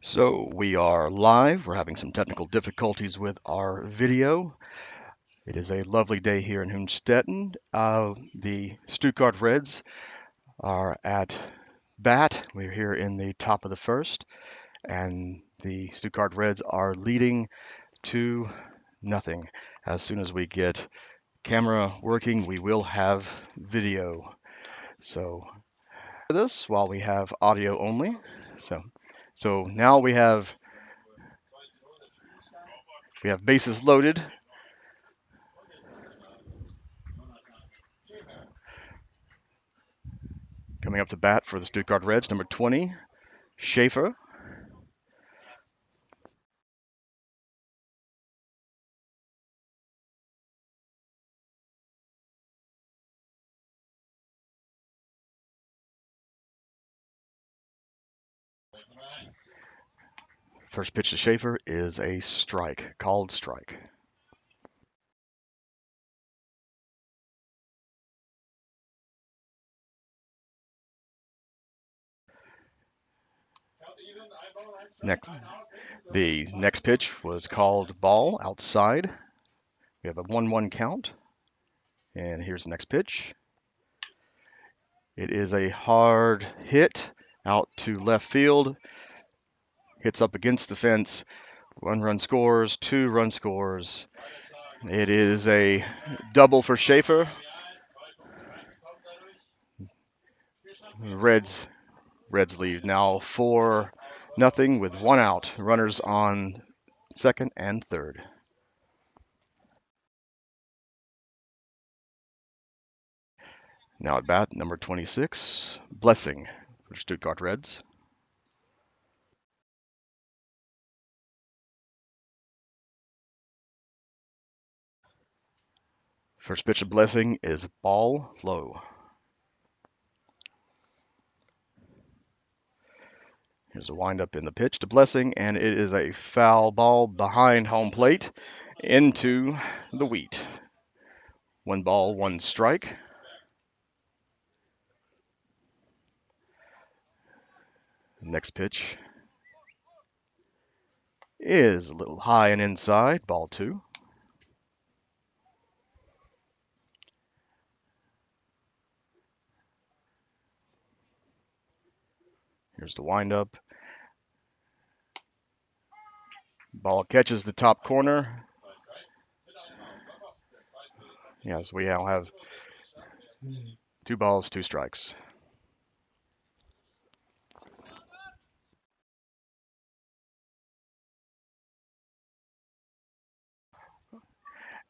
So we are live. We're having some technical difficulties with our video. It is a lovely day here in Hünstetten. The Stuttgart Reds are at bat. We're here in the top of the first, and the Stuttgart Reds are leading 2-0. As soon as we get camera working, we will have video. So this while we have audio only. So now we have bases loaded. Coming up to bat for the Stuttgart Reds, number 20, Schaefer. First pitch to Schaefer is a strike, called strike. Next, the next pitch was called ball outside. We have a 1-1 count. And here's the next pitch. It is a hard hit out to left field. Hits up against the fence. 1 run scores, 2 run scores. It is a double for Schaefer. Reds lead now 4-0 with 1 out. Runners on second and third. Now at bat, number 26, Blessing for Stuttgart Reds. First pitch of Blessing is ball low. Here's a windup in the pitch to Blessing, and it is a foul ball behind home plate into the wheat. 1 ball, 1 strike. Next pitch is a little high and inside, ball 2. Here's the windup. Ball catches the top corner. Yes, we now have 2 balls, 2 strikes.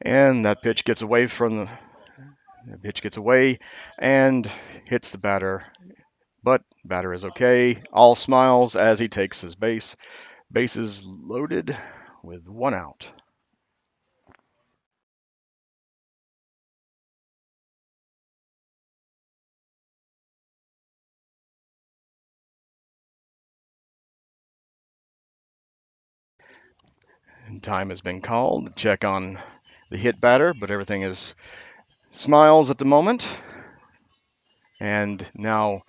And that pitch gets away and hits the batter. But batter is okay. All smiles as he takes his base. Bases loaded with 1 out. And time has been called to check on the hit batter, but everything is smiles at the moment. And now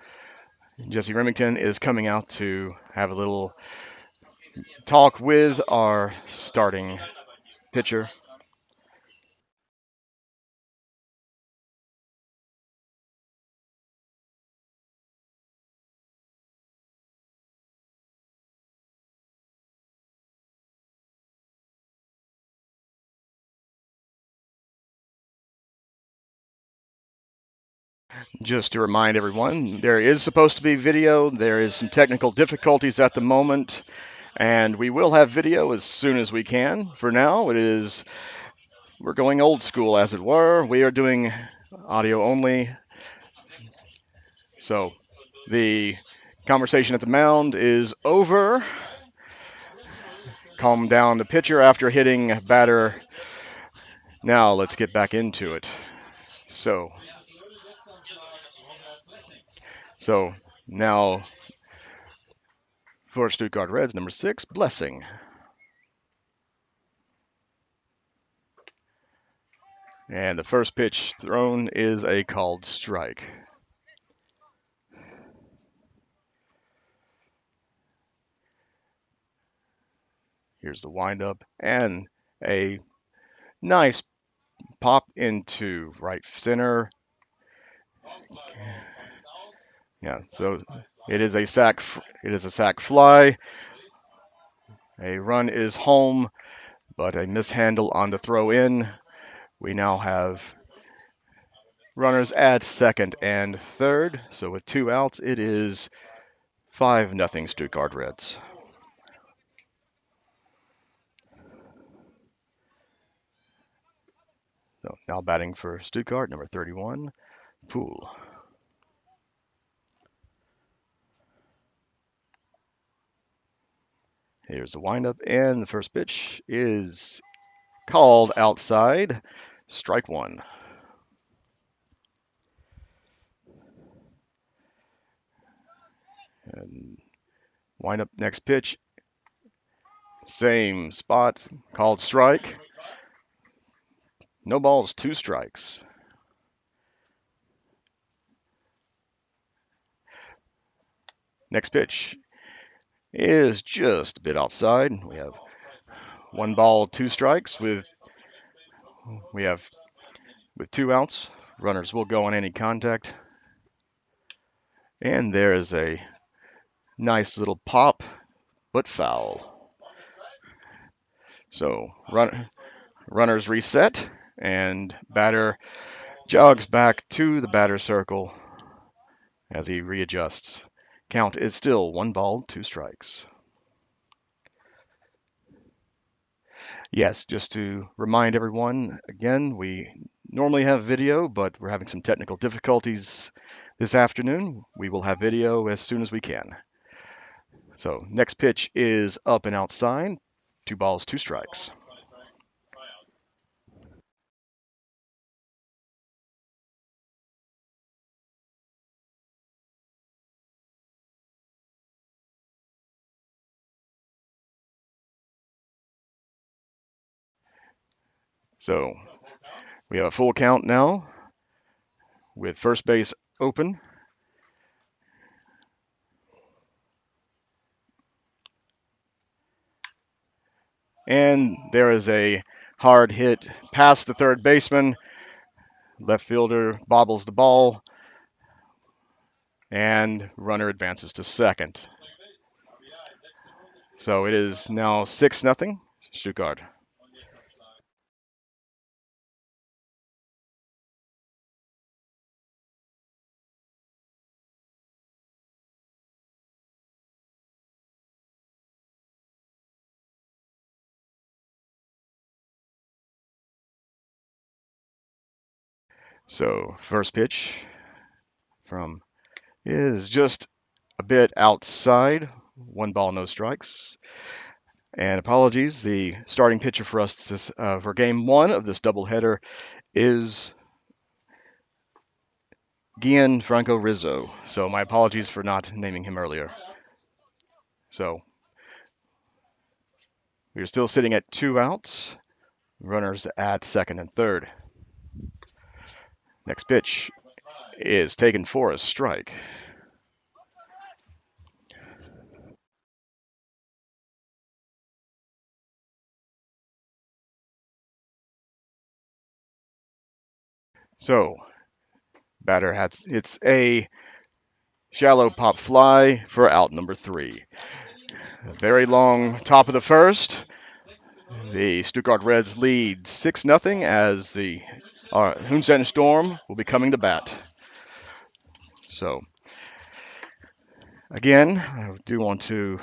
Jesse Remington is coming out to have a little talk with our starting pitcher. Just to remind everyone, there is supposed to be video. There is some technical difficulties at the moment, and we will have video as soon as we can. For now, we're going old school, as it were. We are doing audio only. So the conversation at the mound is over. Calm down the pitcher after hitting batter. Now let's get back into it. So now for Stuttgart Reds, number 6, Blessing. And the first pitch thrown is a called strike. Here's the windup and a nice pop into right center. Yeah, so it is a sack. It is a sack fly. A run is home, but a mishandle on the throw in. We now have runners at second and third. So with 2 outs, it is 5-0 Stuttgart Reds. So now batting for Stuttgart, number 31, Poole. Here's the windup, and the first pitch is called outside. Strike one. And windup, next pitch, same spot, called strike. No balls, 2 strikes. Next pitch is just a bit outside. We have 1 ball, 2 strikes we have with 2 outs. Runners will go on any contact. And there is a nice little pop, but foul. So runners reset, and batter jogs back to the batter circle as he readjusts. Count is still 1 ball, 2 strikes. Yes, just to remind everyone again, we normally have video, but we're having some technical difficulties this afternoon. We will have video as soon as we can. So next pitch is up and outside. 2 balls, 2 strikes. So we have a full count now with first base open. And there is a hard hit past the third baseman. Left fielder bobbles the ball, and runner advances to second. So it is now 6-0 Stuttgart. So first pitch from is just a bit outside. 1 ball, no strikes. And apologies, the starting pitcher for us for game one of this doubleheader is Gian Franco Rizzo. So my apologies for not naming him earlier. So we're still sitting at 2 outs. Runners at second and third. Next pitch is taken for a strike. So batter hits a shallow pop fly for out number 3. A very long top of the first. The Stuttgart Reds lead 6-0 as the Hünstetten Storm will be coming to bat. So again, I do want to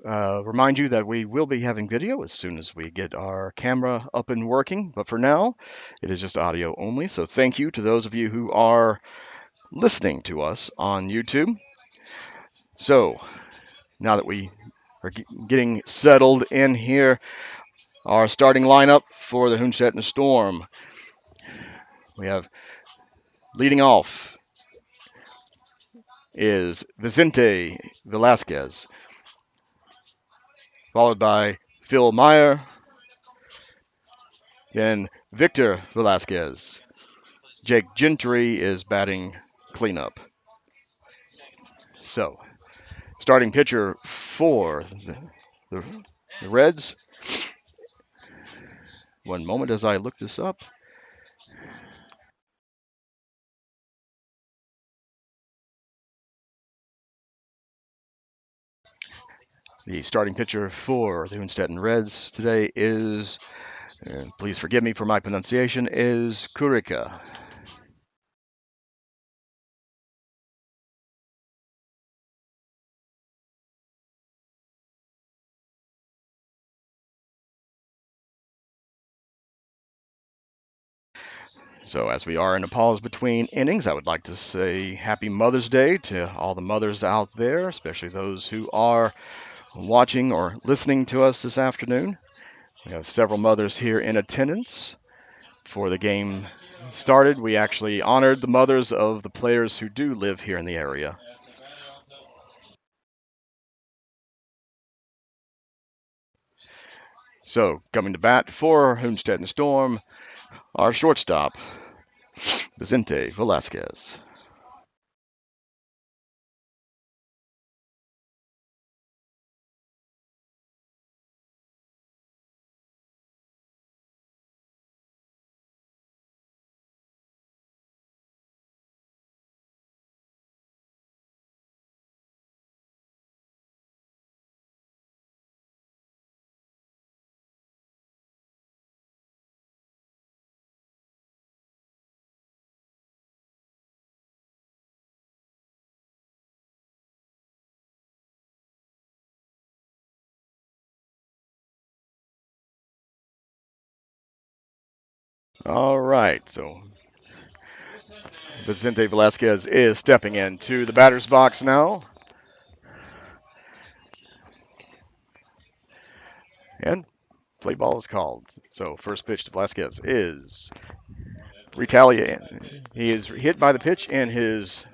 remind you that we will be having video as soon as we get our camera up and working. But for now, it is just audio only. So thank you to those of you who are listening to us on YouTube. So now that we are getting settled in here, our starting lineup for the Hünstetten Storm. We have leading off is Vicente Velasquez, followed by Phil Meyer, then Victor Velasquez. Jake Gentry is batting cleanup. So, starting pitcher for the The Reds, one moment as I look this up. The starting pitcher for the Hünstetten Reds today is, please forgive me for my pronunciation, is Kurika. So, as we are in a pause between innings, I would like to say Happy Mother's Day to all the mothers out there, especially those who are watching or listening to us this afternoon. We have several mothers here in attendance. Before the game started, we actually honored the mothers of the players who do live here in the area. So, coming to bat for Hünstetten Storm, our shortstop, Vicente Velasquez. All right, so Vicente Velasquez is stepping into the batter's box now. And play ball is called. So first pitch to Velasquez is retaliating. He is hit by the pitch in his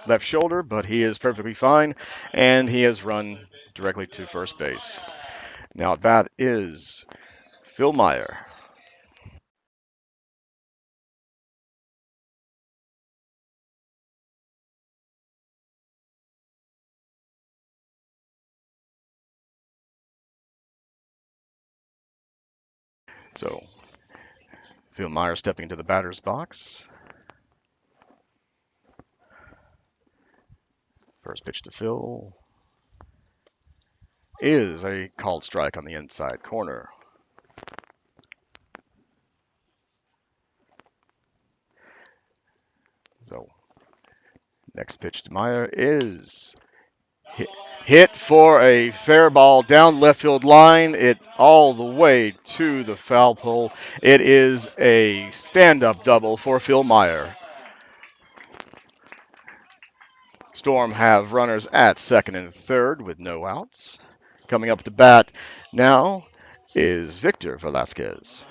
left shoulder, but he is perfectly fine, and he has run directly to first base. Now at bat is Phil Meyer. So Phil Meyer stepping into the batter's box. First pitch to Phil is a called strike on the inside corner. So next pitch to Meyer is hit, hit for a fair ball down left field line. It all the way to the foul pole. It is a stand-up double for Phil Meyer. Storm have runners at second and third with no outs. Coming up to bat now is Victor Velasquez.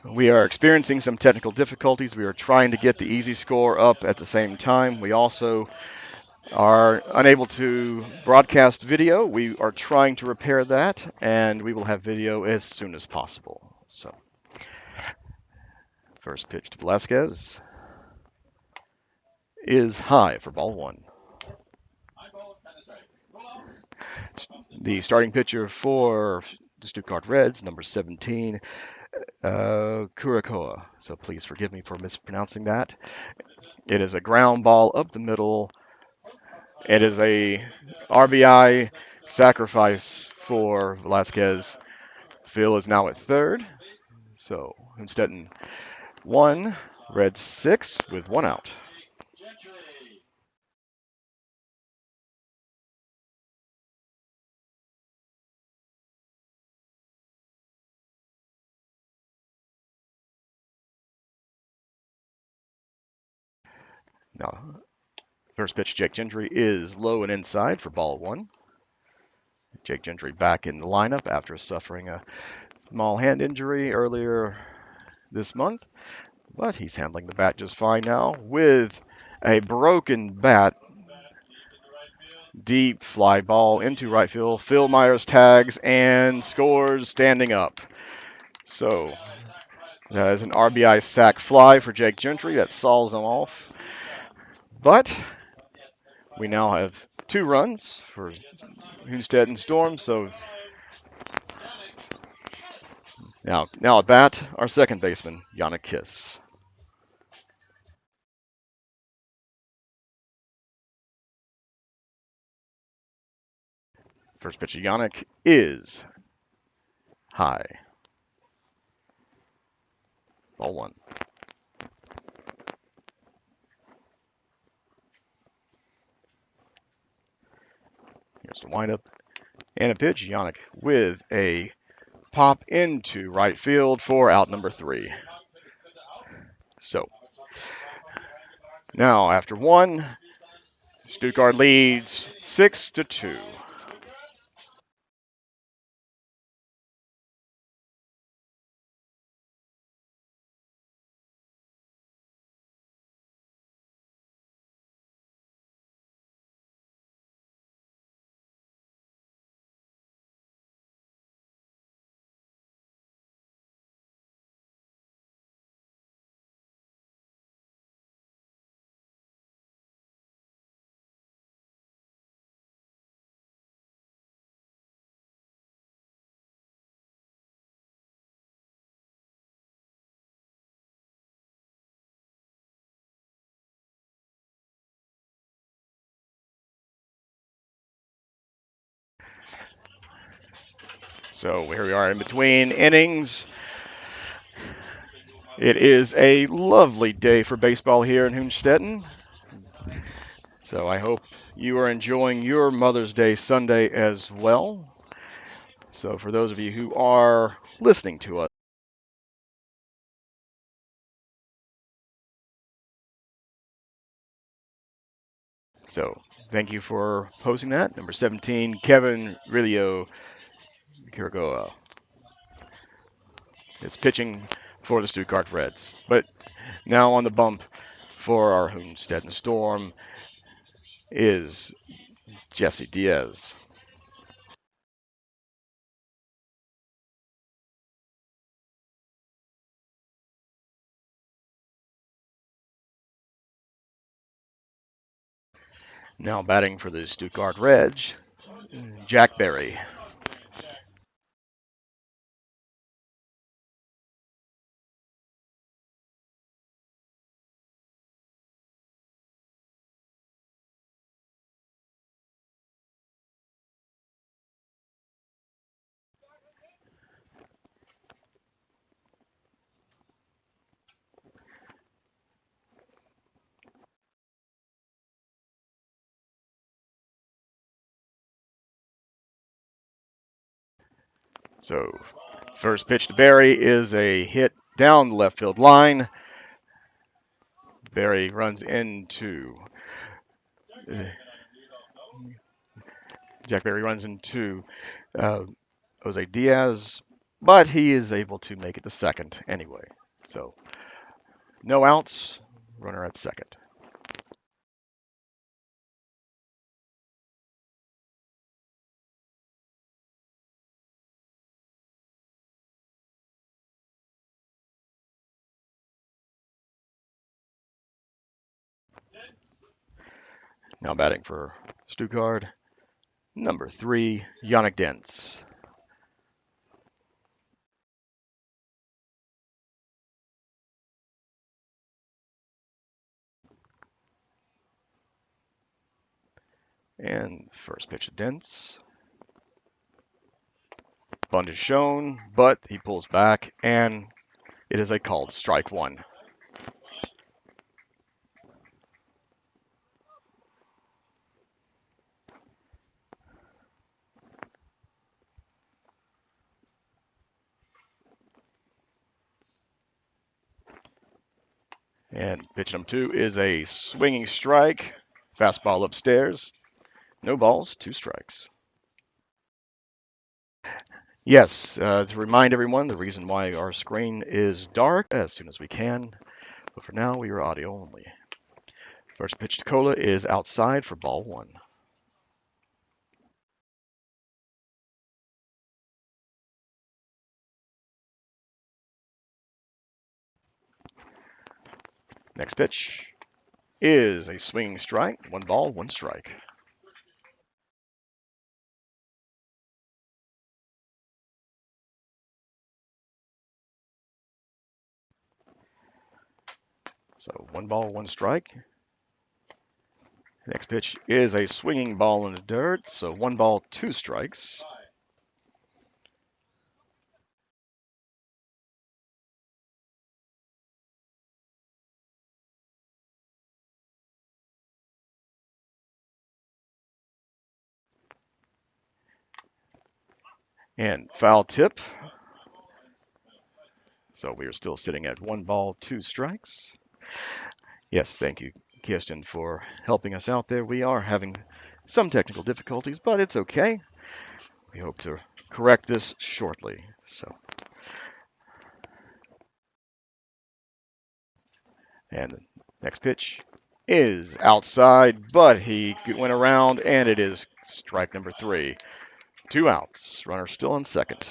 We are experiencing some technical difficulties. We are trying to get the easy score up at the same time. We also are unable to broadcast video. We are trying to repair that, and we will have video as soon as possible. So, first pitch to Velasquez is high for ball one. The starting pitcher for the Stuttgart Reds, number 17, Kurikoa. So please forgive me for mispronouncing that. It is a ground ball up the middle. It is a RBI sacrifice for Velasquez. Phil is now at third. So Hünstetten 1, Reds 6 with one out. Now, first pitch, Jake Gentry is low and inside for ball one. Jake Gentry back in the lineup after suffering a small hand injury earlier this month, but he's handling the bat just fine now with a broken bat. Deep fly ball into right field. Phil Myers tags and scores standing up. So that is an RBI sac fly for Jake Gentry that solves him off. But we now have 2 runs for Hünstetten Storm. So now at bat, our second baseman, Yannick Kiss. First pitch of Yannick is high. Ball 1. Here's the windup and a pitch. Yannick with a pop into right field for out number 3. So now after 1, Stuttgart leads 6-2. So here we are in between innings. It is a lovely day for baseball here in Hünstetten. So I hope you are enjoying your Mother's Day Sunday as well. So for those of you who are listening to us, so thank you for posting that. Number 17, Kevin Rilio Kirigoa is pitching for the Stuttgart Reds. But now on the bump for our Hünstetten Storm is Jesse Diaz. Now batting for the Stuttgart Reds, Jack Berry. So first pitch to Berry is a hit down the left field line. Berry runs into Jack Berry runs into uh, Jose Diaz, but he is able to make it to second anyway. So no outs, runner at second. Now batting for Stuttgart, number 3, Yannick Dentz. And first pitch to Dentz. Bunt is shown, but he pulls back, and it is a called strike 1. And pitch number 2 is a swinging strike. Fastball upstairs. No balls, 2 strikes. Yes, to remind everyone, the reason why our screen is dark as soon as we can. But for now, we are audio only. First pitch to Cola is outside for ball 1. Next pitch is a swinging strike. 1 ball, 1 strike. So 1 ball, 1 strike. Next pitch is a swinging ball in the dirt. So 1 ball, 2 strikes. And foul tip. So we are still sitting at 1 ball, 2 strikes. Yes, thank you, Kirsten, for helping us out there. We are having some technical difficulties, but it's okay. We hope to correct this shortly. So, and the next pitch is outside, but he went around, and it is strike number 3. 2 outs. Runner still on second.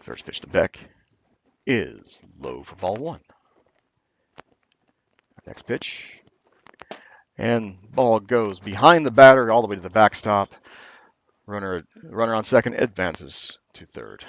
First pitch to Beck is low for ball 1. Next pitch, and ball goes behind the batter all the way to the backstop. Runner on second advances to third.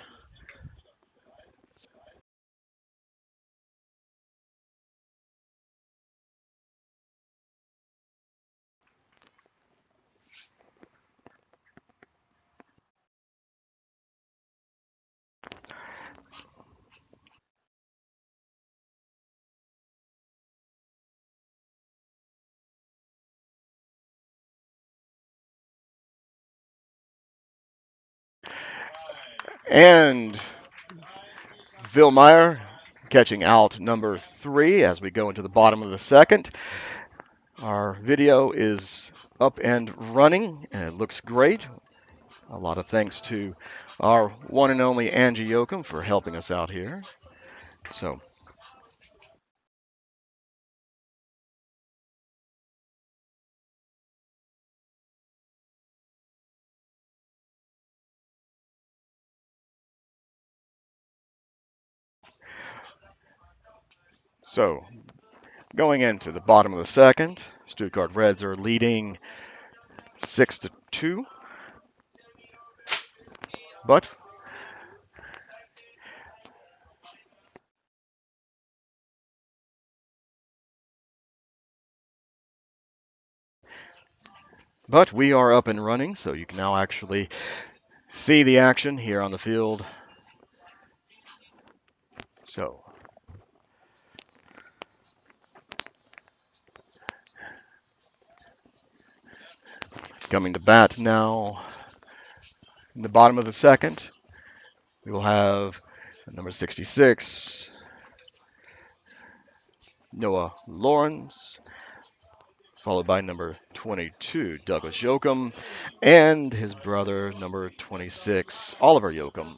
And Vilmeyer catching out number 3 as we go into the bottom of the second. Our video is up and running, and it looks great. A lot of thanks to our one and only Angie Yoakum for helping us out here. So, so going into the bottom of the second, Stuttgart Reds are leading 6-2, but we are up and running, so you can now actually see the action here on the field. So, coming to bat now in the bottom of the second, we will have number 66, Noah Lawrence, followed by number 22, Douglas Yoakum, and his brother, number 26, Oliver Yoakum.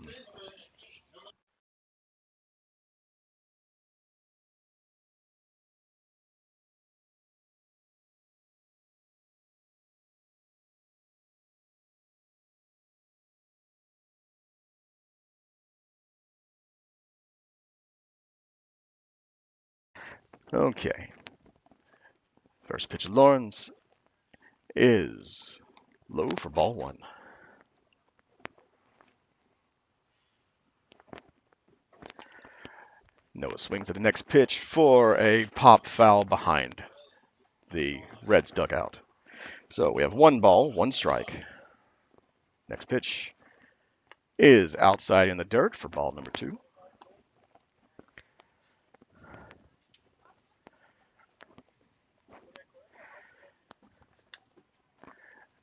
Okay, first pitch of Lawrence is low for ball 1. Noah swings at the next pitch for a pop foul behind the Reds dugout. So we have 1 ball, 1 strike. Next pitch is outside in the dirt for ball number 2.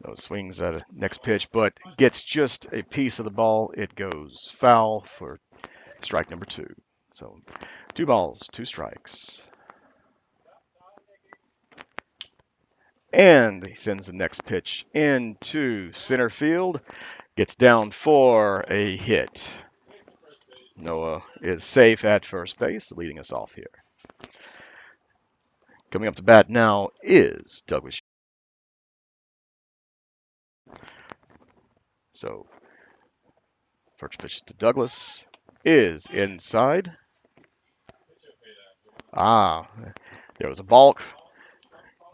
Noah swings at a next pitch, but gets just a piece of the ball. It goes foul for strike number 2. So 2 balls, 2 strikes. And he sends the next pitch into center field. Gets down for a hit. Noah is safe at first base, leading us off here. Coming up to bat now is Douglas. So, first pitch to Douglas is inside. There was a balk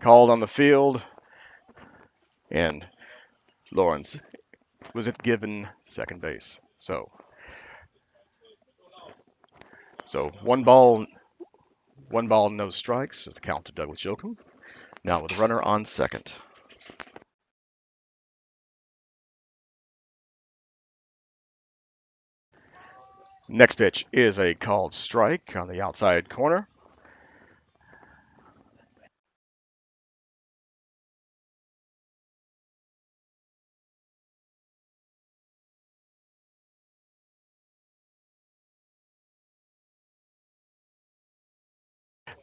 called on the field, and Lawrence was it given second base. So one ball, no strikes is the count to Douglas Yoakum. Now with a runner on second. Next pitch is a called strike on the outside corner.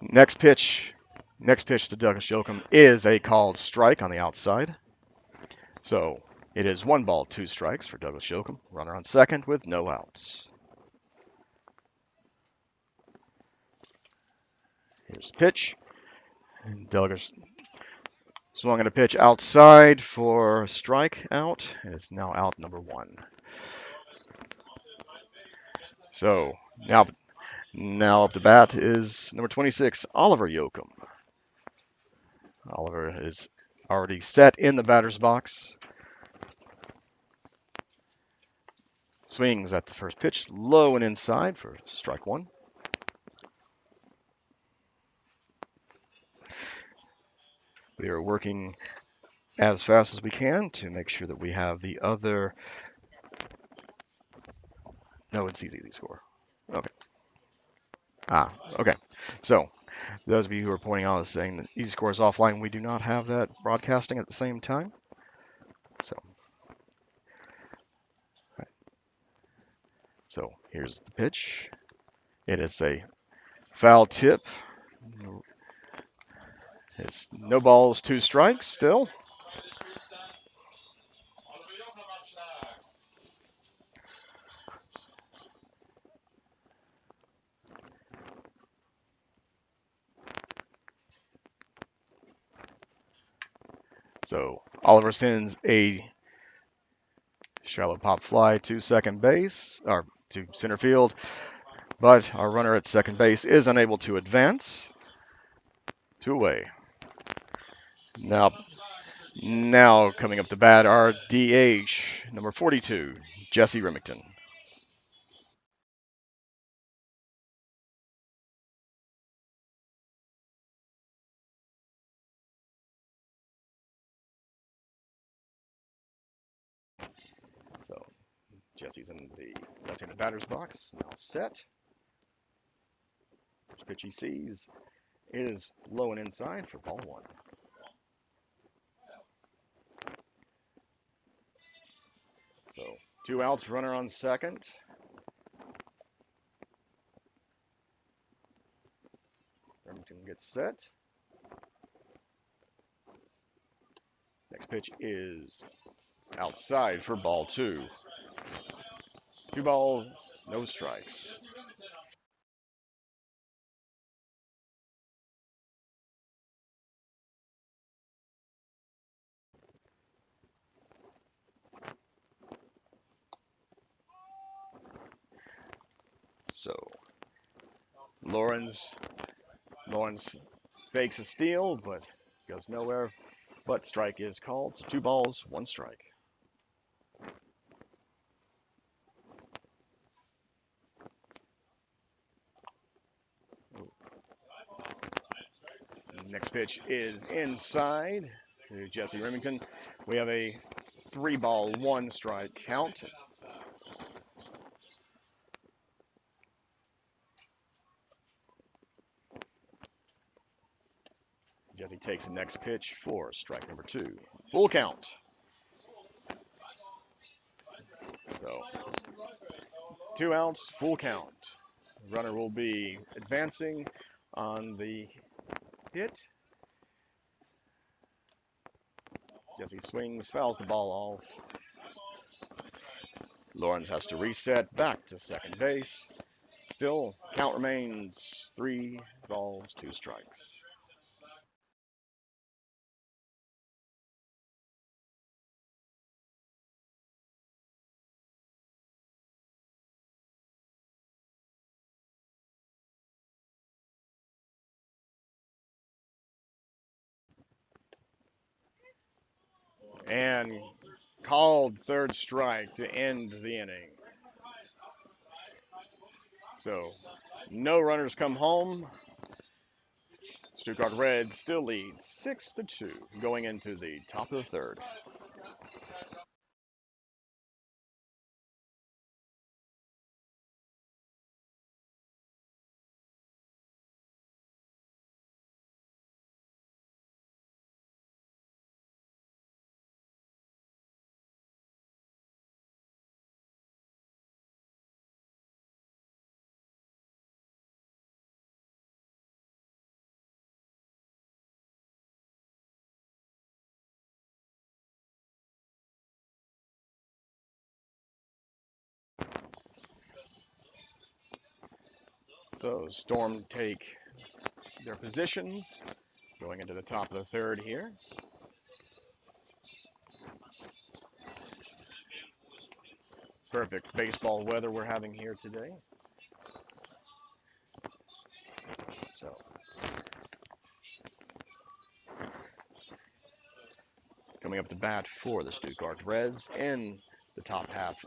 Next pitch, next pitch to Douglas Yoakum is a called strike on the outside. So it is one ball, two strikes for Douglas Yoakum. Runner on second with no outs. Here's the pitch. And Douglas swung at a pitch outside for strike out, and it's now out number one. So now up to bat is number 26, Oliver Yoakum. Oliver is already set in the batter's box. Swings at the first pitch, low and inside for strike one. We are working as fast as we can to make sure that we have the other. No, it's easy score. Okay. Okay. So those of you who are pointing out saying that easy score is offline, we do not have that broadcasting at the same time. So, so here's the pitch. It is a foul tip. It's no balls, two strikes still. So Oliver sends a shallow pop fly to second base, or to center field, but our runner at second base is unable to advance. Two away. Now coming up to bat, our DH, number 42, Jesse Remington. So Jesse's in the left-handed batter's box, now set. First pitch he sees is low and inside for ball one. So two outs, runner on second. Remington gets set. Next pitch is outside for ball two. Two balls, no strikes. So Lawrence fakes a steal, but goes nowhere. But strike is called. So two balls, one strike. Next pitch is inside to Jesse Remington. We have a three ball, one strike count. Jesse takes the next pitch for strike number two. Full count. So two outs, full count. Runner will be advancing on the hit. Jesse swings, fouls the ball off. Lawrence has to reset back to second base. Still, count remains three balls, two strikes. and called third strike to end the inning. So no runners come home. Stuttgart Reds still lead 6-2 going into the top of the third. So Storm take their positions going into the top of the third here. Perfect baseball weather we're having here today. So coming up to bat for the Stuttgart Reds in the top half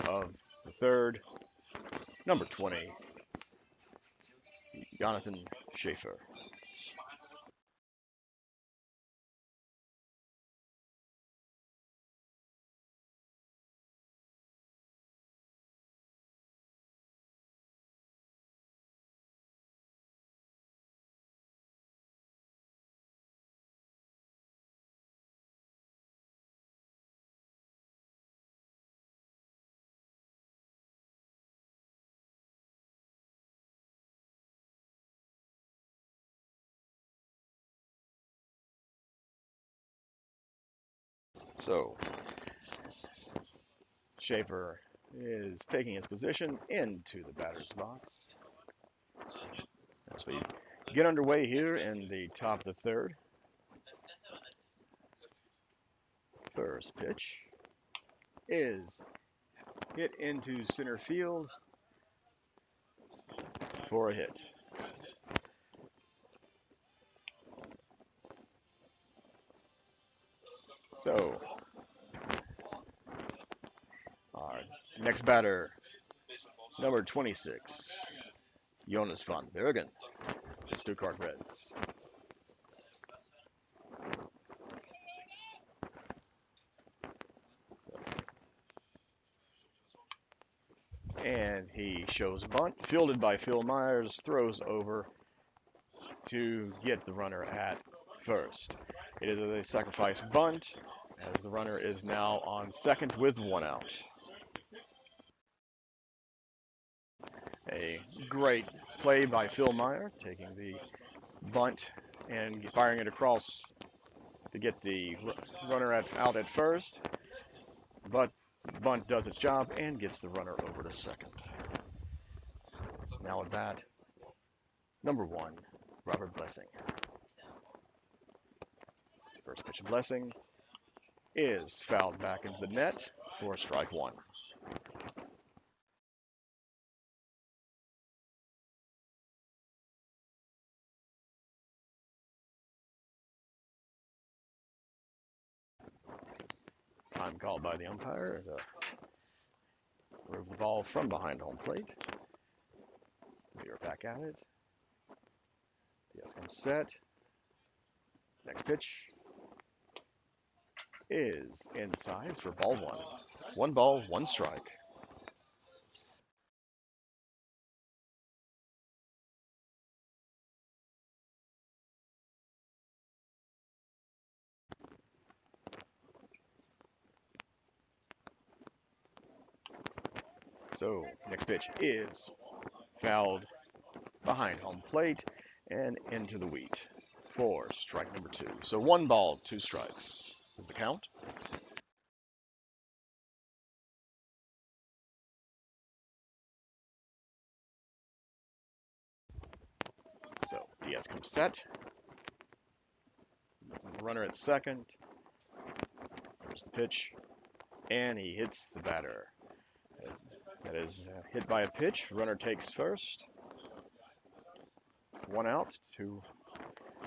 of the third, number 20, Jonathan Schaefer. So Schaefer is taking his position into the batter's box as we get underway here in the top of the third. First pitch is hit into center field for a hit. So our next batter, number 26, Jonas van Bergen, Stuttgart Reds. And he shows bunt, fielded by Phil Myers, throws over to get the runner at first. It is a sacrifice bunt, as the runner is now on second with one out. A great play by Phil Meyer, taking the bunt and firing it across to get the runner out at first. But bunt does its job and gets the runner over to second. Now at bat, number 1, Robert Blessing. First pitch of Blessing is fouled back into the net for strike 1. Time called by the umpire as a move the ball from behind home plate. We are back at it. Diaz comes set. Next pitch is inside for ball 1. 1 ball, 1 strike. So next pitch is fouled behind home plate and into the wheat for strike number 2. So 1 ball, 2 strikes is the count. So Diaz comes set. Runner at second. There's the pitch. And he hits the batter. That is hit by a pitch. Runner takes first. 1 out.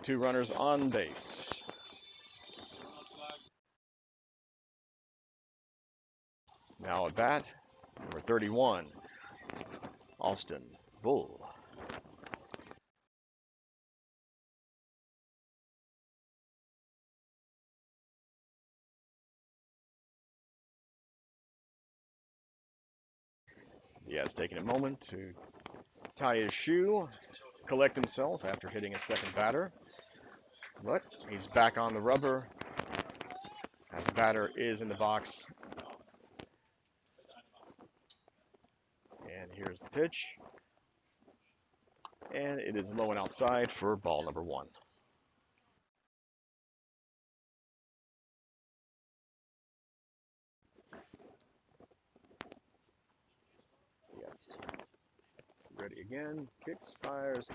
Two runners on base. Now at bat, number 31, Austin Bull. Diaz taking a moment to tie his shoe, collect himself after hitting his second batter. But he's back on the rubber as the batter is in the box. And here's the pitch. And it is low and outside for ball number 1. Yes. Ready again. Kicks, fires.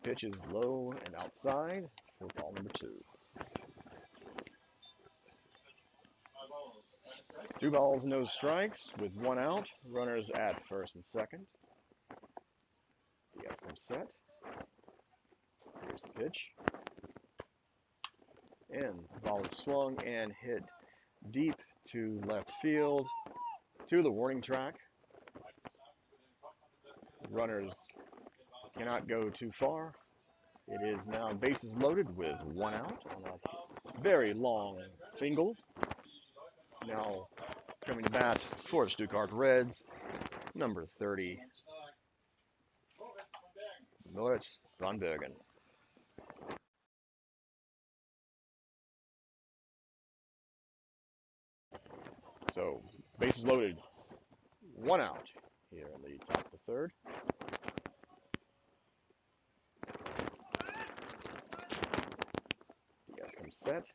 Pitch is low and outside for ball number 2. 2 balls, no strikes with 1 out. Runners at first and second. Diaz comes set. Here's the pitch. And the ball is swung and hit deep to left field to the warning track. Runners cannot go too far. It is now bases loaded with 1 out on a very long single. Now coming to bat for the Stuttgart Reds, number 30, Moritz von Bergen. So bases loaded, 1 out here in the top of the third. Diaz comes set.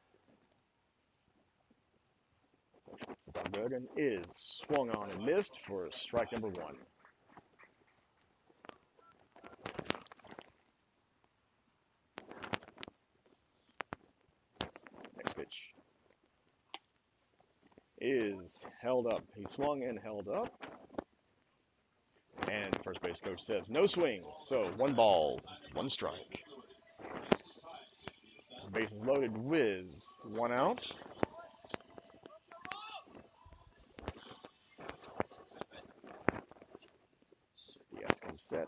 Von Bergen is swung on and missed for strike number 1. Next pitch is held up. He swung and held up. And first base coach says no swing. So 1 ball, 1 strike. Bases loaded with 1 out. Diaz comes set.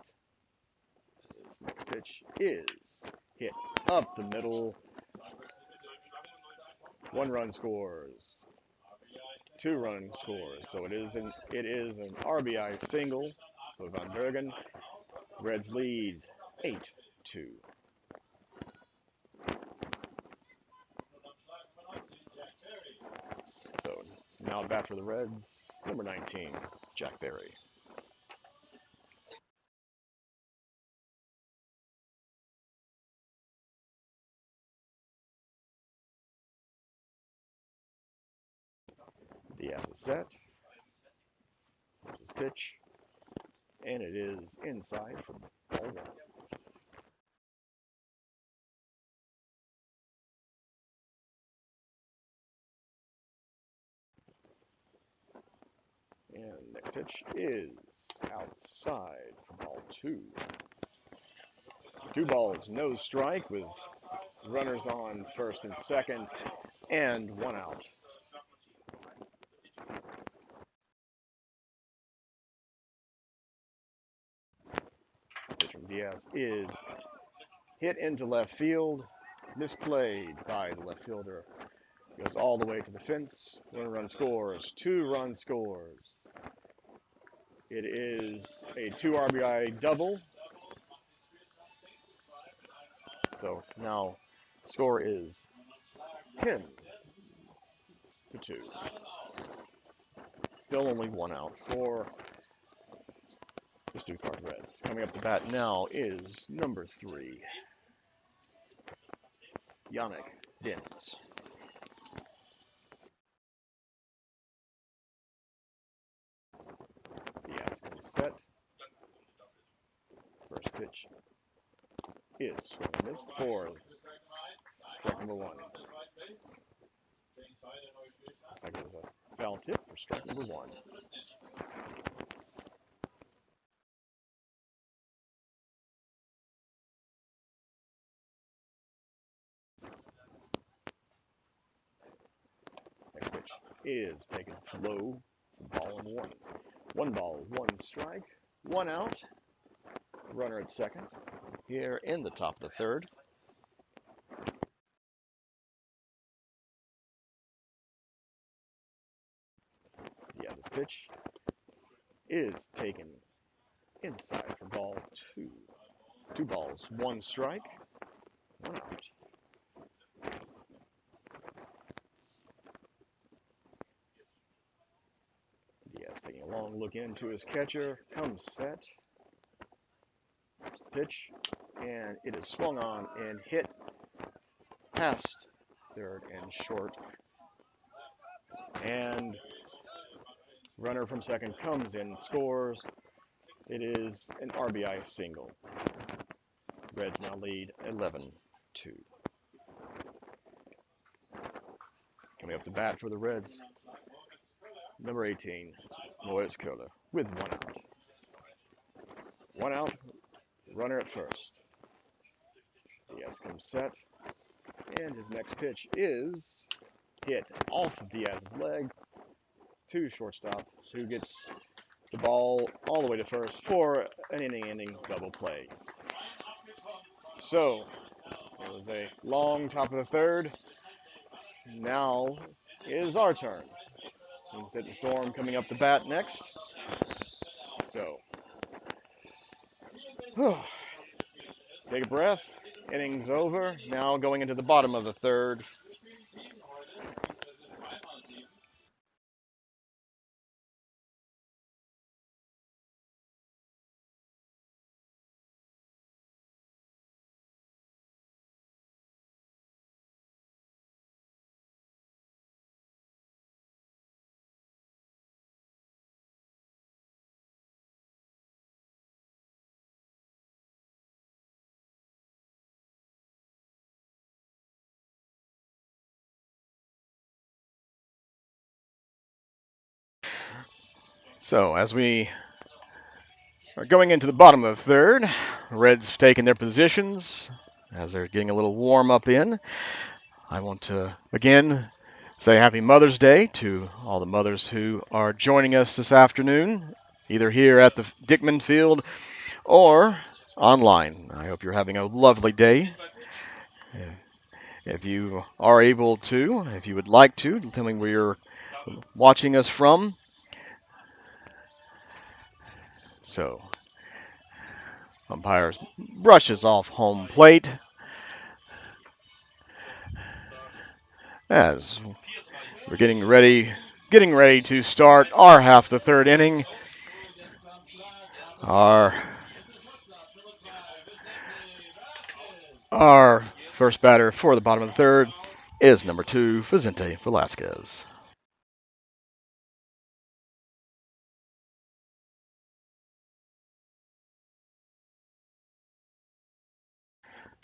His next pitch is hit up the middle. 1 run scores. 2 run scores. So it is an RBI single for Von Bergen. Reds lead 8-2. So now at bat for the Reds, number 19, Jack Berry. Diaz is set. Here's his pitch. And it is inside for ball 1. And next pitch is outside for ball 2. 2 balls, no strike with runners on first and second and 1 out. Pitch from Diaz is hit into left field, misplayed by the left fielder. Goes all the way to the fence. 1 run scores. 2 run scores. It is a 2 RBI double. So now score is 10-2. Still only 1 out for the Stuttgart Reds. Coming up to bat now is number 3, Yannick Dins. Diaz comes set. First pitch is swung and missed for strike number 1. Looks like it was a foul tip for strike number 1. Next pitch is taken low Ball and one. One ball, one strike, one out. Runner at second. Here in the top of the third. Diaz's pitch is taken inside for ball two. Two balls, one strike, one out. Diaz taking a long look into his catcher, comes set. There's the pitch, and it is swung on and hit past third and short. And runner from second comes in, scores. It is an RBI single. Reds now lead 11-2. Coming up to bat for the Reds, number 18, Moritz Köhler, with one out. One out, runner at first. Diaz comes set, and his next pitch is hit off of Diaz's leg to shortstop, who gets the ball all the way to first for an inning-ending double play. So, it was a long top of the third. Now it is our turn. Hünstetten Storm coming up to bat next. So, take a breath. Innings over. Now going into the bottom of the third. So as we are going into the bottom of the third, Reds taking their positions as they're getting a little warm up in. I want to again say Happy Mother's Day to all the mothers who are joining us this afternoon, either here at the Dickman Field or online. I hope you're having a lovely day. If you are able to, if you would like to, tell me where you're watching us from. So, umpires brushes off home plate as we're getting ready to start our half the third inning. Our our first batter for the bottom of the third is number 2, Vicente Velasquez.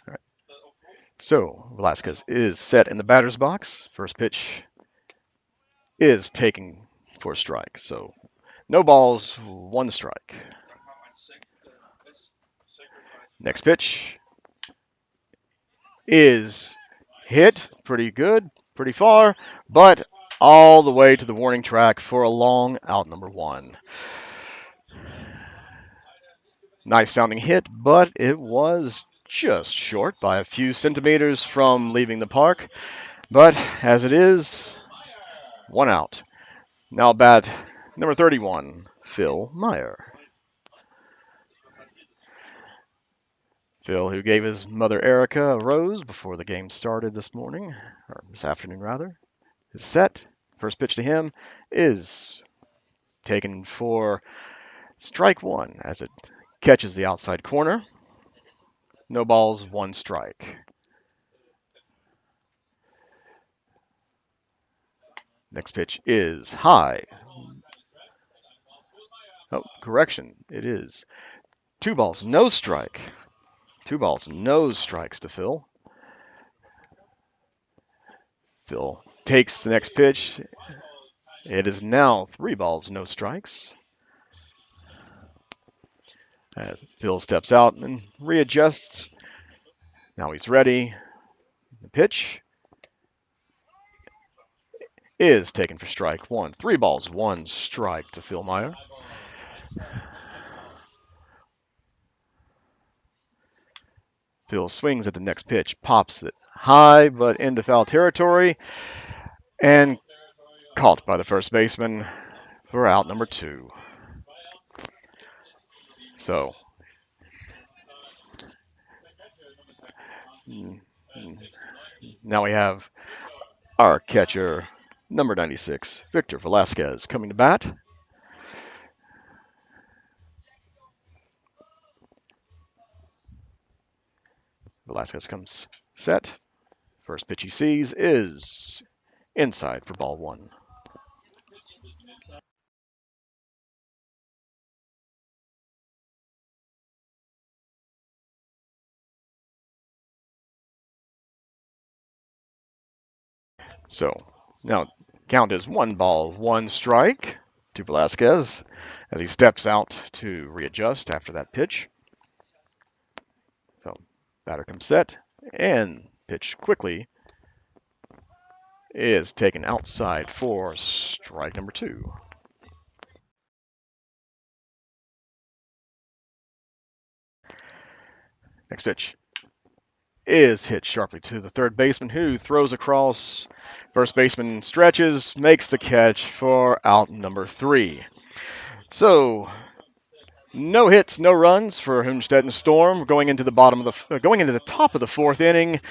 All right. So Velasquez is set in the batter's box. First pitch is taken for a strike. So no balls, one strike. Next pitch is hit pretty good, pretty far, but all the way to the warning track for a long out number 1. Nice sounding hit, but it was just short by a few centimeters from leaving the park. But as it is, one out. Now bat number 31, Phil Meyer. Phil, who gave his mother Erica a rose before the game started this morning, or this afternoon rather, is set. First pitch to him is taken for strike 1 as it catches the outside corner. No balls, one strike. Next pitch is high. Oh, correction. It is 2 balls, no strike. 2 balls, no strikes to Phil. Phil takes the next pitch. It is now 3 balls, no strikes. As Phil steps out and readjusts. Now he's ready. The pitch is taken for strike one. 3 balls, 1 strike to Phil Meyer. Phil swings at the next pitch, pops it high, but into foul territory, and caught by the first baseman for out number 2. So now we have our catcher, number 96, Victor Velasquez, coming to bat. Velasquez comes set. First pitch he sees is inside for ball 1. So now count is 1 ball, 1 strike to Velasquez as he steps out to readjust after that pitch. So batter comes set and pitch quickly is taken outside for strike number 2. Next pitch is hit sharply to the third baseman who throws across. First baseman stretches, makes the catch for out number 3. So no hits, no runs for Hünstetten Storm going into the top of the 4th inning.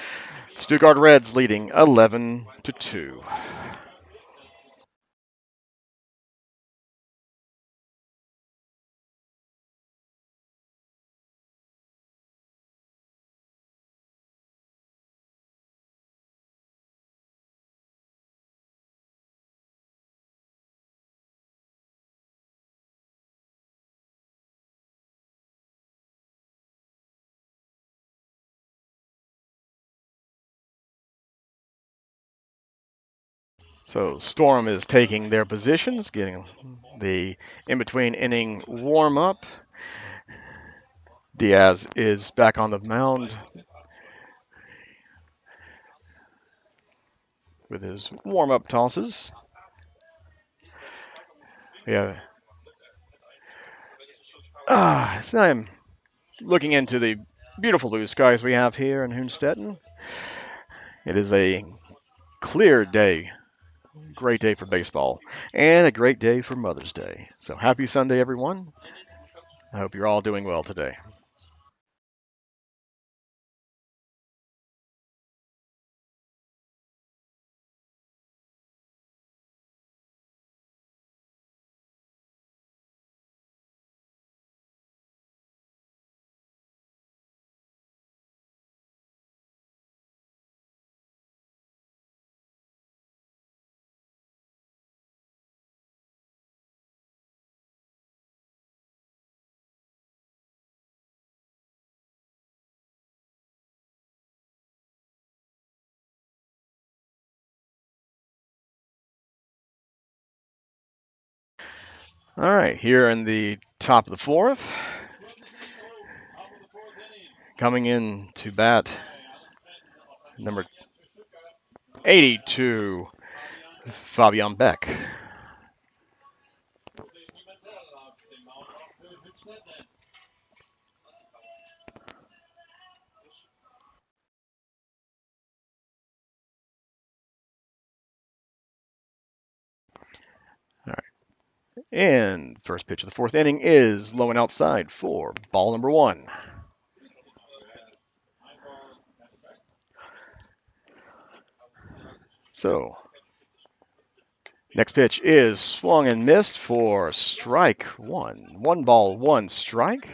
Stuttgart Reds leading 11-2. So Storm is taking their positions, getting the in-between inning warm-up. Diaz is back on the mound with his warm-up tosses. Yeah. So I'm looking into the beautiful blue skies we have here in Hünstetten. It is a clear day, great day for baseball, and a great day for Mother's Day. So happy Sunday, everyone. I hope you're all doing well today. All right, here in the top of the 4th, coming in to bat, number 82, Fabian Beck. All right, and first pitch of the 4th inning is low and outside for ball number 1. So next pitch is swung and missed for strike 1. 1 ball, 1 strike.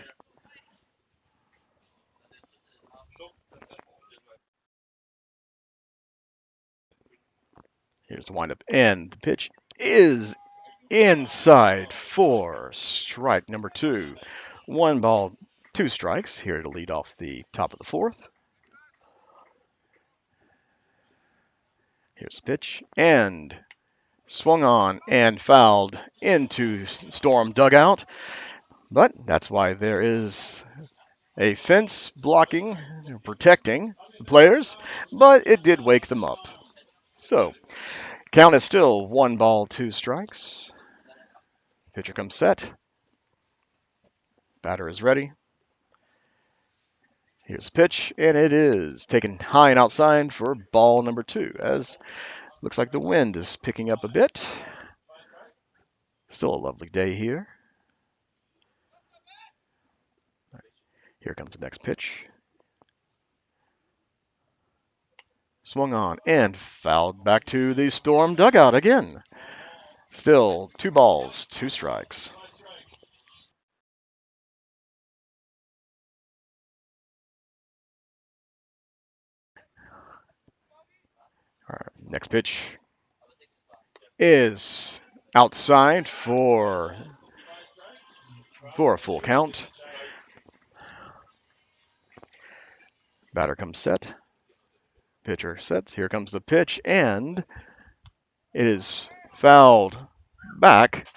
Here's the windup, and the pitch is inside for strike number 2. 1 ball, 2 strikes here to lead off the top of the 4th. Here's the pitch, and swung on and fouled into Storm dugout. But that's why there is a fence blocking, protecting the players, but it did wake them up. So Count is still 1 ball, 2 strikes. Pitcher comes set. Batter is ready. Here's the pitch, and it is taken high and outside for ball number 2, as looks like the wind is picking up a bit. Still a lovely day here. Here comes the next pitch. Swung on and fouled back to the Storm dugout again. Still 2 balls, 2 strikes. All right, next pitch is outside for a full count. Batter comes set. Pitcher sets. Here comes the pitch, and it is fouled back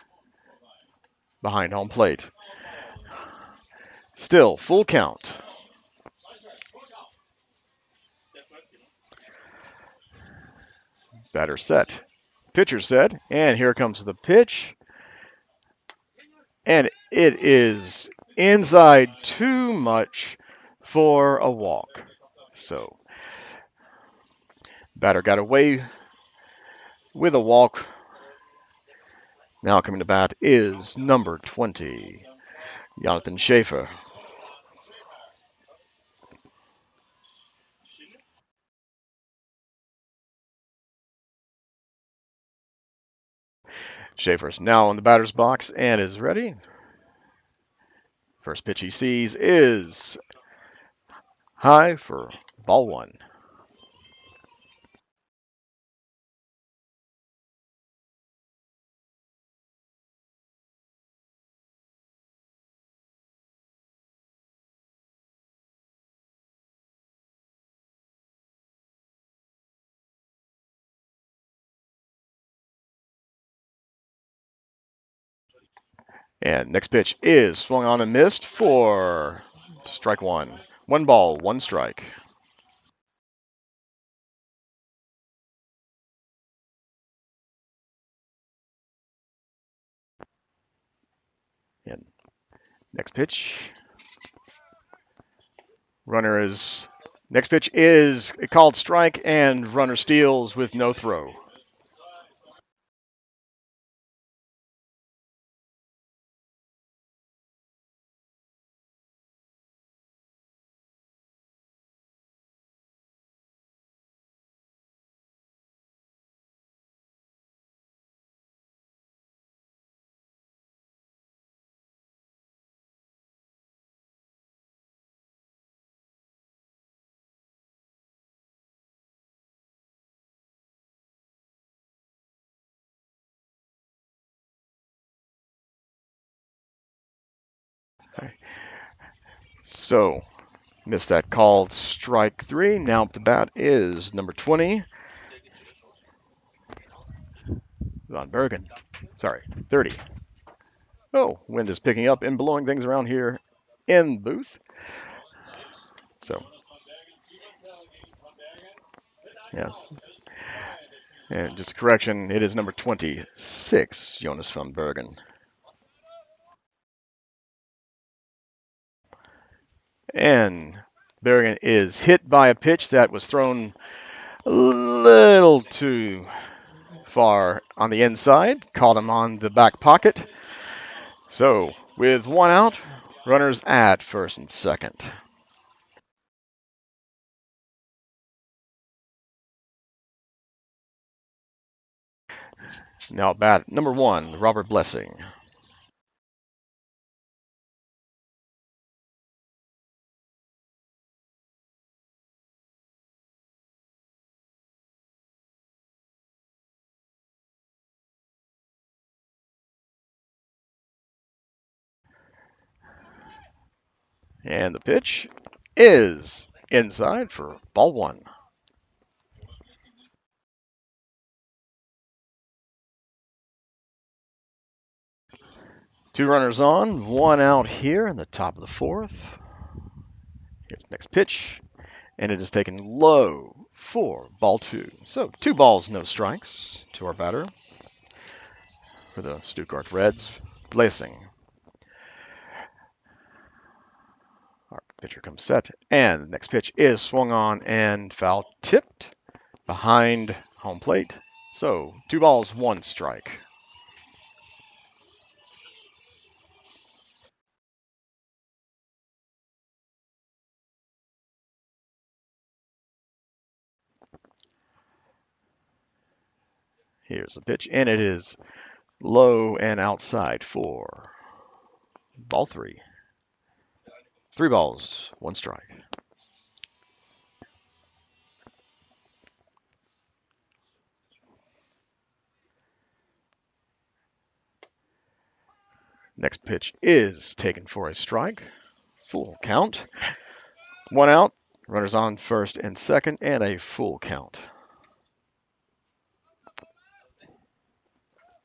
behind home plate. Still full count. Batter set. Pitcher set, and here comes the pitch, and it is inside too much for a walk. So batter got away with a walk. Now coming to bat is number 20, Jonathan Schaefer. Schaefer's now in the batter's box and is ready. First pitch he sees is high for ball 1. And next pitch is swung on and missed for strike 1. 1 ball, 1 strike. And next pitch. Next pitch is a called strike, and runner steals with no throw. So, missed that called strike 3. Now up to bat is number 20, Von Bergen. Sorry, 30. Oh, wind is picking up and blowing things around here in the booth. So, yes. And just a correction, it is number 26, Jonas von Bergen. And Bergen is hit by a pitch that was thrown a little too far on the inside, caught him on the back pocket. So, with 1 out, runners at first and second. Now bat number 1, Robert Blessing. And the pitch is inside for ball 1. 2 runners on, 1 out here in the top of the 4th. Here's the next pitch, and it is taken low for ball two. So 2 balls, no strikes to our batter for the Stuttgart Reds. Blessing. Our pitcher comes set, and the next pitch is swung on and foul tipped behind home plate. So 2 balls, 1 strike. Here's the pitch, and it is low and outside for ball three. 3 balls, 1 strike. Next pitch is taken for a strike. Full count. 1 out. Runners on first and second, and a full count.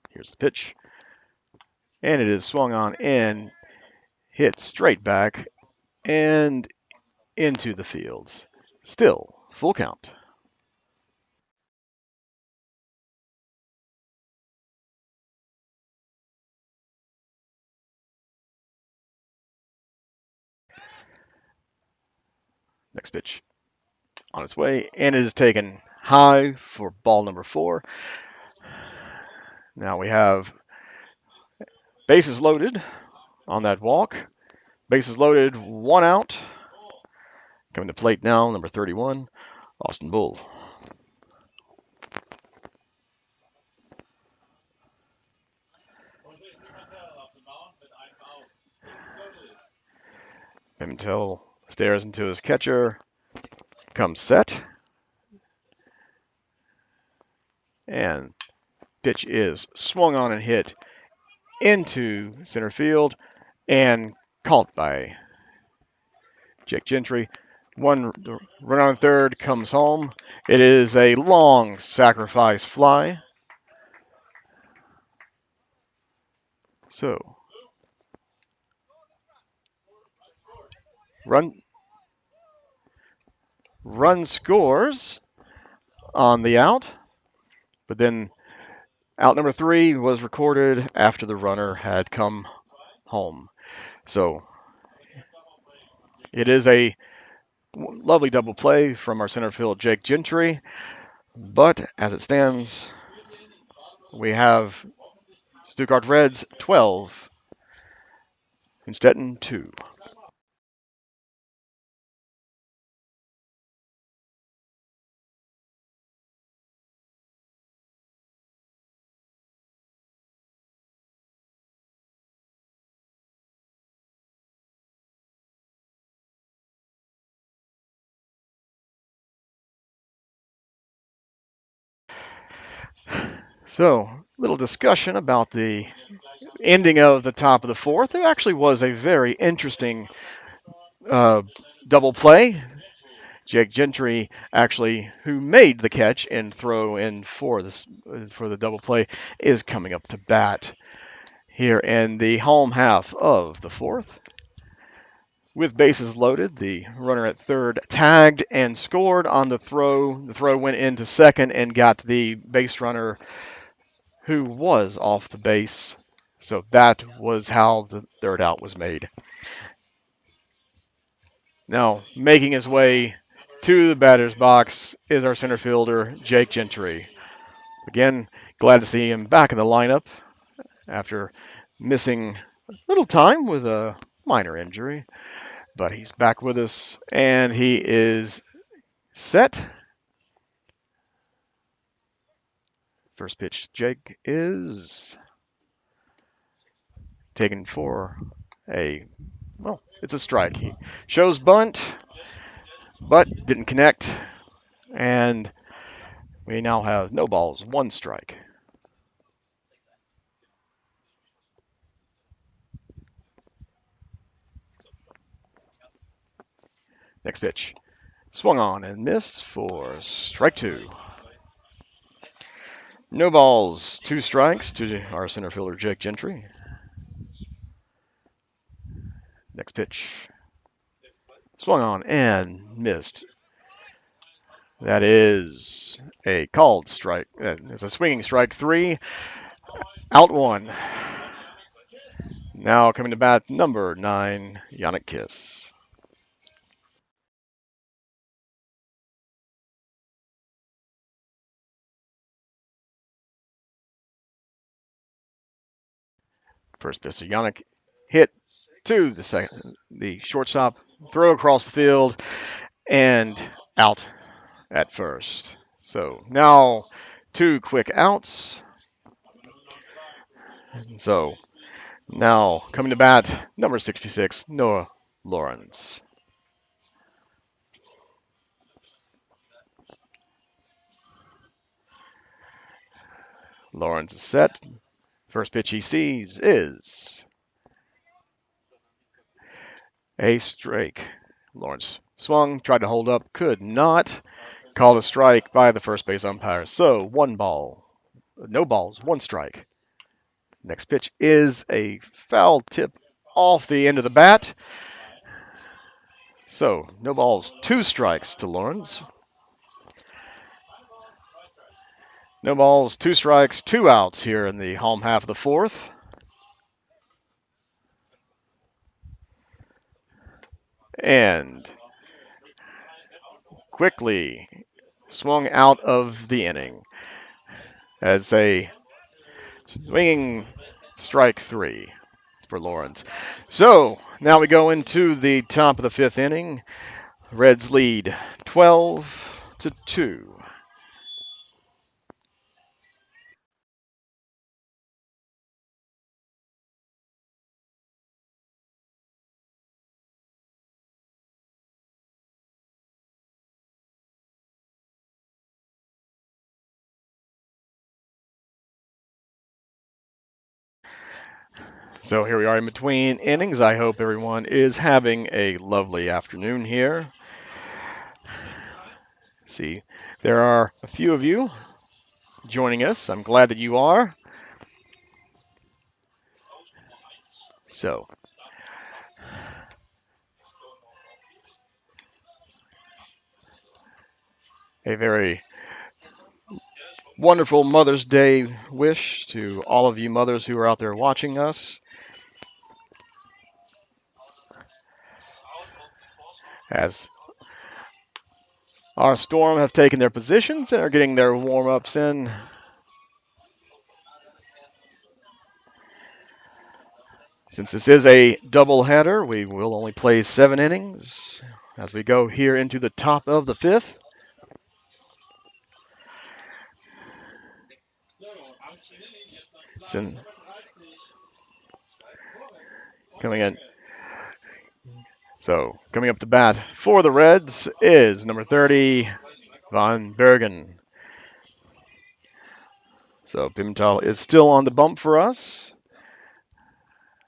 Here's the pitch. And it is swung on and hit straight back and into the fields. Still full count. Next pitch on its way, and it is taken high for ball number 4. Now we have bases loaded on that walk. Bases loaded, 1 out. Coming to plate now, number 31, Austin Bull. Pimentel stares into his catcher, comes set, and pitch is swung on and hit into center field and caught by Jake Gentry. One run on third comes home. It is a long sacrifice fly. So run scores on the out, but then out number 3 was recorded after the runner had come home. So it is a lovely double play from our center field, Jake Gentry. But as it stands, we have Stuttgart Reds 12, Hünstetten 2. So, little discussion about the ending of the top of the fourth. It actually was a very interesting uh, double play. Jake Gentry, actually, who made the catch and throw in for the double play, is coming up to bat here in the home half of the fourth. With bases loaded, the runner at third tagged and scored on the throw. The throw went into second and got the base runner who was off the base. So that was how the third out was made. Now, making his way to the batter's box is our center fielder, Jake Gentry. Again, glad to see him back in the lineup after missing a little time with a minor injury. But he's back with us, and he is set. First pitch, Jake is taken for it's a strike. He shows bunt, but didn't connect, and we now have no balls, 1 strike. Next pitch, swung on and missed for strike 2. No balls, 2 strikes to our center fielder, Jake Gentry. Next pitch, swung on and missed That is a called strike. It's a swinging strike 3, out 1. Now coming to bat, number 9, Yannick Kiss. First pitch to Yannick, hit to the shortstop, throw across the field, and out at first. So now 2 quick outs. So now coming to bat, number 66, Noah Lawrence. Lawrence is set. First pitch he sees is a strike. Lawrence swung, tried to hold up, could not. Called a strike by the first base umpire. So 1 ball, no balls, 1 strike. Next pitch is a foul tip off the end of the bat. So no balls, 2 strikes to Lawrence. No balls, 2 strikes, 2 outs here in the home half of the 4th. And quickly swung out of the inning as a swinging strike 3 for Lawrence. So now we go into the top of the 5th inning. Reds lead 12-2. So here we are in between innings. I hope everyone is having a lovely afternoon here. See, there are a few of you joining us. I'm glad that you are. So, a very wonderful Mother's Day wish to all of you mothers who are out there watching us. As our Storm have taken their positions and are getting their warm-ups in. Since this is a doubleheader, we will only play 7 innings as we go here into the top of the 5th. Sin coming in. So coming up to bat for the Reds is number 30, Von Bergen. So Pimentel is still on the bump for us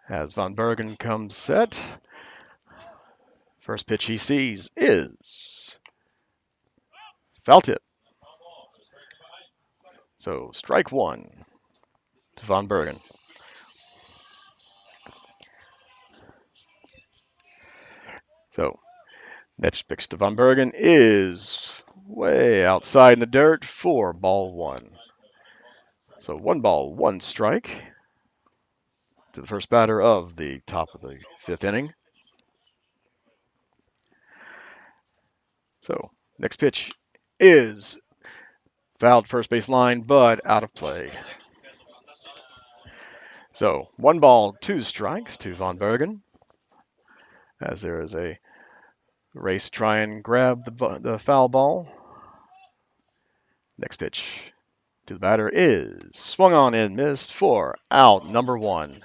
as Von Bergen comes set. First pitch he sees is foul tip. So strike 1 to Von Bergen. So next pitch to Von Bergen is way outside in the dirt for ball 1. So 1 ball, 1 strike to the first batter of the top of the 5th inning. So next pitch is fouled first base line, but out of play. So 1 ball, 2 strikes to Von Bergen as there is a race to try and grab the foul ball. Next pitch to the batter is swung on and missed for out number 1.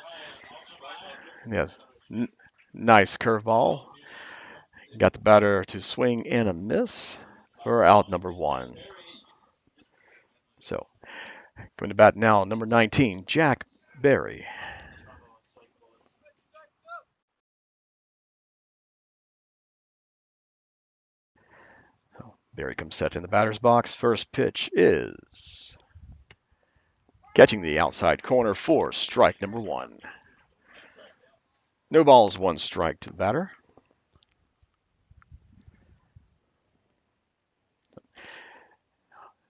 Yes, nice curveball. Got the batter to swing and a miss for out number 1. So going to bat now, number 19, Jack Berry. Berry comes set in the batter's box. First pitch is catching the outside corner for strike number 1. No balls, 1 strike to the batter.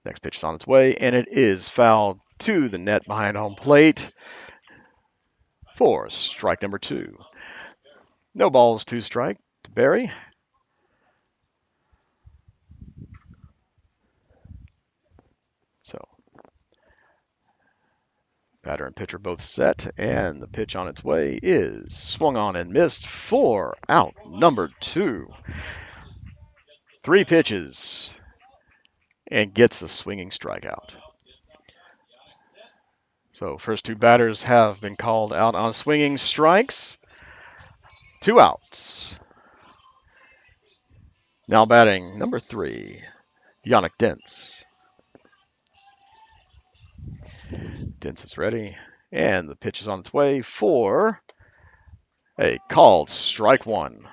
Next pitch is on its way, and it is fouled to the net behind home plate for strike number 2. No balls, 2 strike to Barry. So batter and pitcher both set, and the pitch on its way is swung on and missed for out number 2. 3 pitches and gets the swinging strikeout. So first 2 batters have been called out on swinging strikes. 2 outs. Now batting number 3, Yannick Dentz. Dentz is ready, and the pitch is on its way for a called strike 1.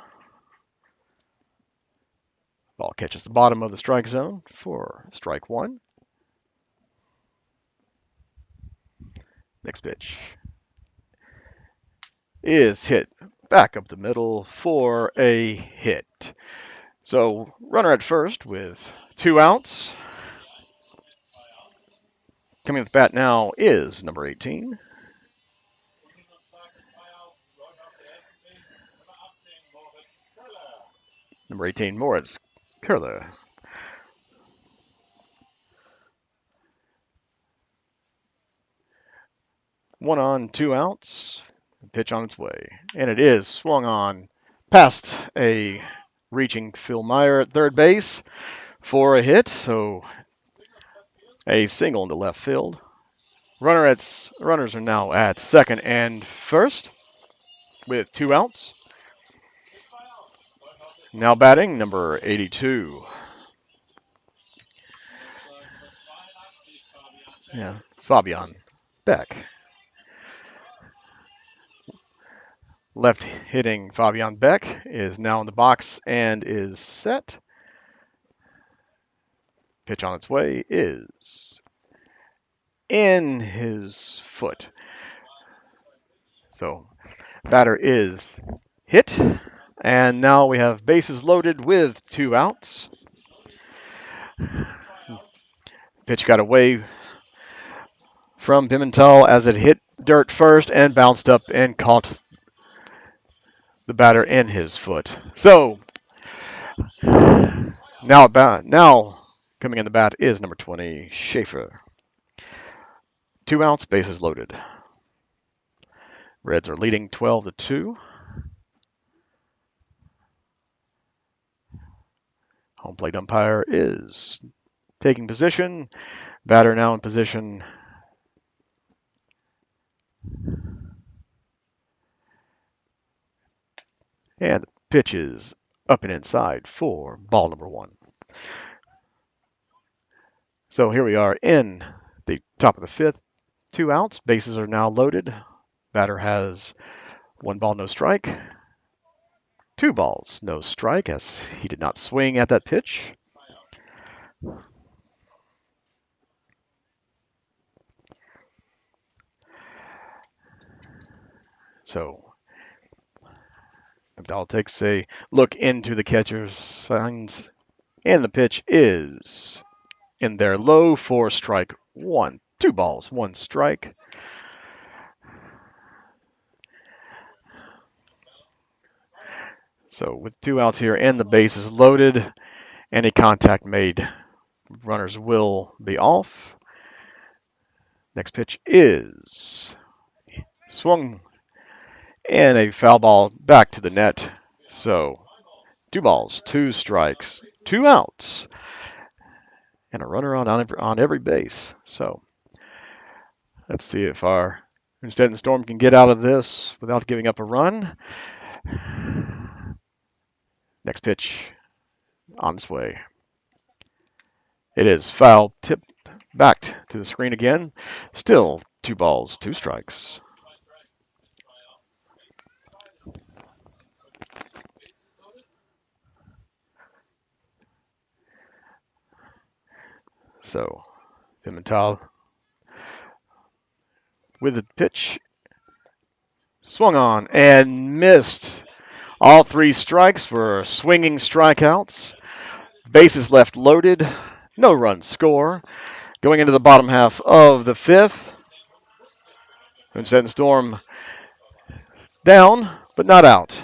Ball catches the bottom of the strike zone for strike 1. Next pitch is hit back up the middle for a hit. So runner at first with 2 outs. Coming with the bat now is number 18. Number 18, Moritz Kerler. 1 on, 2 outs. Pitch on its way. And it is swung on past a reaching Phil Meyer at third base for a hit. So a single into left field. Runners are now at second and first with 2 outs. Now batting number 82. Yeah, Fabian Beck. Left hitting Fabian Beck is now in the box and is set. Pitch on its way is in his foot. So batter is hit. And now we have bases loaded with 2 outs. Pitch got away from Pimentel as it hit dirt first and bounced up and caught the batter in his foot. So now coming in the bat is number 20, Schaefer. 2 outs, bases loaded. Reds are leading 12-2. Home plate umpire is taking position. Batter now in position. And the pitch is up and inside for ball number 1. So here we are in the top of the 5th. 2 outs. Bases are now loaded. Batter has 1 ball, no strike. 2 balls, no strike, as he did not swing at that pitch. So Abdal takes a look into the catcher's signs, and the pitch is in there low for strike 1. 2 balls, 1 strike. So with 2 outs here and the bases loaded, any contact made, runners will be off. Next pitch is swung and a foul ball back to the net. So 2 balls, 2 strikes, 2 outs, and a runner on every base. So let's see if our Hünstetten Storm can get out of this without giving up a run. Next pitch on its way. It is foul, tipped back to the screen again. Still 2 balls, 2 strikes. So Pimentel with the pitch, swung on and missed. All 3 strikes were swinging strikeouts. Bases left loaded. no run score. Going into the bottom half of the fifth, Hünstetten Storm down, but not out.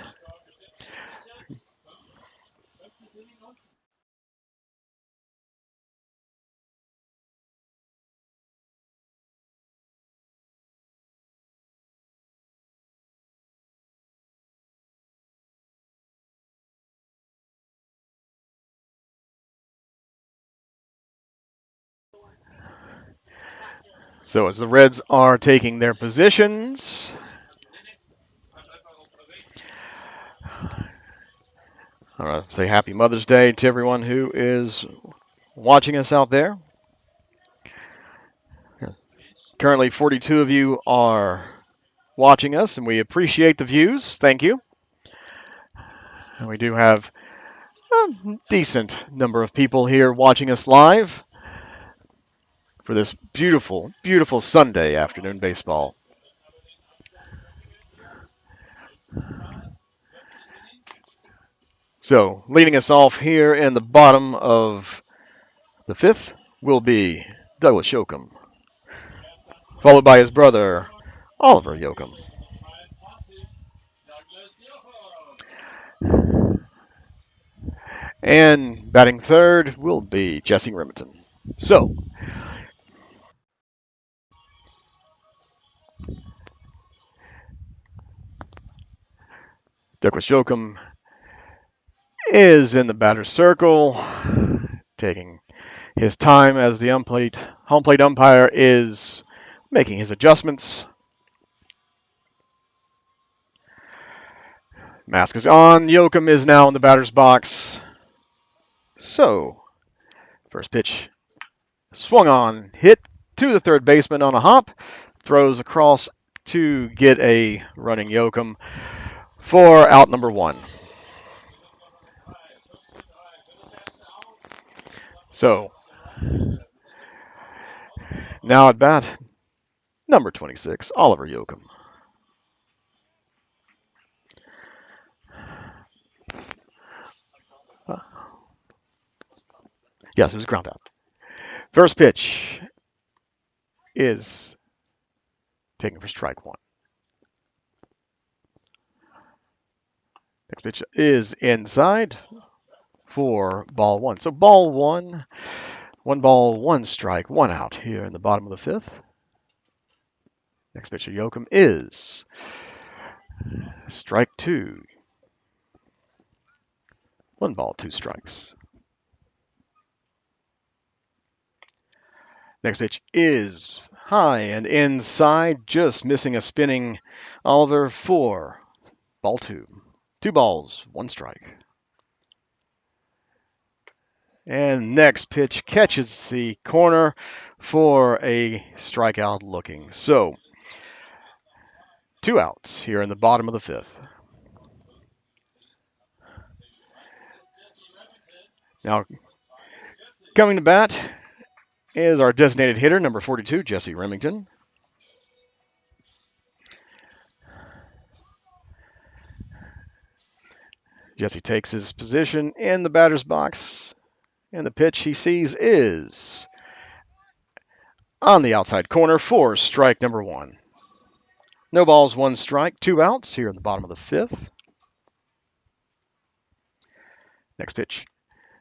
So as the Reds are taking their positions, I want to say happy Mother's Day to everyone who is watching us out there. Currently, 42 of you are watching us, and we appreciate the views. Thank you. And we do have a decent number of people here watching us live for this beautiful, beautiful Sunday afternoon baseball. So, leading us off here in the bottom of the fifth will be Douglas Yoakum, followed by his brother, Oliver Yoakum. And batting third will be Jesse Remington. So, Douglas Yoakum is in the batter's circle, taking his time as the home plate umpire is making his adjustments. Mask is on. Yoakum is now in the batter's box. So, first pitch swung on, hit to the third baseman on a hop, throws across to get a running Yoakum for out number one. So, now at bat, number 26, Oliver Yoakum. Yes, it was a ground out. First pitch is taken for strike one. Next pitch is inside for ball one. So ball one ball, one strike, one out here in the bottom of the fifth. Next pitch of Yoakum is strike two. One ball, two strikes. Next pitch is high and inside, just missing a spinning Oliver for ball two. Two balls, one strike. And next pitch catches the corner for a strikeout looking. So, two outs here in the bottom of the fifth. Now, coming to bat is our designated hitter, number 42, Jesse Remington. Jesse takes his position in the batter's box, and the pitch he sees is on the outside corner for strike number one. No balls, one strike, two outs here in the bottom of the fifth. Next pitch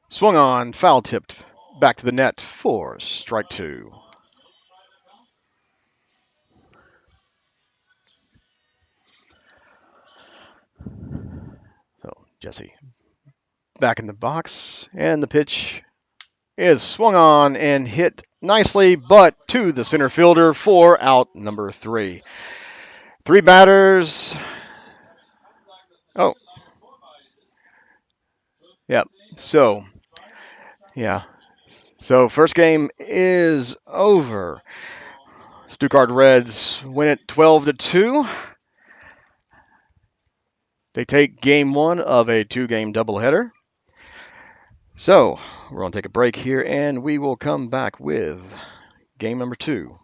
swung on, foul tipped back to the net for strike two. So Jesse back in the box, and the pitch is swung on and hit nicely, but to the center fielder for out number three. Three batters. Oh, yep. So, yeah. So first game is over. Stuttgart Reds win it 12-2. They take game one of a two-game doubleheader. So we're going to take a break here, and we will come back with game number two.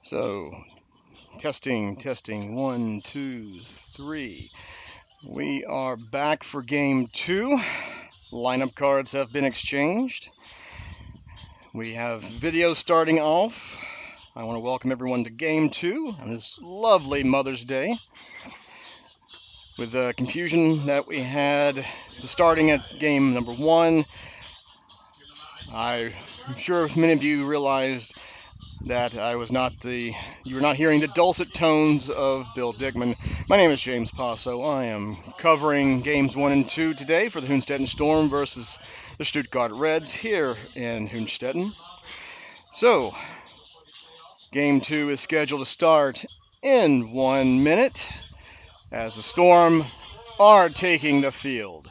So, testing, testing, 1, 2, 3. We are back for game 2. Lineup cards have been exchanged. We have video starting off. I want to welcome everyone to game 2 on this lovely Mother's Day. With the confusion that we had starting at game number 1, I'm sure many of you realized that you were not hearing the dulcet tones of Bill Dickman. My name is James Passo. I am covering games 1 and 2 today for the Hünstetten Storm versus the Stuttgart Reds here in Hünstetten. So, game 2 is scheduled to start in 1 minute as the Storm are taking the field.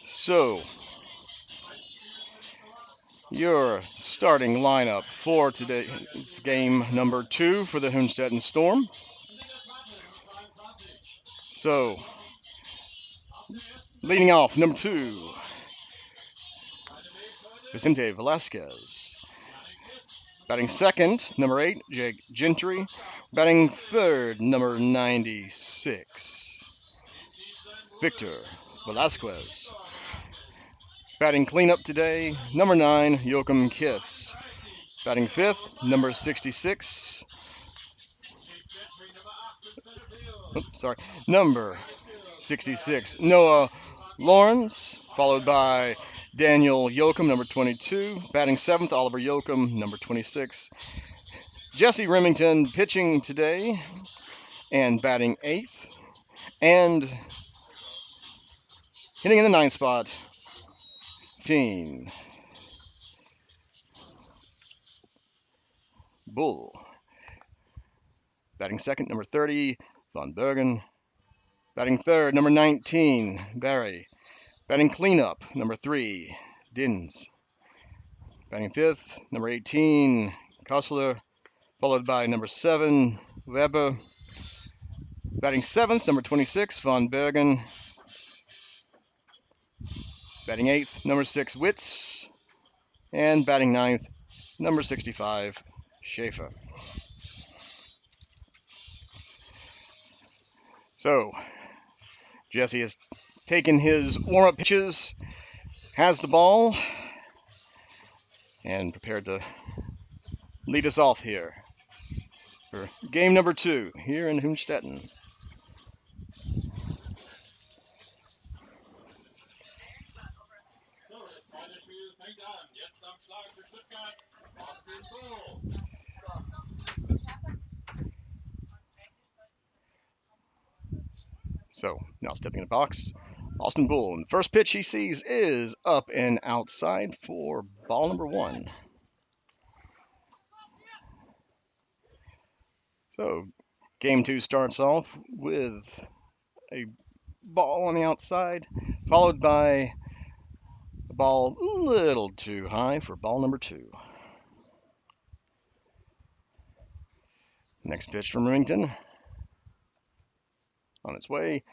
So, your starting lineup for today's game number 2 for the Hünstetten Storm. So, leading off, number 2, Vicente Velasquez. Batting second, number 8, Jake Gentry. Batting third, number 96, Victor Velasquez. Batting cleanup today, number 9, Joachim Kiss. Batting fifth, number 66. Number 66, Noah Lawrence, followed by Daniel Joachim, number 22. Batting seventh, Oliver Joachim, number 26. Jesse Remington pitching today and batting eighth. And hitting in the ninth spot, 15, Bull. Batting second, number 30, Von Bergen. Batting third, number 19, Barry. Batting cleanup, number 3, Dins. Batting fifth, number 18, Kessler, followed by number 7, Weber. Batting seventh, number 26, Von Bergen. Batting eighth, number 6, Witz. And batting ninth, number 65, Schaefer. So, Jesse has taken his warm-up pitches, has the ball, and prepared to lead us off here for game number 2 here in Hünstetten. So, now stepping in the box, Austin Bull. And the first pitch he sees is up and outside for ball number 1. So, game 2 starts off with a ball on the outside, followed by a ball a little too high for ball number 2. Next pitch from Remington. On its way,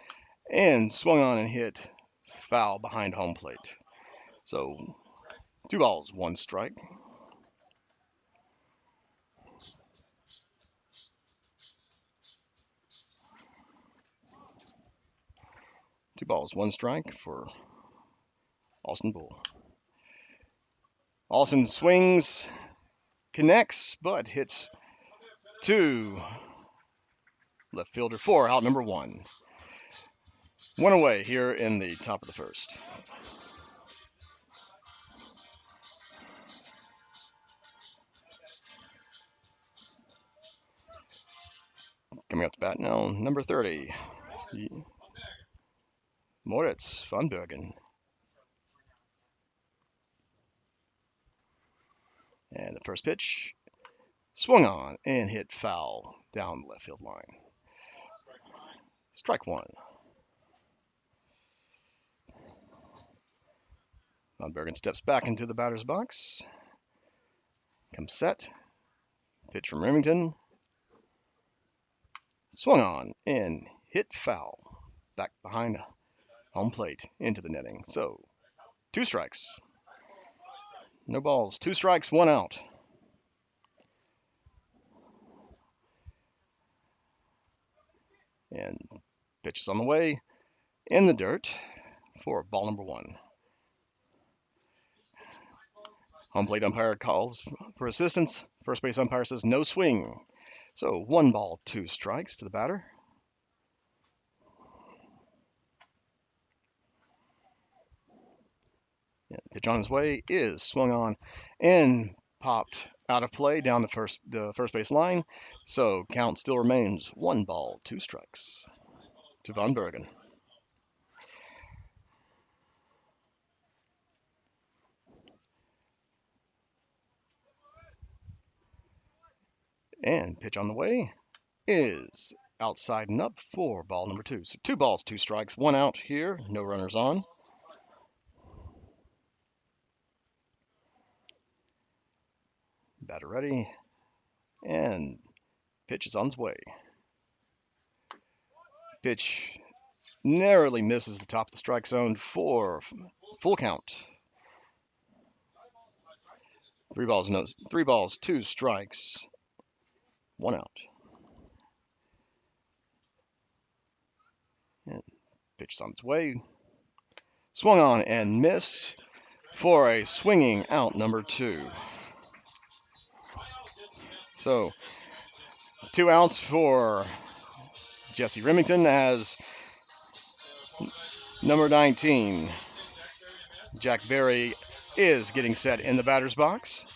and swung on and hit foul behind home plate. So, 2 balls, 1 strike. Two balls, 1 strike for Austin Bull. Austin swings, connects, but hits 2. Left fielder 4, out number 1. 1 away here in the top of the first. Coming up to bat now, number 30, Moritz von Bergen. And the first pitch, swung on and hit foul down the left field line. Strike 1. Von Bergen steps back into the batter's box. Comes set. Pitch from Remington. Swung on and hit foul. Back behind home plate into the netting. So, 2 strikes. No balls. 2 strikes, 1 out. And pitch is on the way in the dirt for ball number one. Home plate umpire calls for assistance. First base umpire says no swing. So 1 ball, 2 strikes to the batter. And pitch on his way is swung on and popped out of play down the first base line. So count still remains 1 ball, 2 strikes to Von Bergen. And pitch on the way is outside and up for ball number two. So 2 balls, 2 strikes, 1 out here, no runners on. Batter ready, and pitch is on its way. Pitch narrowly misses the top of the strike zone for full count. 3 balls, 2 strikes, 1 out. And pitch is on its way. Swung on and missed for a swinging out number 2. So 2 outs for Jesse Remington as number 19, Jack Berry, is getting set in the batter's box.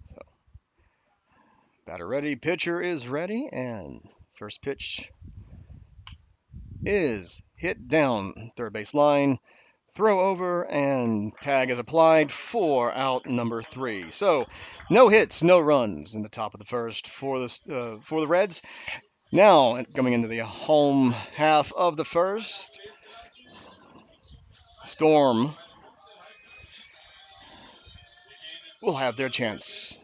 So batter ready, pitcher is ready, and first pitch is hit down third base line. Throw over and tag is applied for out number 3. So no hits, no runs in the top of the first for the Reds. Now coming into the home half of the first, Storm will have their chance.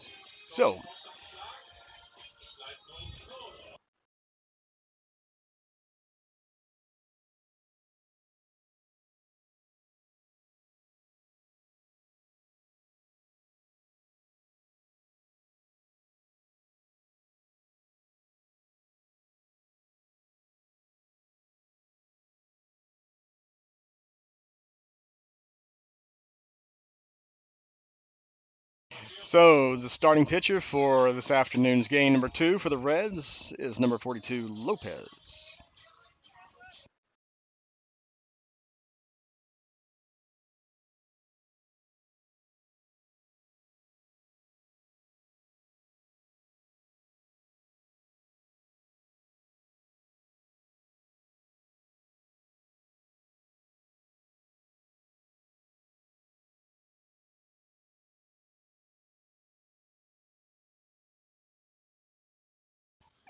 So the starting pitcher for this afternoon's game number 2 for the Reds is number 42, Lopez.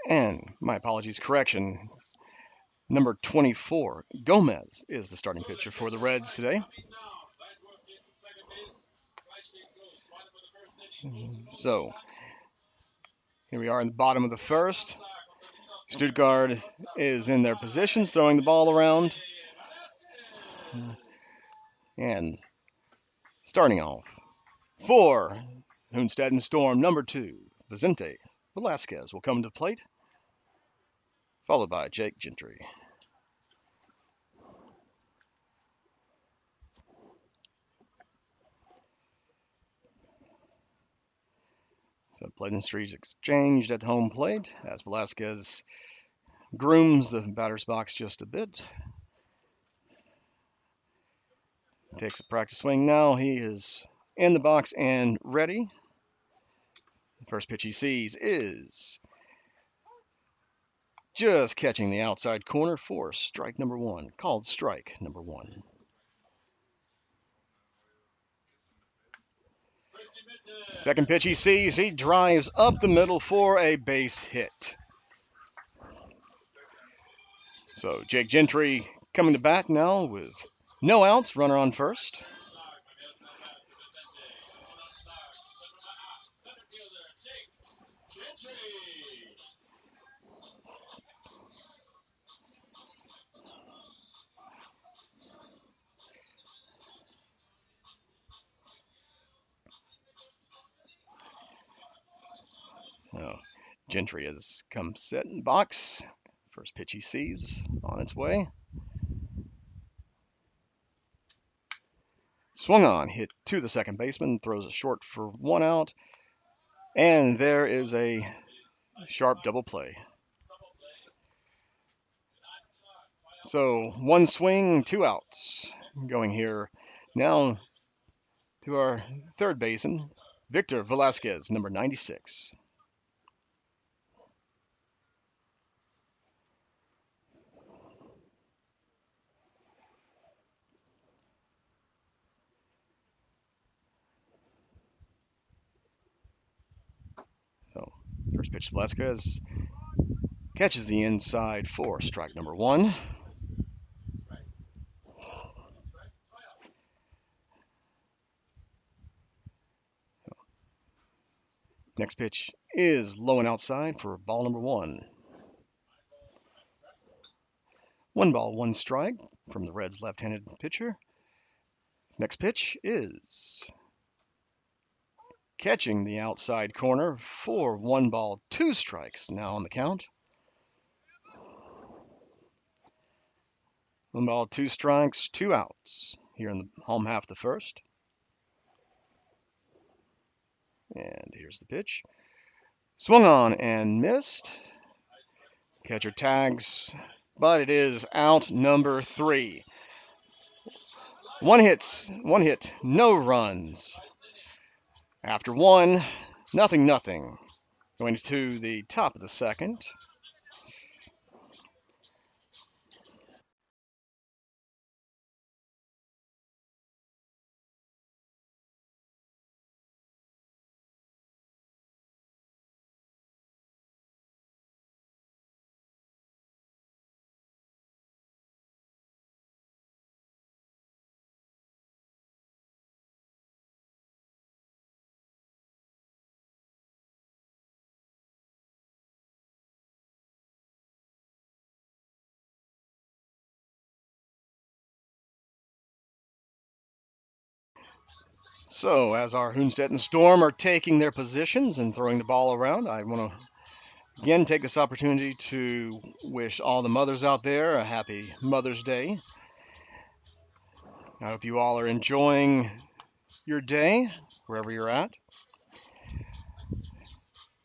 And my apologies, correction. Number 24, Gomez, is the starting pitcher for the Reds today. So here we are in the bottom of the first. Stuttgart is in their positions, throwing the ball around. And starting off for Hünstetten Storm, number 2, Vicente Velasquez will come to the plate, followed by Jake Gentry. So plate and streets exchanged at the home plate as Velasquez grooms the batter's box just a bit. Takes a practice swing now. He is in the box and ready. The first pitch he sees is just catching the outside corner for strike number 1, called strike number 1. Second pitch he sees, he drives up the middle for a base hit. So Jake Gentry coming to bat now with no outs, runner on first. Gentry has come set in the box. First pitch he sees on its way. Swung on, hit to the second baseman, throws a short for 1 out, and there is a sharp double play. So 1 swing, 2 outs. Going here now to our third baseman, Victor Velasquez, number 96. So first pitch, Velasquez catches the inside for strike number 1. Next pitch is low and outside for ball number 1. 1 ball, 1 strike from the Reds' left-handed pitcher. His next pitch is catching the outside corner for 1 ball, 2 strikes now on the count. 1 ball, 2 strikes, 2 outs here in the home half of the first. And here's the pitch. Swung on and missed. Catcher tags, but it is out number 3. 1 hit, no runs. After 1, nothing. Going to the top of the second. So as our Hünstetten Storm are taking their positions and throwing the ball around, I want to again take this opportunity to wish all the mothers out there a happy Mother's Day. I hope you all are enjoying your day wherever you're at.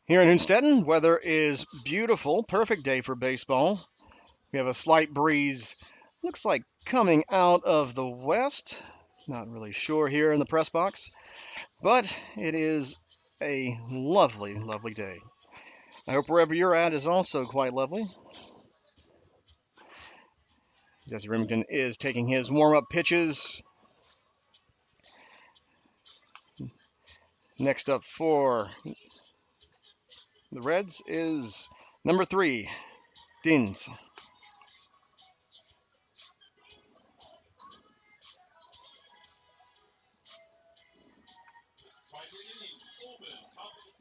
Here in Hünstetten, weather is beautiful, perfect day for baseball. We have a slight breeze, looks like coming out of the west. Not really sure here in the press box, but it is a lovely day. I hope wherever you're at is also quite lovely. Jesse Remington is taking his warm-up pitches. Next up for the Reds is number 3, Dins.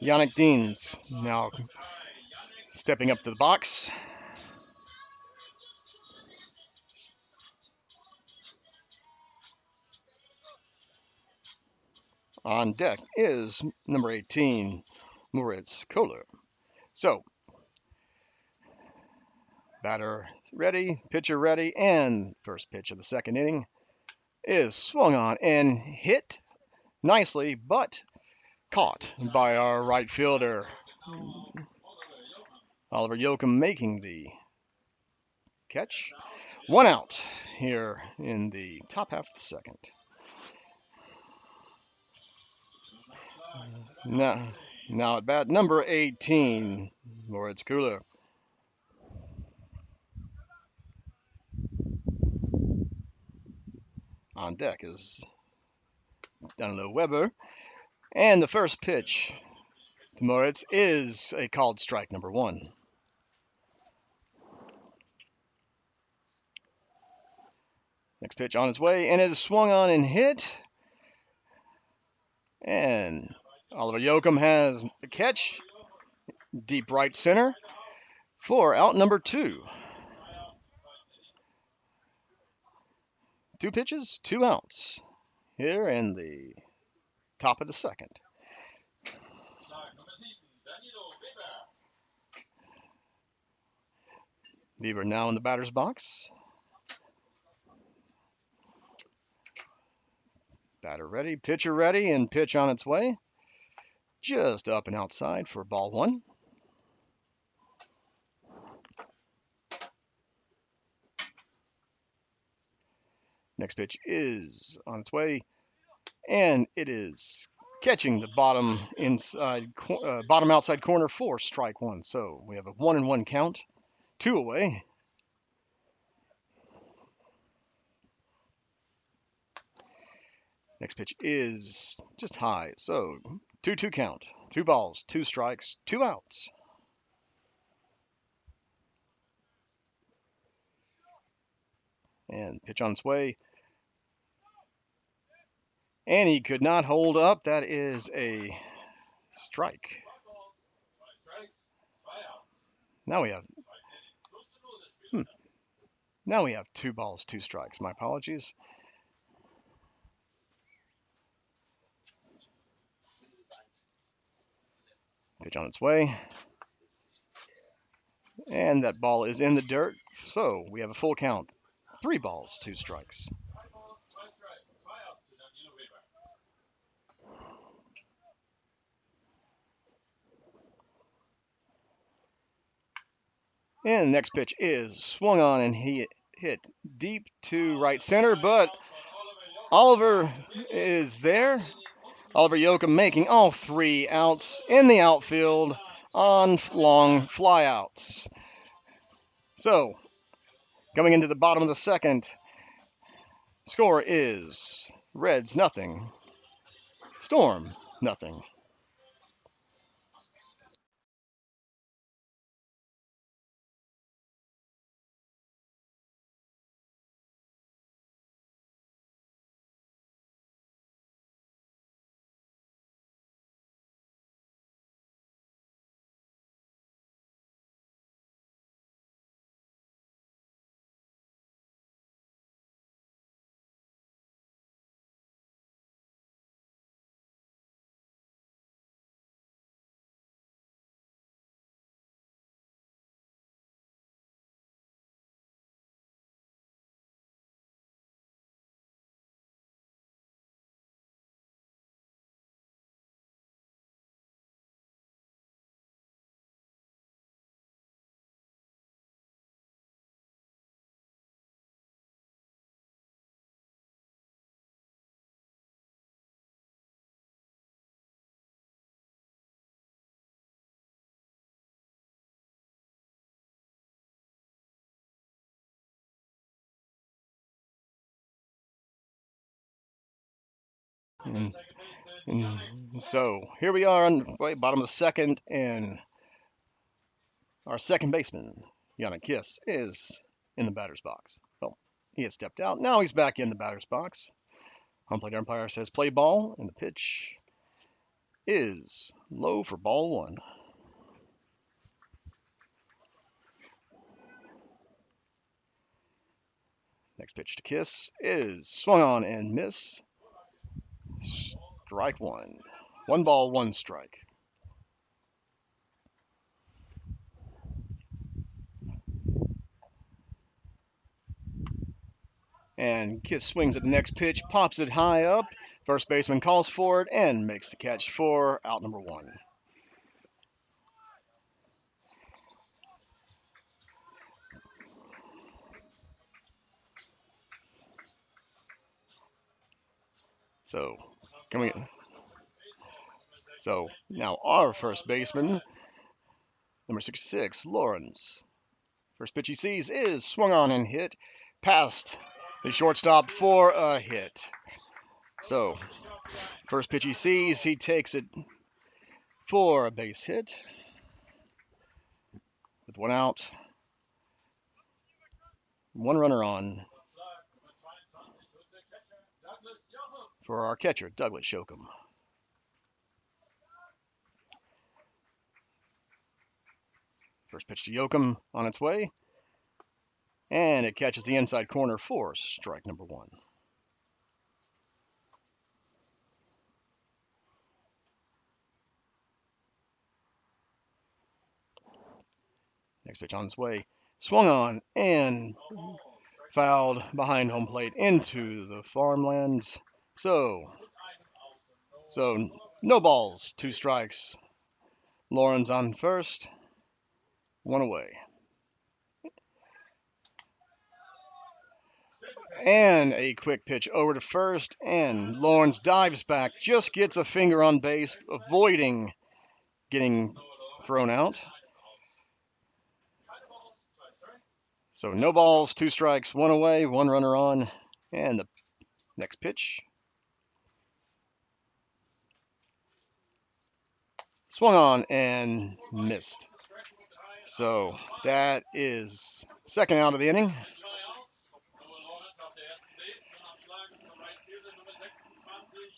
Yannick Dins now stepping up to the box. On deck is number 18, Moritz Kohler. So, batter ready, pitcher ready, and first pitch of the second inning is swung on and hit nicely, but caught by our right fielder, Oliver Yoakum, making the catch. 1 out here in the top half of the second. Now at bat, number 18, Moritz Kohler. On deck is Danilo Weber. And the first pitch to Moritz is a called strike number 1. Next pitch on its way, and it is swung on and hit. And Oliver Yoakum has the catch, deep right center, for out number 2. 2 pitches, 2 outs here in the top of the second. Bieber now in the batter's box. Batter ready, pitcher ready, and pitch on its way. Just up and outside for ball one. Next pitch is on its way, and it is catching the bottom inside, bottom outside corner for strike one. So we have a 1-1 count, 2 away. Next pitch is just high, so 2-2 count, 2 balls, 2 strikes, 2 outs. And pitch on its way, and he could not hold up. That is a strike. Now we have now we have 2 balls, 2 strikes. My apologies. Pitch on its way. And that ball is in the dirt. So we have a full count. 3 balls, 2 strikes. And next pitch is swung on and he hit deep to right center, but Oliver is there. Oliver Yoakum making all 3 outs in the outfield on long flyouts. So, coming into the bottom of the second, score is Reds nothing, Storm nothing. And, and so here we are on the bottom of the second, and our second baseman, Yannick Kiss, is in the batter's box. Well, he had stepped out. Now he's back in the batter's box. Home plate umpire says play ball, and the pitch is low for ball one. Next pitch to Kiss is swung on and miss. Strike one. 1 ball, 1 strike. And Kiss swings at the next pitch, pops it high up. First baseman calls for it and makes the catch for out number 1. So coming. So now our first baseman, number 66, Lawrence. First pitch he sees is swung on and hit past the shortstop for a hit. So first pitch he sees, he takes it for a base hit with 1 out, 1 runner on for our catcher, Douglas Shokum. First pitch to Yoakum on its way, and it catches the inside corner for strike number 1. Next pitch on its way, Swung on and fouled behind home plate into the farmlands. So no balls, 2 strikes. Lauren's on first, 1 away. And a quick pitch over to first, and Lawrence dives back, just gets a finger on base, avoiding getting thrown out. So no balls, 2 strikes, 1 away, 1 runner on, and the next pitch. Swung on and missed. So that is second out of the inning.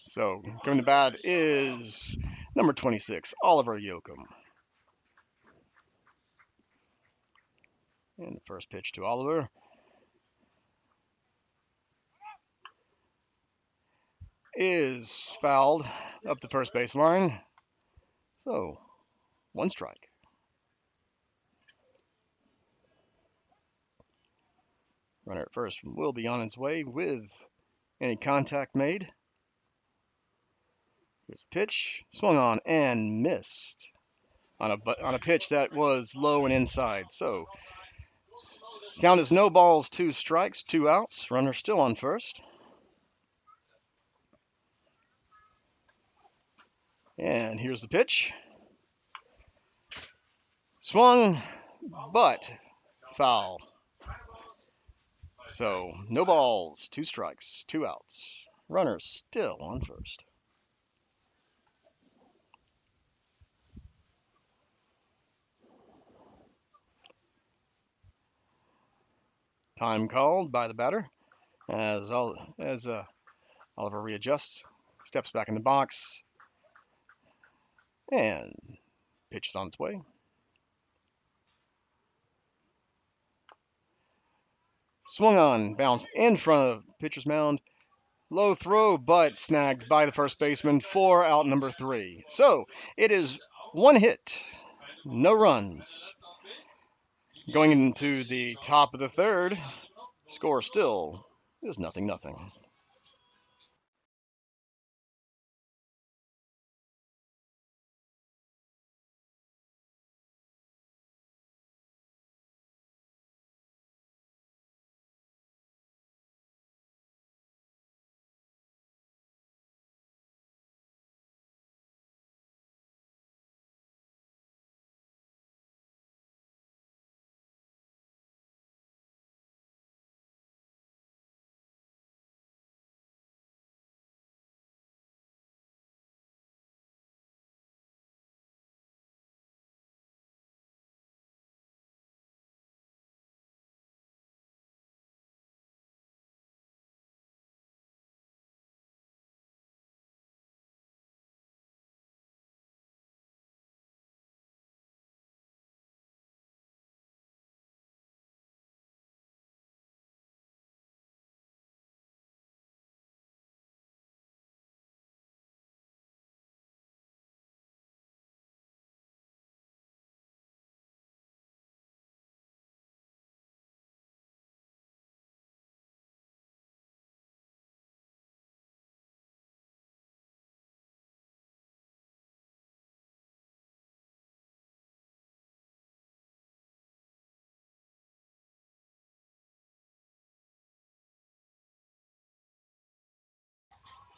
So coming to bat is number 26, Oliver Yoakum. And the first pitch to Oliver is fouled up the first base line. So 1 strike. Runner at first will be on his way with any contact made. Here's a pitch, swung on and missed on a pitch that was low and inside. So count is no balls, 2 strikes, 2 outs. Runner still on first. And here's the pitch. Swung, but foul. So no balls, 2 strikes, 2 outs. Runner still on first. Time called by the batter as Oliver readjusts, steps back in the box, and pitches on its way. Swung on, bounced in front of pitcher's mound. Low throw, but snagged by the first baseman for out number 3. So it is 1 hit, no runs. Going into the top of the third, score still is 0-0.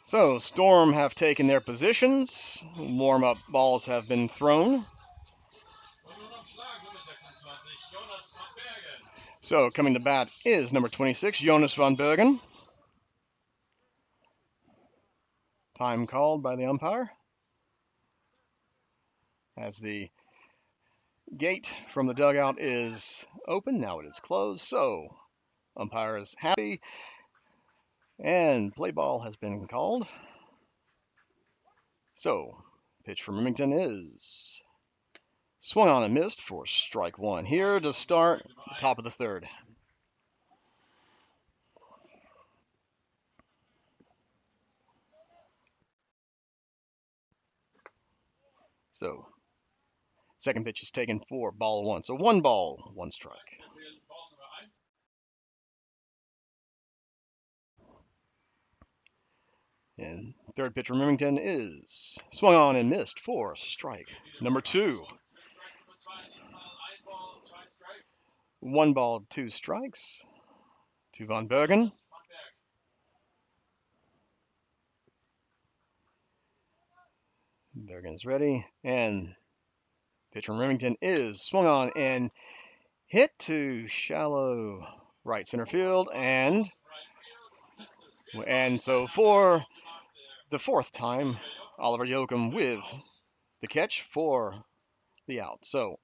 So Storm have taken their positions. Warm-up balls have been thrown. So coming to bat is number 26, Jonas van Bergen. Time called by the umpire as the gate from the dugout is open. Now it is closed. So umpire is happy and play ball has been called. So pitch from Remington is swung on and missed for strike 1. Here to start the top of the third. So second pitch is taken for ball 1. So 1 ball, 1 strike. And third pitch from Remington is swung on and missed for strike number 2. 1 ball, 2 strikes to Von Bergen. Bergen's ready, and pitch from Remington is swung on and hit to shallow right center field, and so for the 4th time, Oliver Yoakum with the catch for the out. So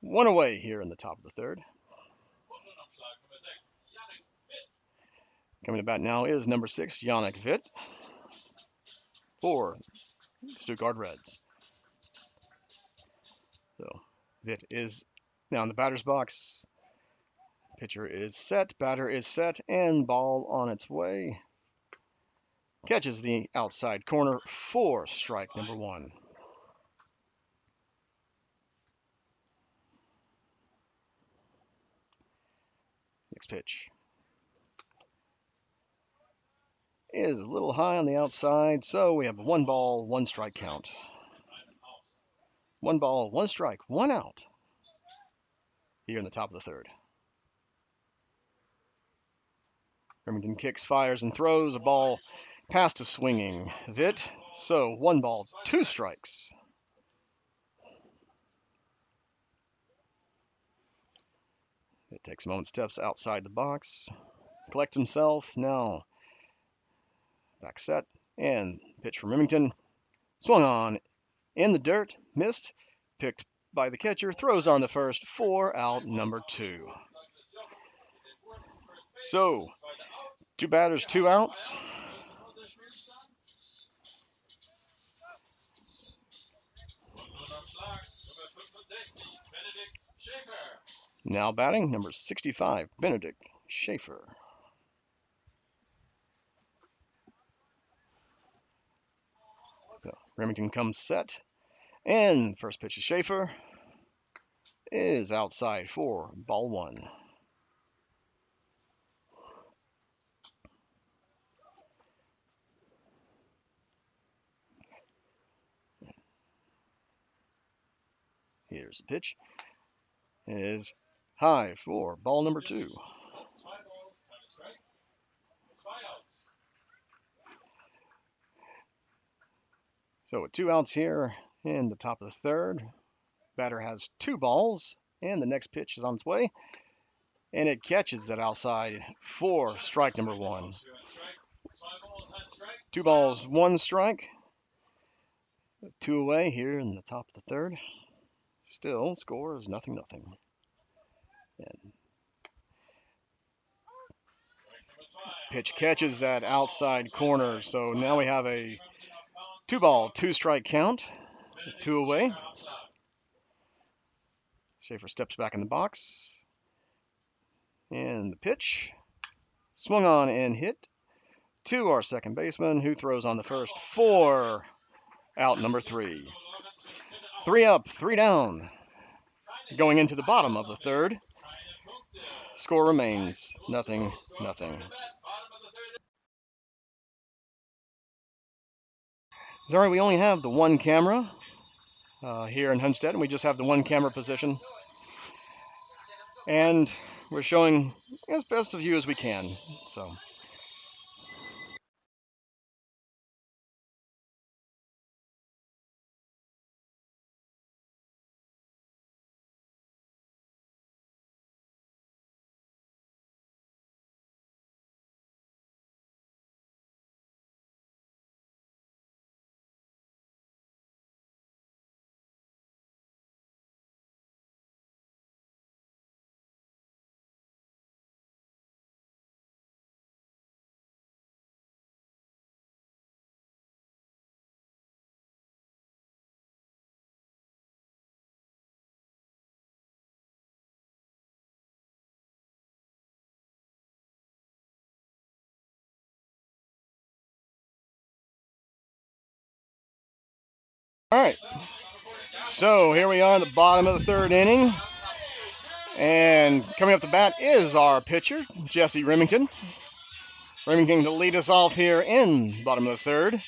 1 away here in the top of the 3rd. Coming to bat now is number 6, Yannick Witt for Stuttgart Reds. So Witt is now in the batter's box. Pitcher is set, batter is set, and ball on its way. Catches the outside corner for strike number 1. Next pitch is a little high on the outside, so we have a 1 ball, 1 strike count. 1 ball, 1 strike, 1 out here in the top of the 3rd. Remington kicks, fires, and throws a ball past a swinging Witt. So 1 ball, 2 strikes. It takes a moment, steps outside the box, collects himself. Now back set, and pitch from Remington. Swung on in the dirt, missed, picked by the catcher, throws on the first for out number 2. So 2 batters, 2 outs. Now batting, number 65, Benedict Schaefer. So Remington comes set, and first pitch to Schaefer is outside for ball 1. Here's the pitch. It is high for ball number 2. So with 2 outs here in the top of the 3rd, batter has 2 balls, and the next pitch is on its way, and it catches that outside for strike number 1. 2 balls, 1 strike. 2 away here in the top of the 3rd. Still, score is 0-0. And pitch catches that outside corner. So now we have a 2 ball, 2 strike count. 2 away. Schaefer steps back in the box. And the pitch. Swung on and hit to our second baseman, who throws on the first for out number 3. 3 up, 3 down. Going into the bottom of the 3rd. Score remains 0-0. Sorry, we only have the 1 camera here in Hünstetten. We just have the 1 camera position. And we're showing as best a view as we can. So. All right. So here we are in the bottom of the 3rd inning. And coming up to bat is our pitcher, Jesse Remington. Remington to lead us off here in bottom of the third.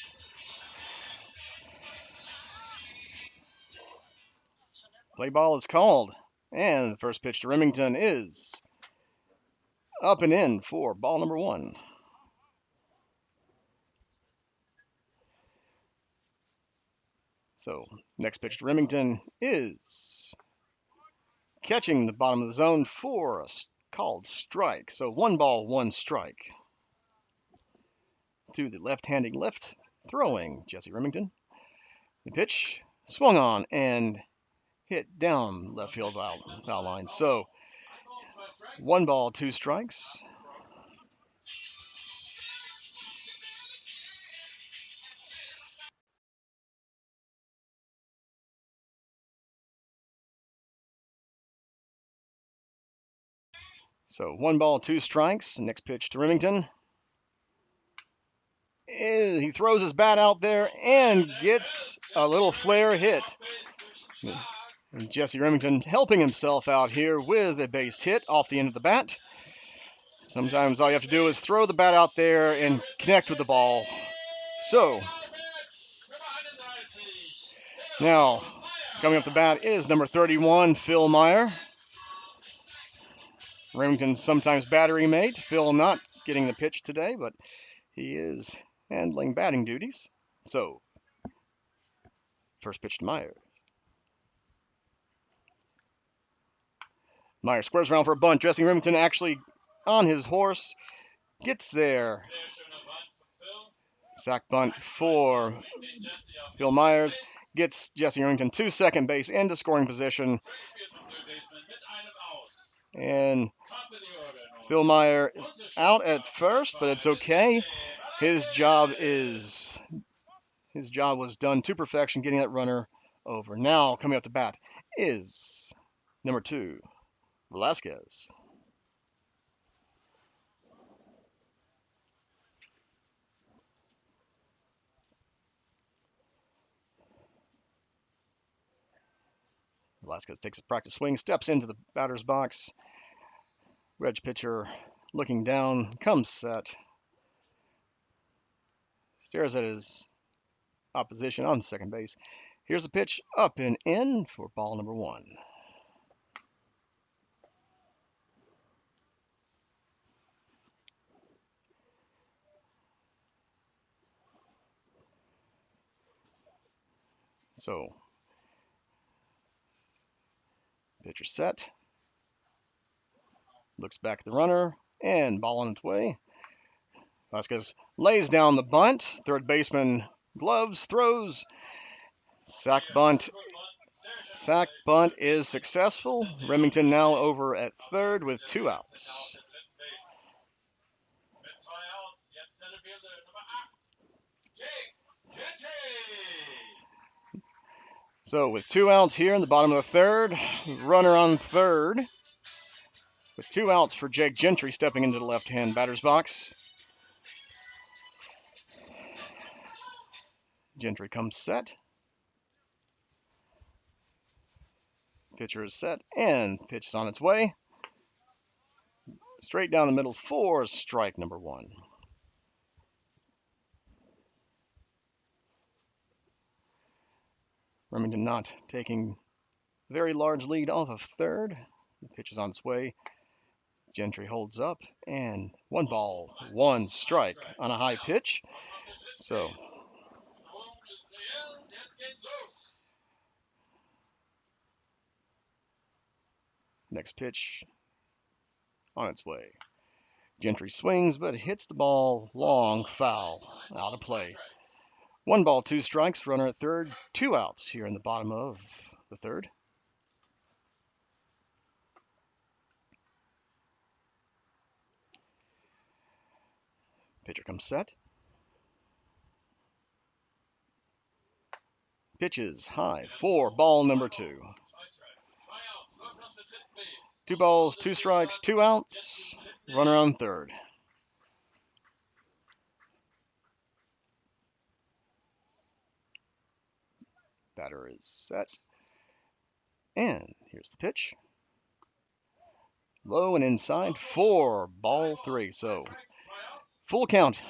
Play ball is called. And the first pitch to Remington is up and in for ball number 1. So next pitch to Remington is catching the bottom of the zone for a called strike. So 1 ball, 1 strike. To the left-handing left throwing Jesse Remington. The pitch swung on and hit down left field foul line. So 1 ball, 2 strikes. So 1 ball, 2 strikes. Next pitch to Remington. He throws his bat out there and gets a little flare hit. And Jesse Remington helping himself out here with a base hit off the end of the bat. Sometimes all you have to do is throw the bat out there and connect with the ball. So now coming up the bat is number 31, Phil Meyer. Remington's sometimes battery mate. Phil not getting the pitch today, but he is handling batting duties. So first pitch to Meyer. Meyer squares around for a bunt. Jesse Remington actually on his horse gets there. Sack bunt for Phil Myers. Gets Jesse Remington to second base into scoring position. And Phil Meyer is out at first, but it's okay. His job was done to perfection, getting that runner over. Now coming up to bat is number 2, Velasquez. Velasquez takes a practice swing, steps into the batter's box. Reg pitcher looking down, comes set. Stares at his opposition on second base. Here's the pitch up and in for ball number 1. So, pitcher set. Looks back at the runner and ball on its way. Vasquez lays down the bunt. Third baseman gloves, throws. Sack bunt. Sack bunt is successful. Remington now over at third with 2 outs. So with 2 outs here in the bottom of the third, runner on third. With 2 outs for Jake Gentry stepping into the left-hand batter's box. Gentry comes set. Pitcher is set and pitch is on its way. Straight down the middle for strike number 1. Remington not taking a very large lead off of third. The pitch is on its way. Gentry holds up and 1 ball, 1 strike on a high pitch. So next pitch on its way. Gentry swings, but hits the ball long, foul, out of play. 1 ball, 2 strikes, runner at third, 2 outs here in the bottom of the third. Pitcher comes set. Pitches high for ball number 2. 2 balls, 2 strikes, 2 outs, runner on third. Batter is set. And here's the pitch. Low and inside for ball 3. So Full count.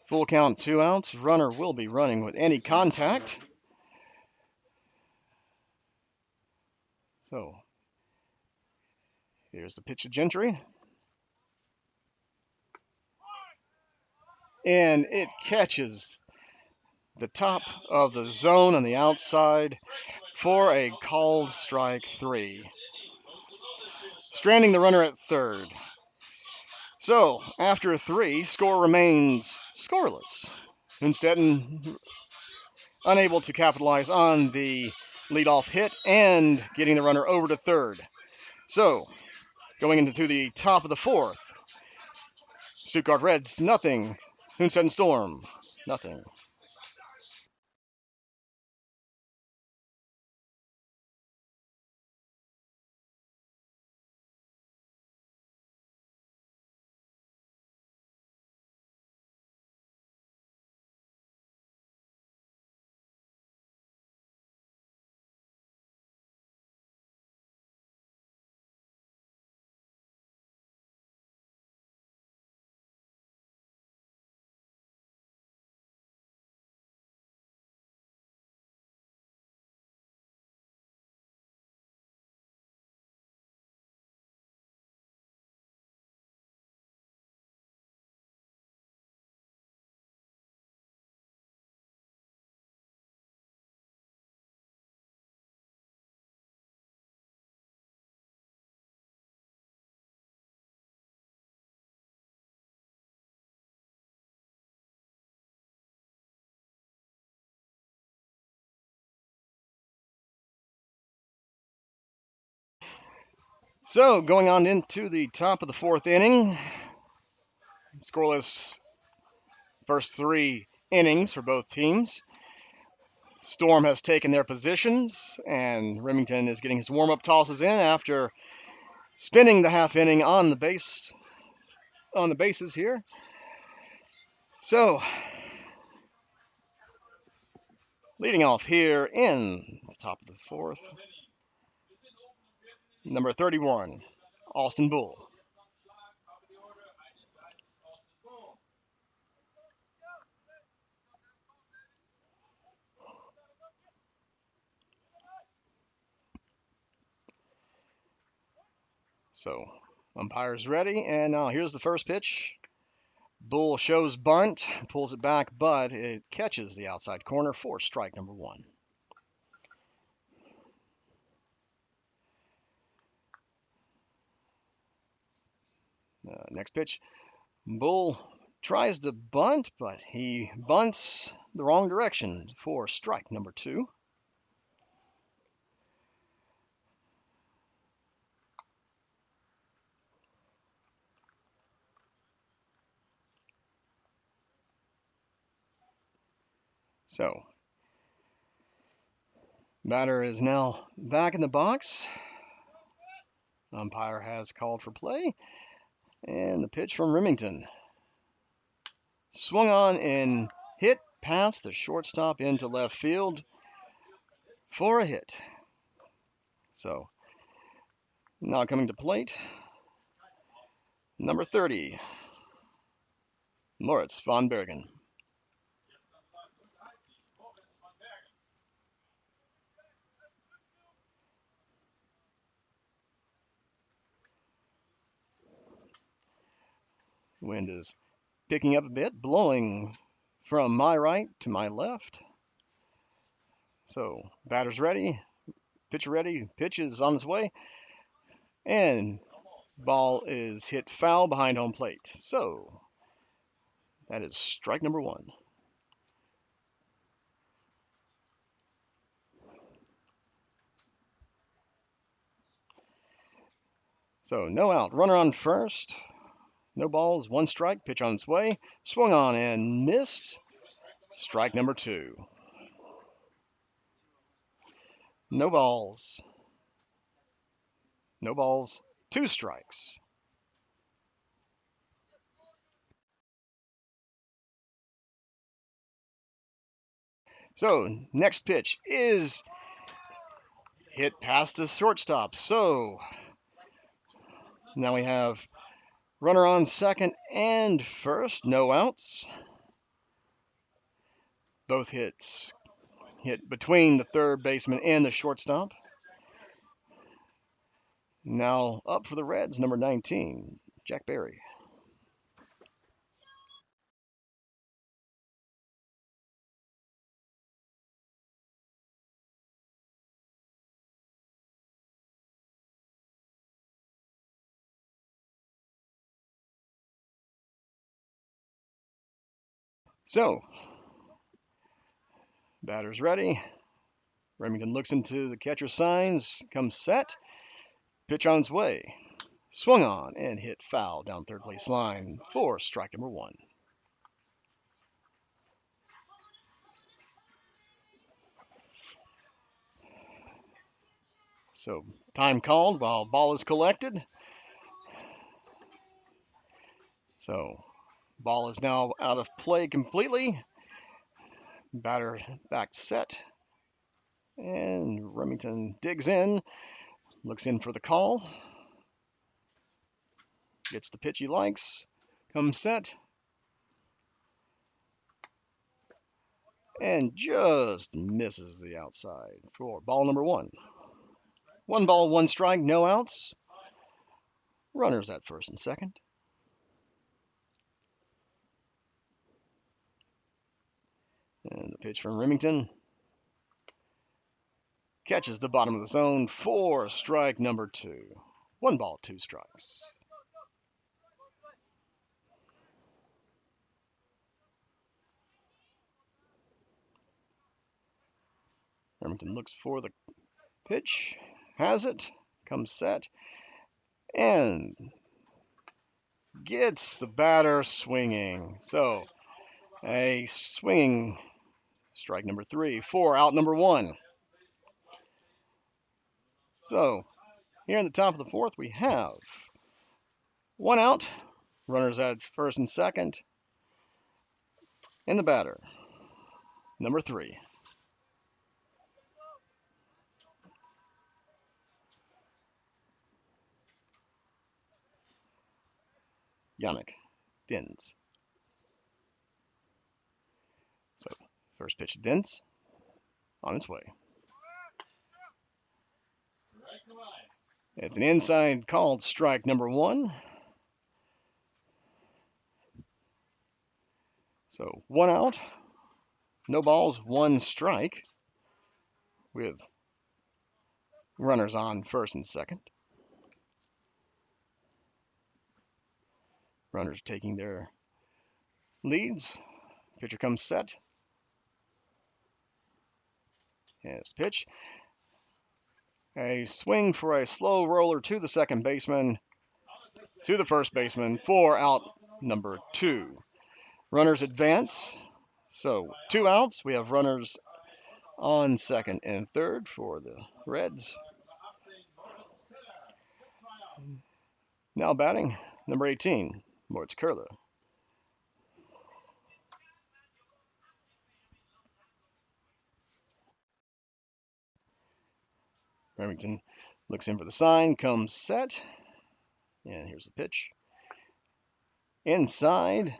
Full count, 2 outs. Runner will be running with any contact. So here's the pitch to Gentry. And it catches the top of the zone on the outside for a called strike 3. Stranding the runner at third. So, after 3, score remains scoreless. Hünstetten unable to capitalize on the leadoff hit and getting the runner over to third. So, going into the top of the 4th, Stuttgart Reds, nothing. Hünstetten Storm, nothing. So, going on into the top of the 4th inning, scoreless first 3 innings for both teams. Storm has taken their positions, and Remington is getting his warm-up tosses in after spending the half inning on the bases here. So, leading off here in the top of the 4th, number 31, Austin Bull. So, umpire's ready, and now here's the first pitch. Bull shows bunt, pulls it back, but it catches the outside corner for strike number 1. Next pitch, Bull tries to bunt, but he bunts the wrong direction for strike number 2. So, batter is now back in the box. Umpire has called for play. And the pitch from Remington. Swung on and hit past the shortstop into left field for a hit. So, now coming to plate, number 30, Moritz von Bergen. Wind is picking up a bit, blowing from my right to my left. So, batter's ready, pitcher ready, pitch is on its way, and ball is hit foul behind home plate. So, that is strike number 1. So, no out, runner on first. No balls, 1 strike, pitch on its way. Swung on and missed. Strike number 2. No balls. No balls, 2 strikes. So, next pitch is hit past the shortstop. So, Now we have runner on second and first, no outs. Both hits hit between the third baseman and the shortstop. Now up for the Reds, number 19, Jack Berry. So, batter's ready. Remington looks into the catcher's signs, comes set, pitch on its way. Swung on and hit foul down third base line for strike number 1. So, time called while ball is collected. So, ball is now out of play completely. Batter back set. And Remington digs in, looks in for the call. Gets the pitch he likes, comes set, and just misses the outside for ball number 1. 1 ball, 1 strike, no outs. Runners at first and second. And the pitch from Remington catches the bottom of the zone for strike number 2. 1 ball, 2 strikes. Remington looks for the pitch, has it, comes set, and gets the batter swinging. So a swinging strike number 3 for out number 1. So here in the top of the 4th, we have 1 out, runners at first and second, and the batter, number 3. Yannick Dins. So first pitch to Dins, on its way. It's an inside called strike number 1. So 1 out, no balls, 1 strike, with runners on first and second. Runners taking their leads. Pitcher comes set. His pitch. A swing for a slow roller to the second baseman, to the first baseman for out number 2. Runners advance. So 2 outs. We have runners on second and third for the Reds. Now batting, number 18, Moritz Kurler. Remington looks in for the sign, comes set, and here's the pitch. Inside,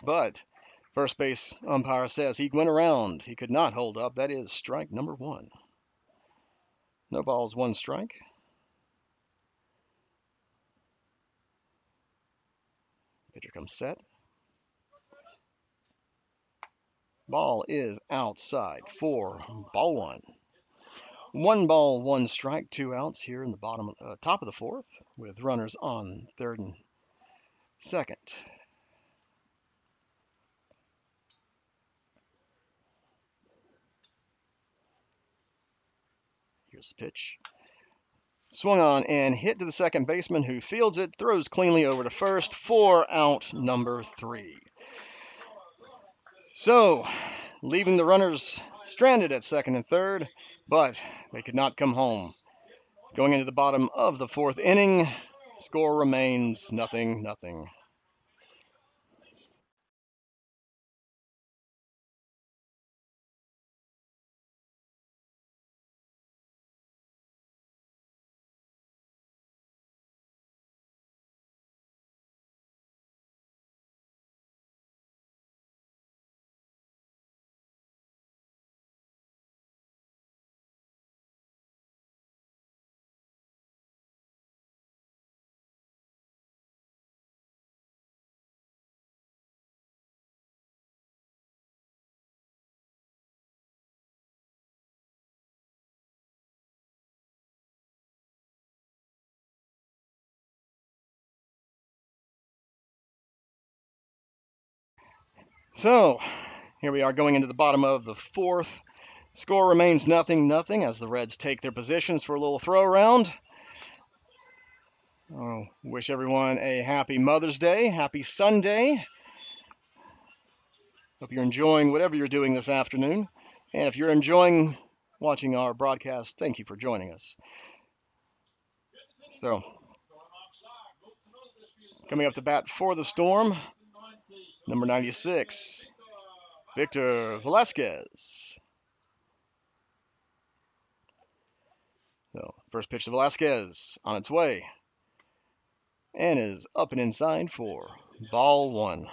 but first base umpire says he went around. He could not hold up. That is strike number 1. No balls, 1 strike. Pitcher comes set. Ball is outside for ball 1. 1 ball, 1 strike, 2 outs here in the top of the 4th, with runners on third and second. Here's the pitch. Swung on and hit to the second baseman, who fields it, throws cleanly over to first for out number 3. So, leaving the runners stranded at second and third, but they could not come home. Going into the bottom of the 4th inning, score remains 0-0. So here we are going into the bottom of the fourth. Score remains 0-0 as the Reds take their positions for a little throw around. Oh, wish everyone a happy Mother's Day, happy Sunday. Hope you're enjoying whatever you're doing this afternoon. And if you're enjoying watching our broadcast, thank you for joining us. So, coming up to bat for the Storm, number 96, Victor Velasquez. So, first pitch to Velasquez on its way and is up and inside for ball one.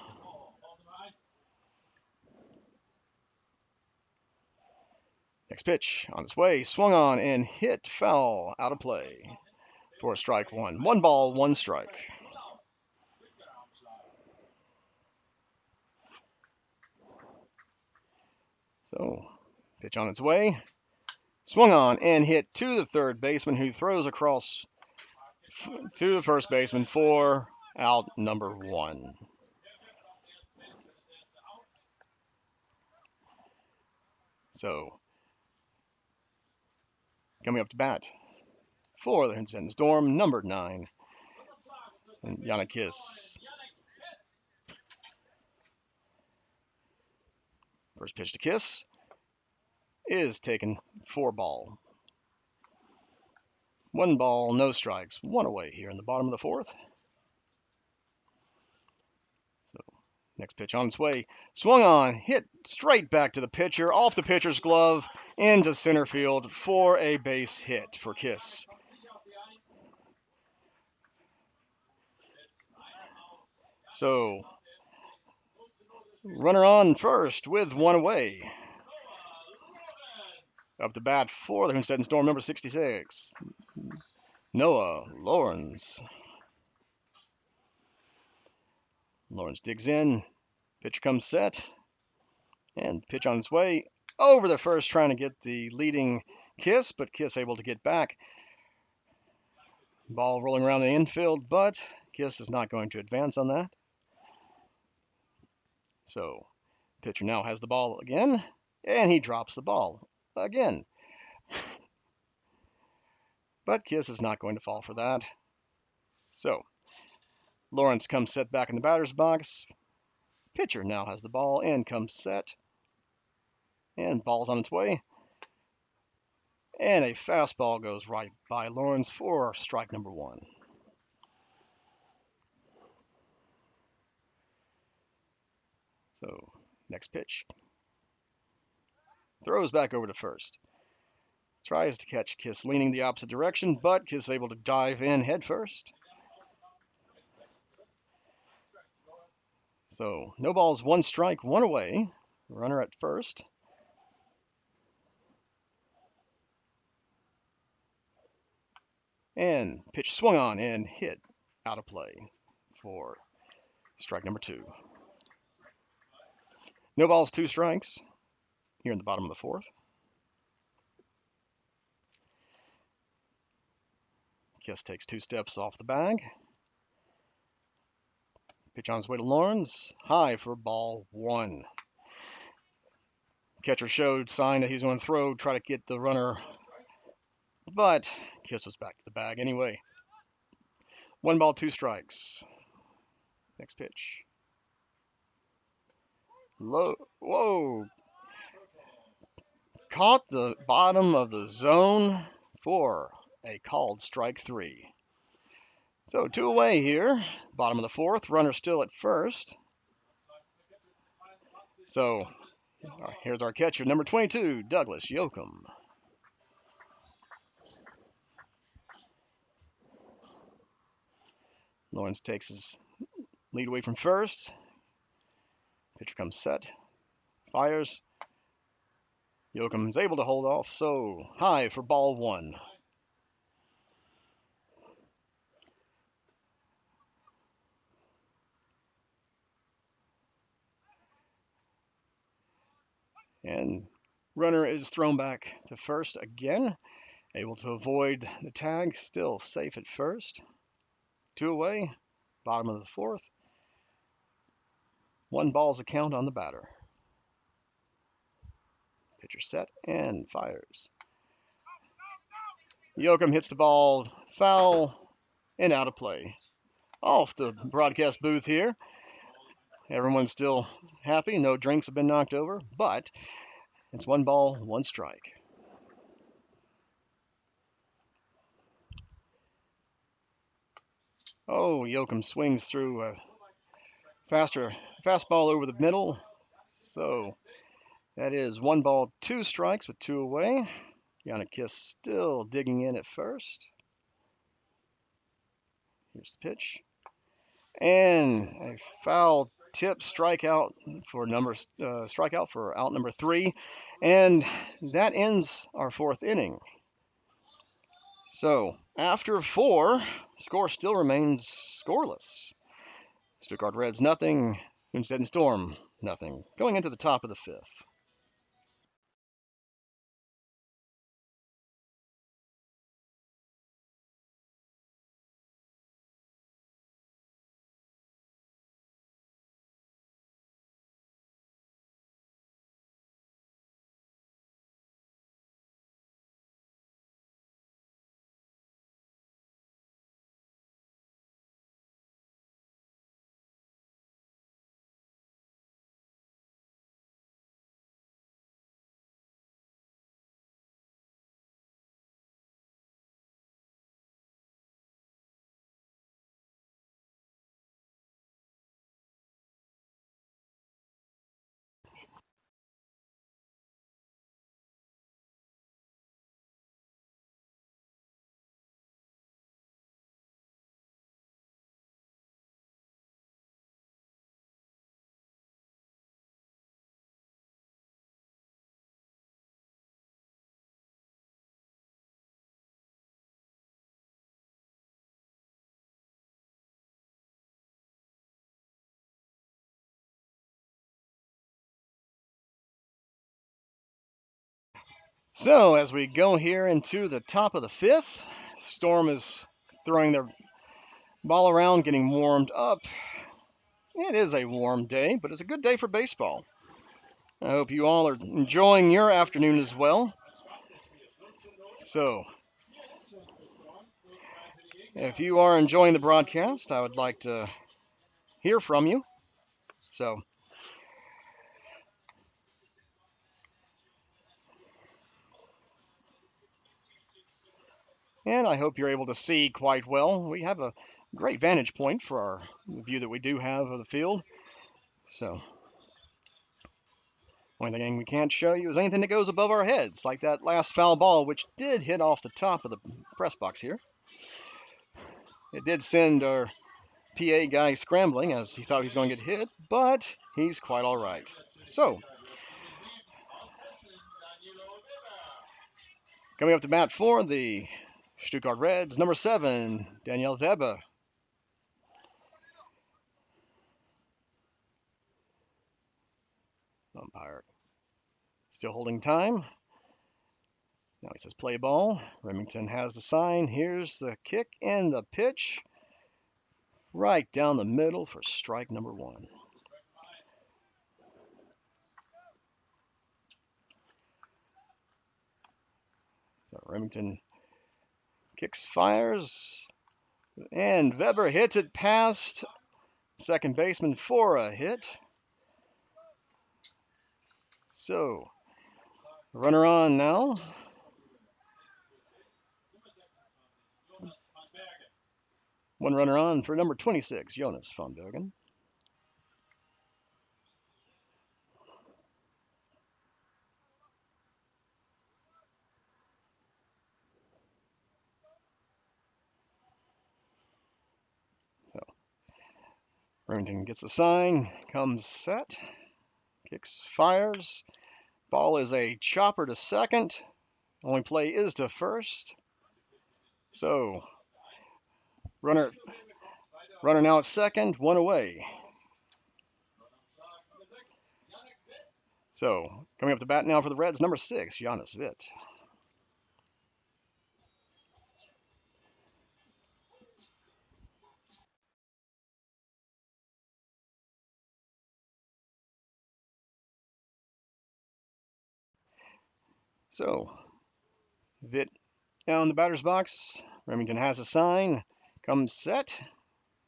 Next pitch on its way, swung on and hit foul out of play for strike one. 1 ball, 1 strike. So, pitch on its way, swung on and hit to the third baseman who throws across to the first baseman for out number 1. So, coming up to bat for the Hünstetten Storm, number 9, and Yanakis. First pitch to Kiss is taken for ball. 1 ball, no strikes, 1 away here in the bottom of the fourth. So, next pitch on its way, swung on, hit straight back to the pitcher, off the pitcher's glove, into center field for a base hit for Kiss. So, runner on first with 1 away. Up to bat for the Hünstetten Storm, number 66, Noah Lawrence. Lawrence digs in, pitcher comes set, and pitch on its way over the first, trying to get the leading Kiss, but Kiss able to get back. Ball rolling around the infield, but Kiss is not going to advance on that. So, pitcher now has the ball again, and he drops the ball again. But Kiss is not going to fall for that. So, Lawrence comes set back in the batter's box. Pitcher now has the ball and comes set. And ball's on its way. And a fastball goes right by Lawrence for strike number 1. So, next pitch. Throws back over to first. Tries to catch Kiss leaning the opposite direction, but Kiss able to dive in head first. So, no balls, 1 strike, 1 away. Runner at first. And pitch swung on and hit out of play for strike number 2. No balls, 2 strikes here in the bottom of the fourth. Kiss takes 2 steps off the bag. Pitch on his way to Lawrence. High for ball 1. Catcher showed sign that he's going to throw, try to get the runner, but Kiss was back to the bag anyway. 1 ball, 2 strikes. Next pitch. Low. Whoa. Caught the bottom of the zone for a called strike 3. So 2 away here. Bottom of the fourth. Runner still at first. So here's our catcher, number 22, Douglas Yoakum. Lawrence takes his lead away from first. Pitcher comes set. Fires. Yoakum is able to hold off, so high for ball 1. And runner is thrown back to first again, able to avoid the tag, still safe at first. 2 away, bottom of the fourth. One ball's a count on the batter. Pitcher set and fires. Yoakum hits the ball foul and out of play. Off the broadcast booth here. Everyone's still happy. No drinks have been knocked over, but it's one ball, one strike. Oh, Yoakum swings through a fastball over the middle. So that is one ball, two strikes with two away. Kiss still digging in at first. Here's the pitch. And a foul tip strikeout for out number 3. And that ends our 4th inning. So after 4, the score still remains scoreless. Stuttgart Reds nothing, Hünstetten Storm nothing. Going into the top of the 5th. So as we go here into the top of the 5th, Storm is throwing their ball around, getting warmed up. It is a warm day, but it's a good day for baseball. I hope you all are enjoying your afternoon as well. So, if you are enjoying the broadcast, I would like to hear from you. So, and I hope you're able to see quite well. We have a great vantage point for our view that we do have of the field. So, only thing we can't show you is anything that goes above our heads, like that last foul ball, which did hit off the top of the press box here. It did send our PA guy scrambling as he thought he was going to get hit, but he's quite all right. So, coming up to bat for the Stuttgart Reds, number 7, Daniel Weber. Umpire still holding time. Now he says play ball. Remington has the sign. Here's the kick and the pitch. Right down the middle for strike number 1. So Remington kicks, fires, and Weber hits it past second baseman for a hit. So, runner on now. One runner on for number 26, Jonas von Bergen. So, Remington gets a sign, comes set, kicks, fires. Ball is a chopper to second. Only play is to first. So, runner now at second, one away. So, coming up to bat now for the Reds, number 6, Jonas Witt. So, Vit down the batter's box. Remington has a sign. Comes set.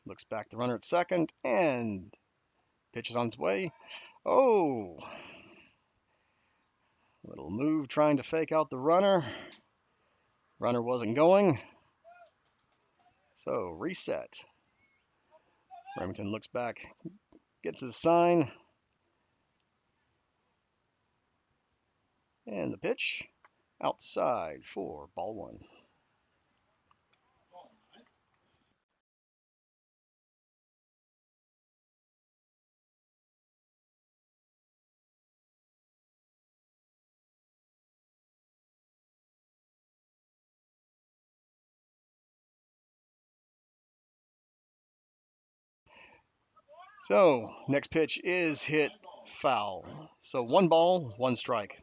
Looks back the runner at second and pitches on its way. Oh, little move trying to fake out the runner. Runner wasn't going. So reset. Remington looks back, gets his sign. And the pitch outside for ball one. So next pitch is hit foul. So 1 ball, 1 strike.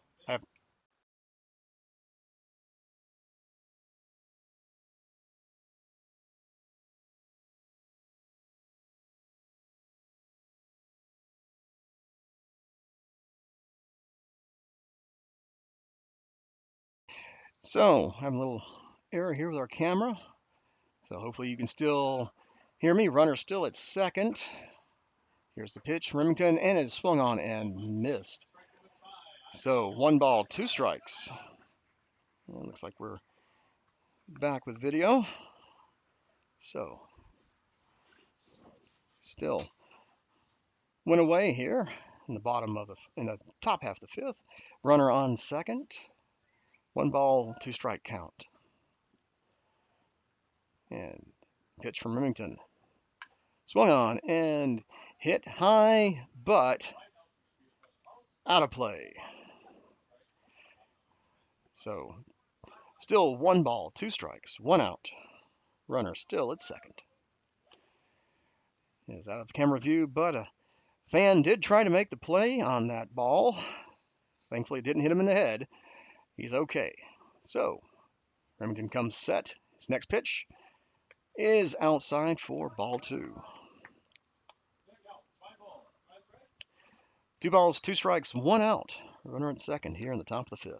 So I have a little error here with our camera. So hopefully you can still hear me. Runner still at second. Here's the pitch, Remington, and it is swung on and missed. So 1 ball, 2 strikes. Well, looks like we're back with video. So still went away here in the top half of the fifth. Runner on second. 1 ball, 2 strike count. And pitch from Remington. Swung on and hit high, but out of play. So still 1 ball, 2 strikes, 1 out. Runner still at second. Is out of the camera view, but a fan did try to make the play on that ball. Thankfully, it didn't hit him in the head. He's okay. So Remington comes set. His next pitch is outside for ball two. 2 balls, 2 strikes, 1 out. Runner at second here in the top of the fifth.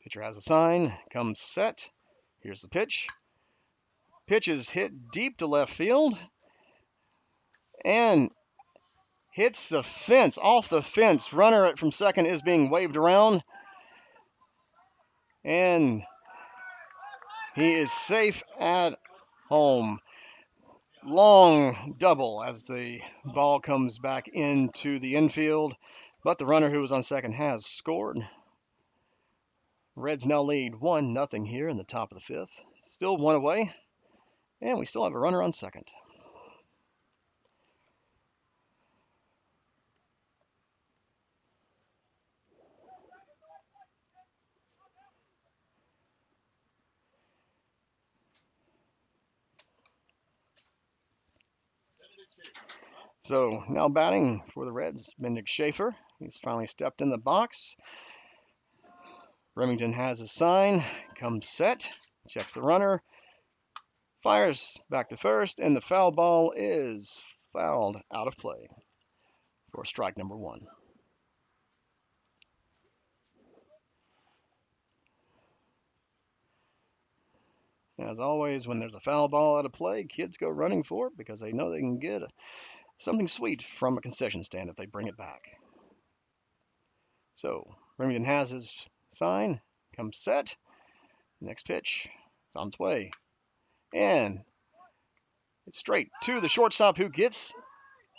Pitcher has a sign, comes set. Here's the pitch. Pitch is hit deep to left field and hits the fence, off the fence. Runner from second is being waved around, and he is safe at home. Long double as the ball comes back into the infield, but the runner who was on second has scored. Reds now lead 1-0 here in the top of the fifth. Still 1 away, and we still have a runner on second. So now batting for the Reds, Benedict Schaefer. He's finally stepped in the box. Remington has his sign, comes set, checks the runner, fires back to first, and the foul ball is fouled out of play for strike number 1. As always, when there's a foul ball out of play, kids go running for it because they know they can get something sweet from a concession stand if they bring it back. So Remington has his sign, comes set, next pitch, it's on its way, and it's straight to the shortstop who gets,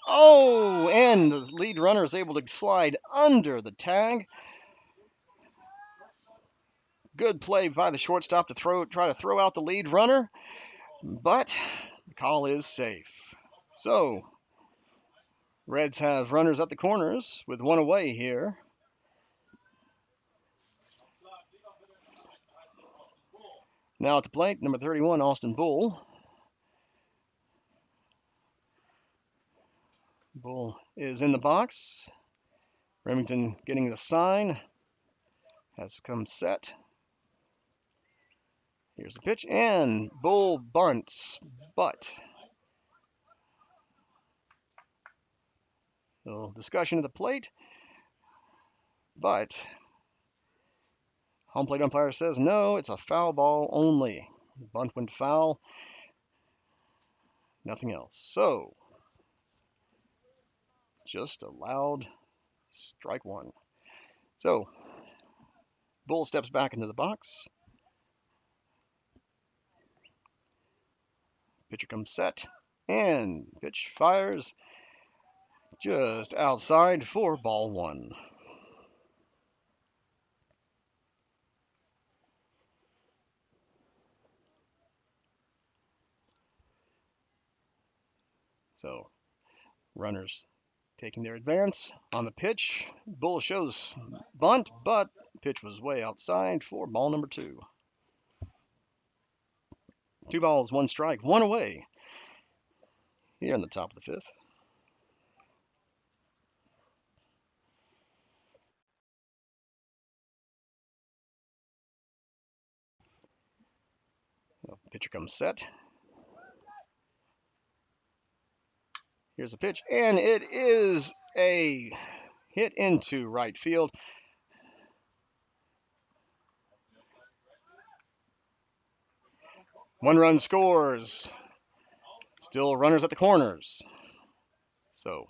and the lead runner is able to slide under the tag. Good play by the shortstop to try to throw out the lead runner, but the call is safe. So Reds have runners at the corners with 1 away here. Now at the plate, number 31, Austin Bull. Bull is in the box. Remington getting the sign. Has come set. Here's the pitch, and Bull bunts, but a little discussion at the plate, but home plate umpire says no, it's a foul ball only. Bunt went foul, nothing else. So, just allowed strike one. So, Bull steps back into the box. Pitcher comes set, and pitch fires just outside for ball one. So, runners taking their advance on the pitch. Bull shows bunt, but pitch was way outside for ball number two. 2 balls, 1 strike, 1 away here in the top of the fifth. Pitcher comes set. Here's the pitch, and it is a hit into right field. One run scores. Still runners at the corners. So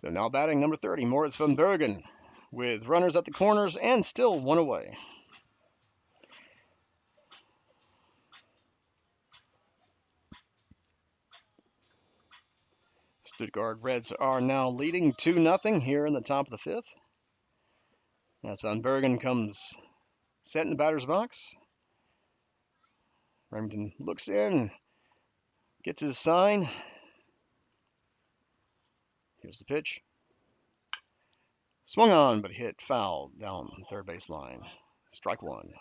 now batting number 30, Moritz van Bergen, with runners at the corners and still 1 away. Stuttgart Reds are now leading 2-0 here in the top of the fifth. As van Bergen comes set in the batter's box. Remington looks in, gets his sign. Here's the pitch. Swung on, but hit foul down third base line. Strike one.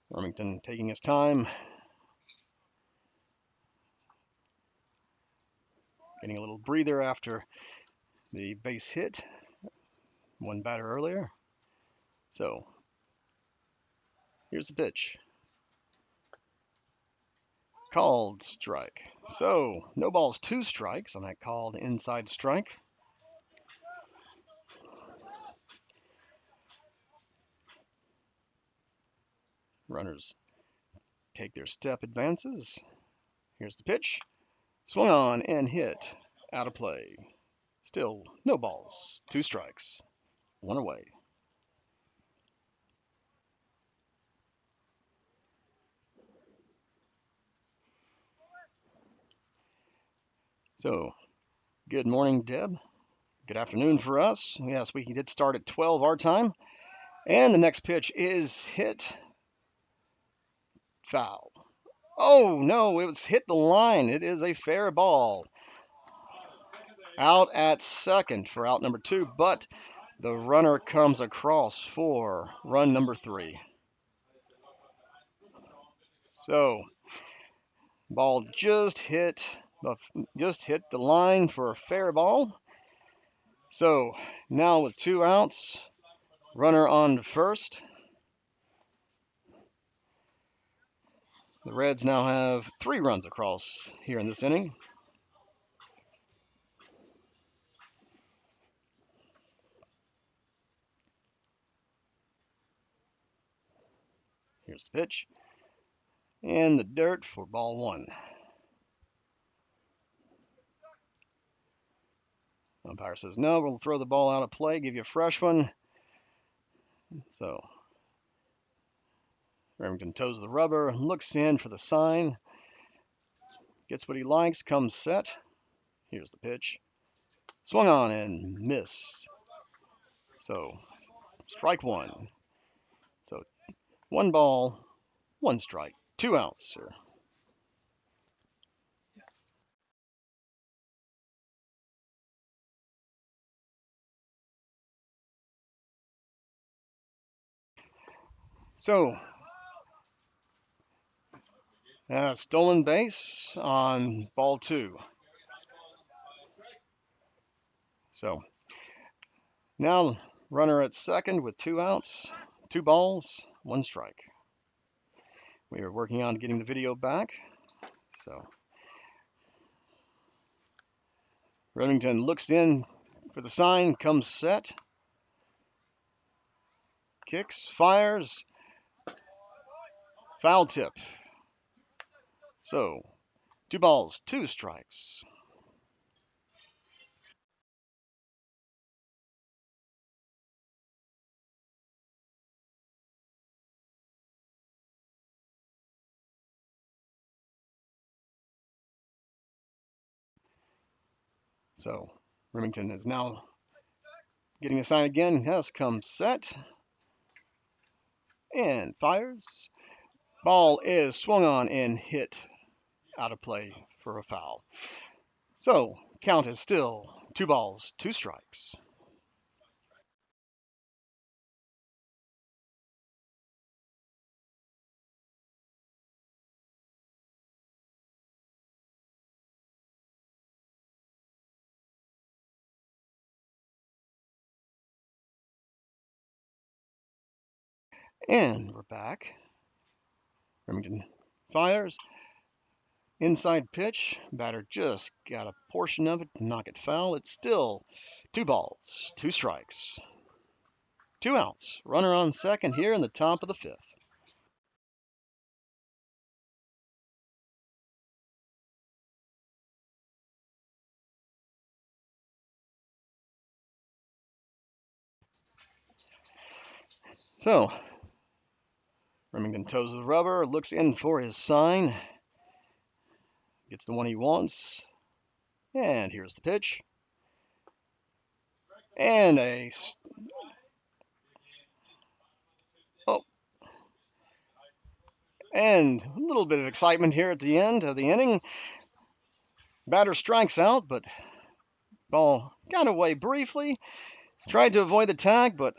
Remington taking his time, getting a little breather after the base hit. One batter earlier. So, here's the pitch. Called strike. So, no balls, 2 strikes on that called inside strike. Runners take their step advances. Here's the pitch. Swung on and hit. Out of play. Still no balls, 2 strikes, 1 away. So, good morning, Deb. Good afternoon for us. Yes, we did start at 12 our time. And the next pitch is hit. Foul. Oh, no, it was hit the line. It is a fair ball. Out at second for out number 2, but the runner comes across for run number 3. So, ball just hit the line for a fair ball. So, now with 2 outs, runner on first. The Reds now have 3 runs across here in this inning. Here's the pitch. And the dirt for ball 1. Umpire says no, we'll throw the ball out of play, give you a fresh one. So Remington toes the rubber, looks in for the sign, gets what he likes, comes set. Here's the pitch. Swung on and missed. So strike 1. So 1 ball, 1 strike, 2 outs, sir. So Stolen base on ball two. So now runner at second with 2 outs, 2 balls, 1 strike. We are working on getting the video back. So Remington looks in for the sign, comes set, kicks, fires, foul tip. So 2 balls, 2 strikes. So Remington is now getting a sign again, has come set and fires. Ball is swung on and hit out of play for a foul. So count is still 2 balls, 2 strikes. And we're back. Remington fires. Inside pitch. Batter just got a portion of it to knock it foul. It's still 2 balls, 2 strikes. 2 outs. Runner on second here in the top of the fifth. So Remington toes the rubber, looks in for his sign. Gets the one he wants. And here's the pitch. And oh, and a little bit of excitement here at the end of the inning. Batter strikes out, but ball got away briefly. Tried to avoid the tag, but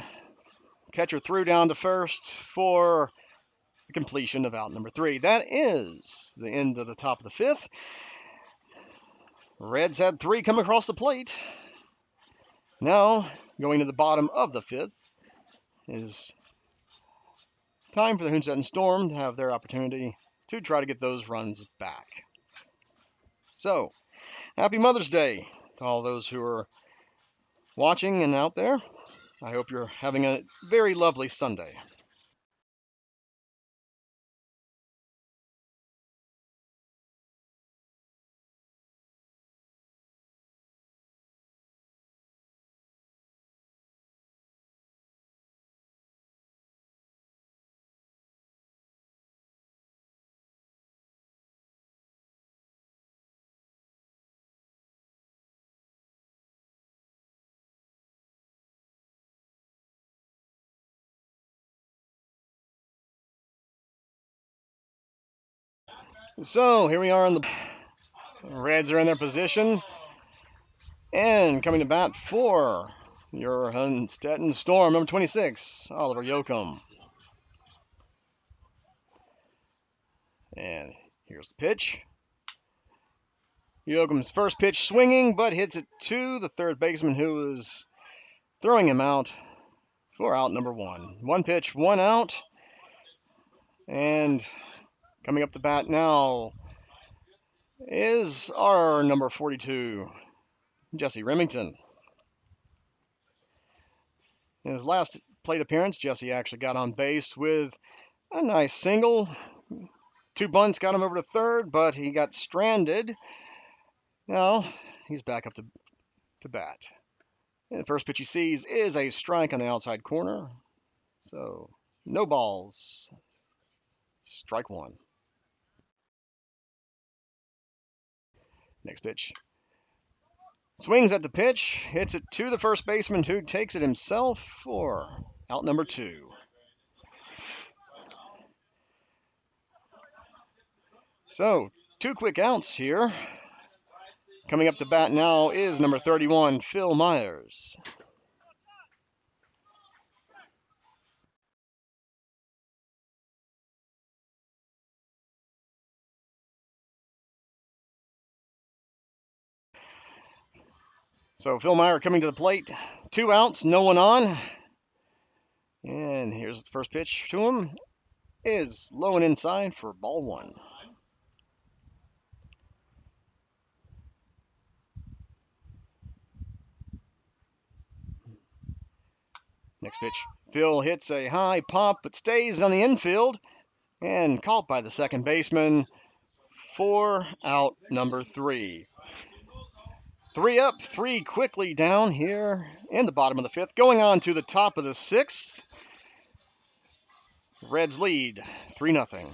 catcher threw down to first for the completion of out number 3. That is the end of the top of the fifth. Reds had 3 come across the plate. Now, going to the bottom of the fifth, is time for the Hünstetten Storm to have their opportunity to try to get those runs back. So, happy Mother's Day to all those who are watching and out there. I hope you're having a very lovely Sunday. So, here we are on the Reds are in their position. And coming to bat for your Hünstetten Storm, number 26, Oliver Yoakum. And here's the pitch. Yoakum's first pitch swinging, but hits it to the third baseman who is throwing him out for out number 1. 1 pitch, 1 out. And coming up to bat now is our number 42, Jesse Remington. In his last plate appearance, Jesse actually got on base with a nice single. 2 bunts got him over to third, but he got stranded. Now he's back up to bat. And the first pitch he sees is a strike on the outside corner. So no balls. Strike 1. Next pitch. Swings at the pitch, hits it to the first baseman who takes it himself for out number 2. So 2 quick outs here. Coming up to bat now is number 31, Phil Myers. So Phil Meyer coming to the plate. 2 outs, no one on. And here's the first pitch to him. Is low and inside for ball 1. Next pitch. Phil hits a high pop but stays on the infield and caught by the second baseman for out number 3. 3 up, 3 quickly down here in the bottom of the 5th. Going on to the top of the 6th. Reds lead 3-0.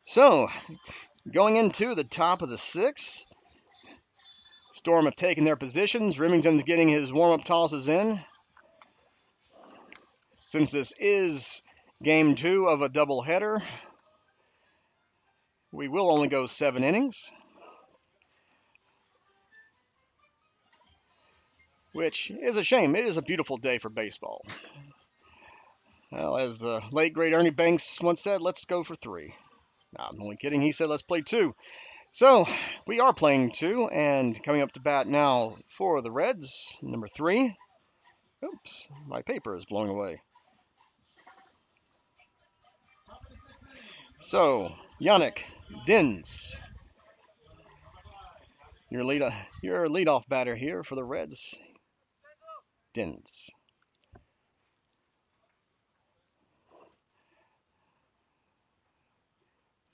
So, going into the top of the 6th, Storm have taken their positions. Remington's getting his warm-up tosses in. Since this is game 2 of a doubleheader, we will only go 7 innings, which is a shame. It is a beautiful day for baseball. Well, as the late great Ernie Banks once said, let's go for 3. No, I'm only kidding. He said, let's play 2. So we are playing 2, and coming up to bat now for the Reds, number 3. Oops, my paper is blowing away. So, Yannick Dins, your leadoff batter here for the Reds. Dins.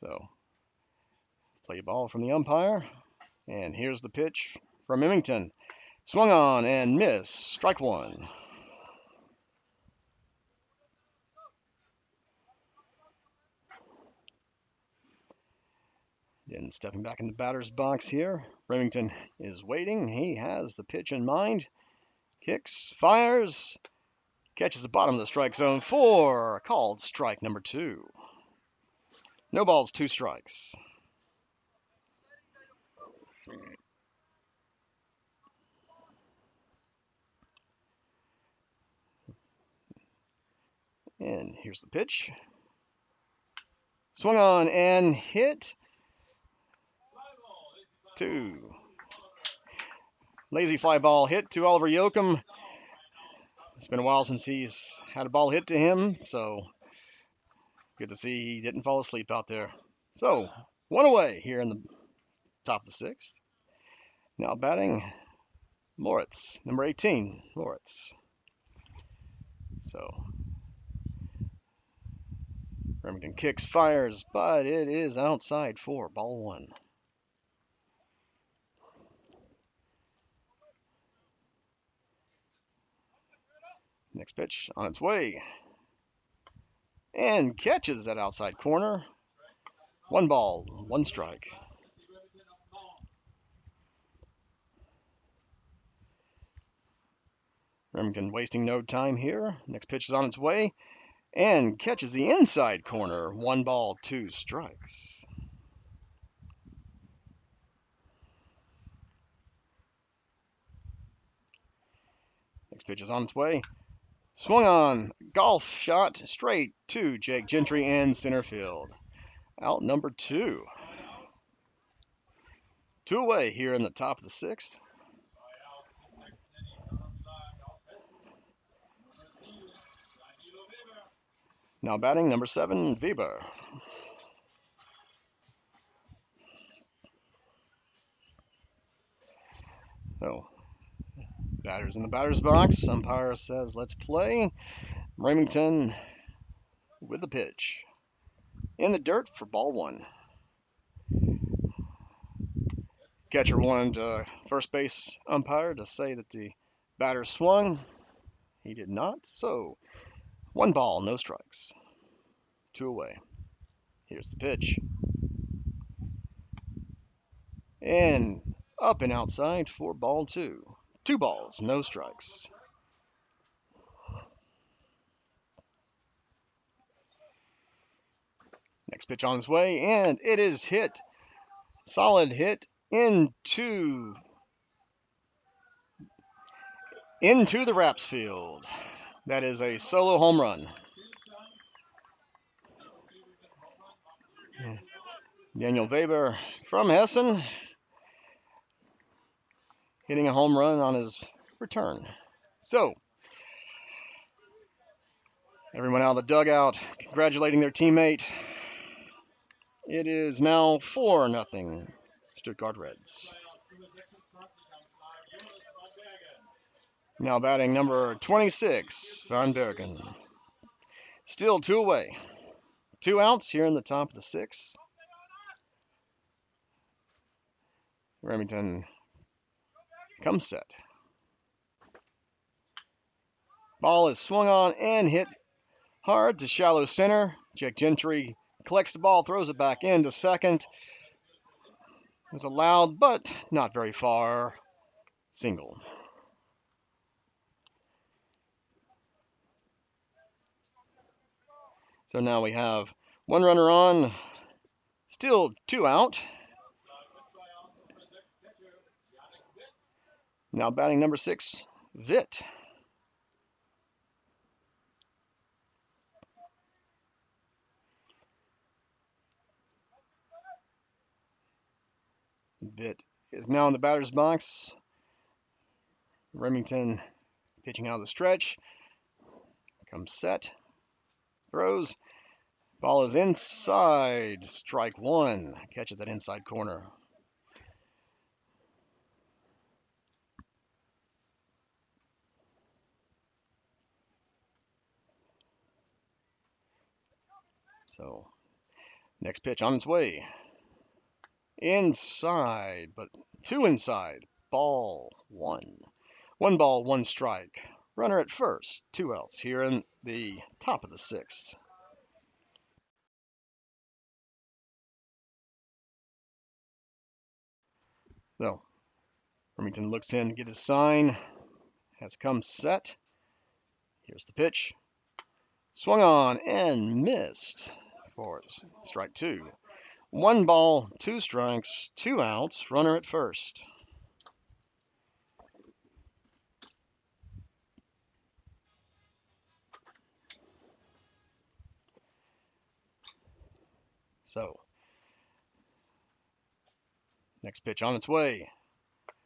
So, play ball from the umpire. And here's the pitch from Remington. Swung on and missed. Strike 1. Then stepping back in the batter's box here. Remington is waiting. He has the pitch in mind. Kicks, fires, catches the bottom of the strike zone for called strike number 2. No balls, 2 strikes. And here's the pitch. Swung on and hit. 2. Lazy fly ball hit to Oliver Yoakum. It's been a while since he's had a ball hit to him, so good to see he didn't fall asleep out there. So, 1 away here in the top of the 6th. Now batting, Moritz, number 18, Moritz. So, Remington kicks, fires, but it is outside for ball 1. Next pitch on its way. And catches that outside corner. 1 ball, 1 strike. Remington wasting no time here. Next pitch is on its way. And catches the inside corner. 1 ball, 2 strikes. Next pitch is on its way. Swung on, golf shot straight to Jake Gentry in center field. Out number 2. 2 away here in the top of the 6th. Now batting, number 7, Weber. So, batter's in the batter's box. Umpire says, let's play. Remington with the pitch. In the dirt for ball one. Catcher wanted first base umpire to say that the batter swung. He did not. So, 1 ball, no strikes. 2 away. Here's the pitch. And up and outside for ball two. 2 balls, no strikes. Next pitch on its way, and it is hit. Solid hit into the Raps field. That is a solo home run. Daniel Weber from Hessen hitting a home run on his return. So, everyone out of the dugout congratulating their teammate. It is now 4-0 Stuttgart Reds. Now batting number 26, Van Bergen. Still 2 away. 2 outs here in the top of the 6th. Remington comes set. Ball is swung on and hit hard to shallow center. Jack Gentry collects the ball, throws it back into second. It was a loud, but not very far, single. So now we have 1 runner on, still 2 out. Now batting number 6, Vitt. Vitt is now in the batter's box. Remington pitching out of the stretch. Comes set. Throws. Ball is inside. Strike 1. Catches that inside corner. So, next pitch on its way. Inside, but 2 inside. Ball 1. 1 ball, 1 strike. Runner at first. 2 outs here in the top of the 6th. So, Remington looks in to get his sign. Has come set. Here's the pitch. Swung on and missed for strike 2. 1 ball, 2 strikes, 2 outs, runner at first. So, next pitch on its way.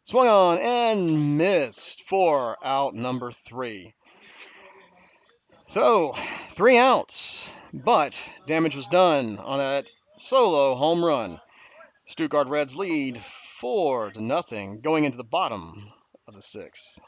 Swung on and missed for out number 3. So, 3 outs, but damage was done on that solo home run. Stuttgart Reds lead 4-0 going into the bottom of the 6th.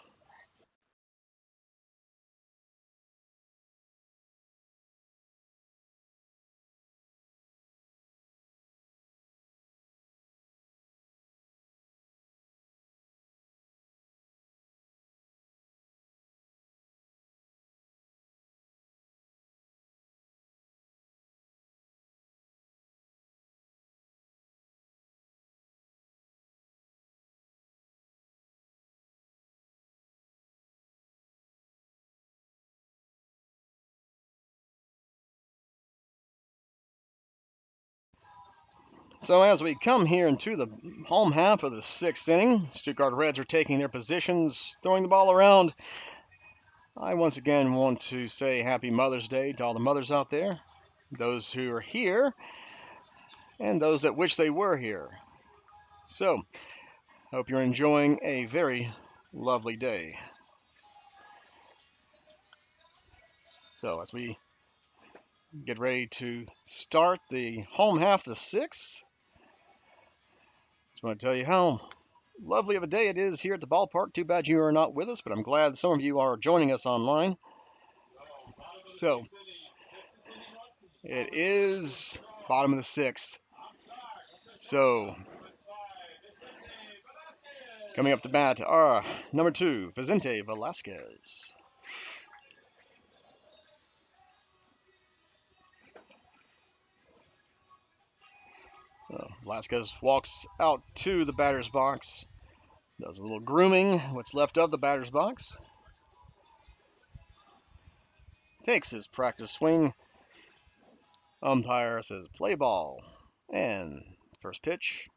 So as we come here into the home half of the 6th inning, Stuttgart Reds are taking their positions, throwing the ball around. I once again want to say Happy Mother's Day to all the mothers out there, those who are here, and those that wish they were here. So, hope you're enjoying a very lovely day. So as we get ready to start the home half of the 6th, just want to tell you how Lovely of a day it is here at the ballpark. Too bad you are not with us, but I'm glad some of you are joining us online. So it is bottom of the sixth. So coming up to bat are number 2, Vicente Velasquez. Velasquez walks out to the batter's box, does a little grooming, what's left of the batter's box, takes his practice swing. Umpire says play ball, and first pitch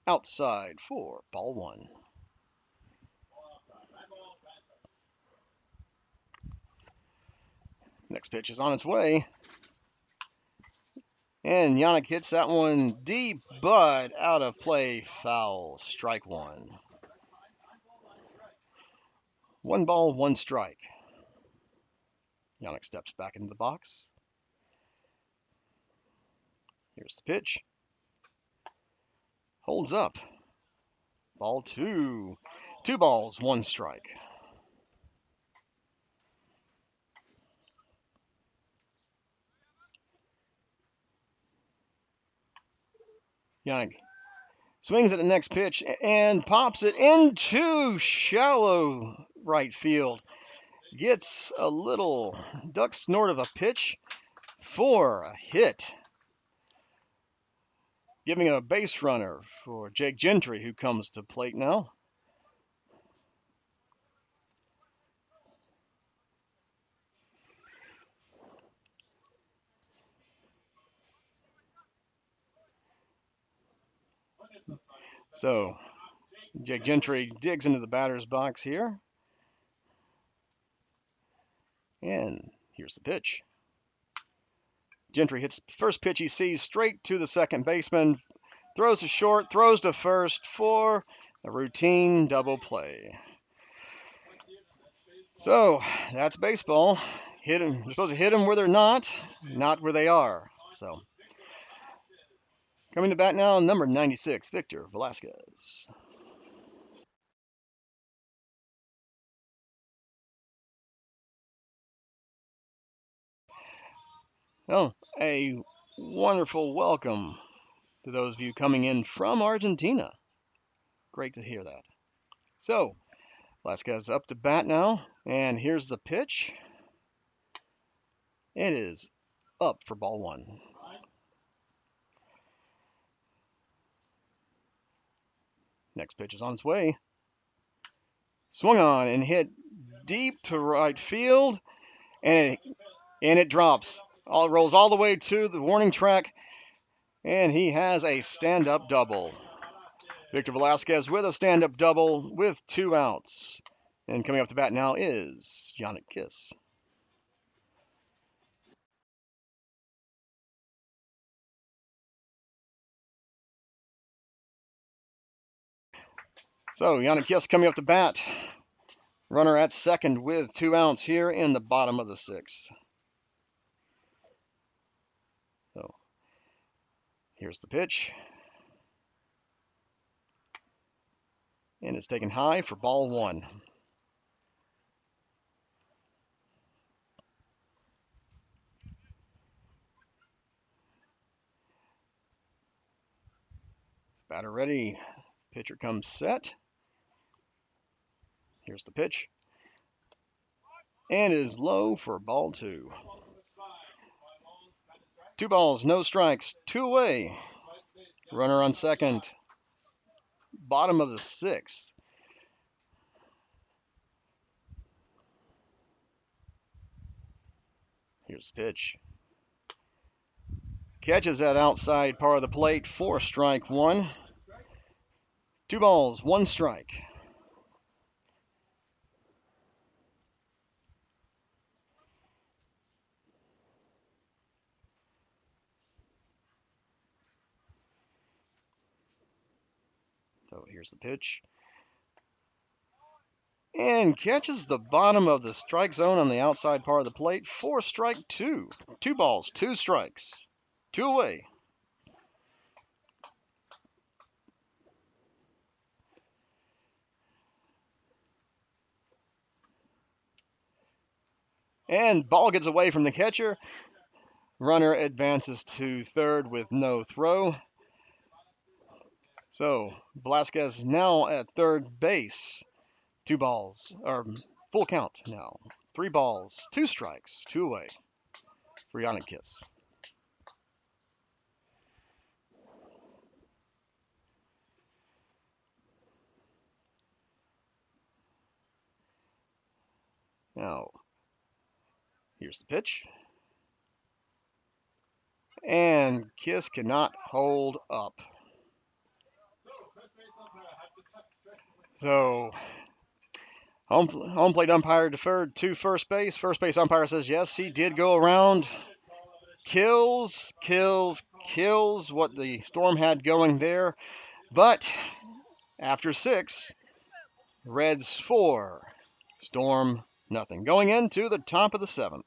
outside for ball 1. Next pitch is on its way, and Yannick hits that one deep, but out of play, foul, strike 1. 1 ball, 1 strike. Yannick steps back into the box. Here's the pitch. Holds up. Ball 2. 2 balls, 1 strike. Yannick swings at the next pitch and pops it into shallow right field. Gets a little duck snort of a pitch for a hit. Giving a base runner for Jake Gentry, who comes to plate now. So Jake Gentry digs into the batter's box here. And here's the pitch. Gentry hits the first pitch he sees straight to the second baseman. Throws to short, throws to first for a routine double play. So that's baseball. Hit him. You're supposed to hit them where they're not where they are. So coming to bat now, number 96, Victor Velasquez. Oh, a wonderful welcome to those of you coming in from Argentina. Great to hear that. So Velasquez up to bat now, and here's the pitch. It is up for ball 1. Next pitch is on its way. Swung on and hit deep to right field, and it drops. It rolls all the way to the warning track, and he has a stand-up double. Victor Velasquez with a stand-up double with 2 outs. And coming up to bat now is Yannick Kiss. So Yannick Kiss coming up to bat. Runner at second with 2 outs here in the bottom of the 6th. So here's the pitch. And it's taken high for ball 1. Batter ready. Pitcher comes set. Here's the pitch. And is low for ball 2. 2 balls, no strikes, 2 away. Runner on second. Bottom of the 6th. Here's the pitch. Catches that outside part of the plate for strike 1. 2 balls, 1 strike. So here's the pitch. And catches the bottom of the strike zone on the outside part of the plate for strike 2. 2 balls, 2 strikes. 2 away. And ball gets away from the catcher. Runner advances to third with no throw. So Velasquez now at third base. 2 balls, or full count now. 3 balls, 2 strikes, 2 away for Yannickis. Now, here's the pitch. And Kiss cannot hold up. So, home plate umpire deferred to first base. First base umpire says yes, he did go around. Kills what the Storm had going there. But after 6, Reds 4, Storm nothing. Going into the top of the 7th.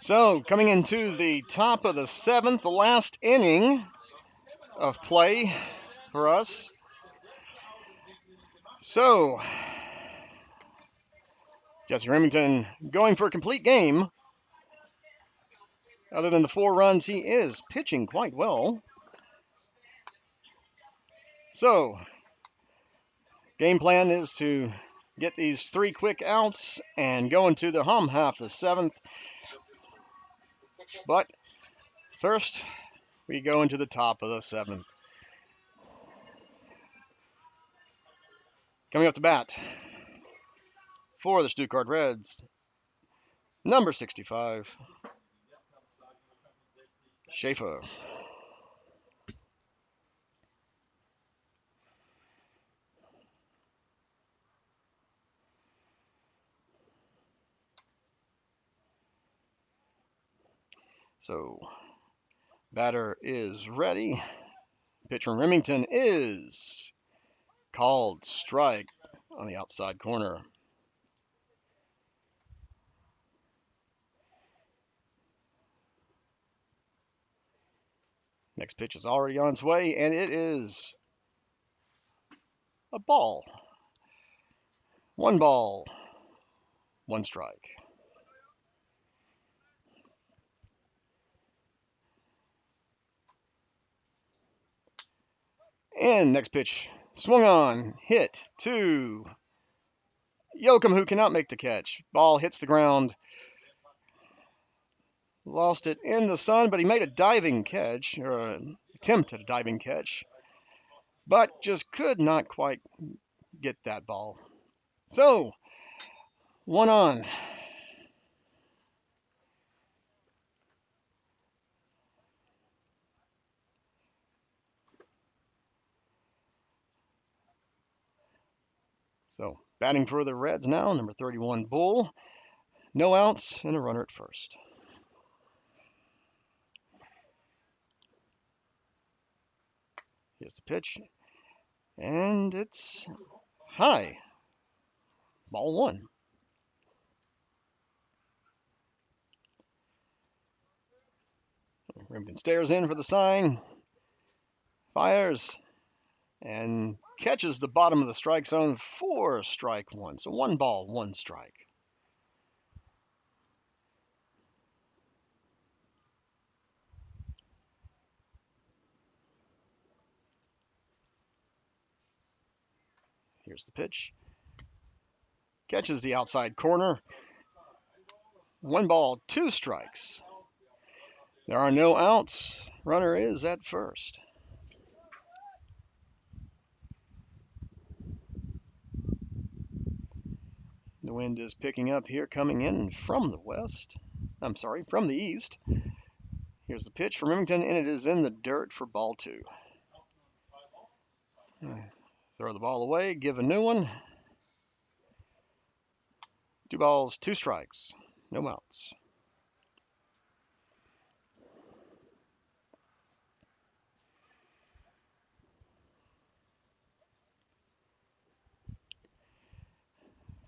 So, coming into the top of the 7th, the last inning of play for us. So, Jesse Remington going for a complete game. Other than the 4 runs, he is pitching quite well. So, game plan is to get these 3 quick outs and go into the home half of the 7th. But first, we go into the top of the 7th. Coming up to bat for the Stuttgart Reds, number 65, Schaefer. So, batter is ready. Pitch from Remington is called strike on the outside corner. Next pitch is already on its way, and it is a ball. 1 ball, 1 strike. And next pitch, swung on, hit to Yoakum, who cannot make the catch. Ball hits the ground. Lost it in the sun, but he made a diving catch, or an attempt at a diving catch, but just could not quite get that ball. So, 1 on. So, batting for the Reds now, number 31, Bull. No outs and a runner at first. Here's the pitch, and it's high. Ball 1. Remington stares in for the sign, fires, and catches the bottom of the strike zone for strike 1. So 1 ball, 1 strike. Here's the pitch. Catches the outside corner. 1 ball, 2 strikes. There are no outs. Runner is at first. The wind is picking up here, coming in from the west. I'm sorry, from the east. Here's the pitch from Remington, and it is in the dirt for ball 2. Throw the ball away, give a new one. 2 balls, 2 strikes, no outs.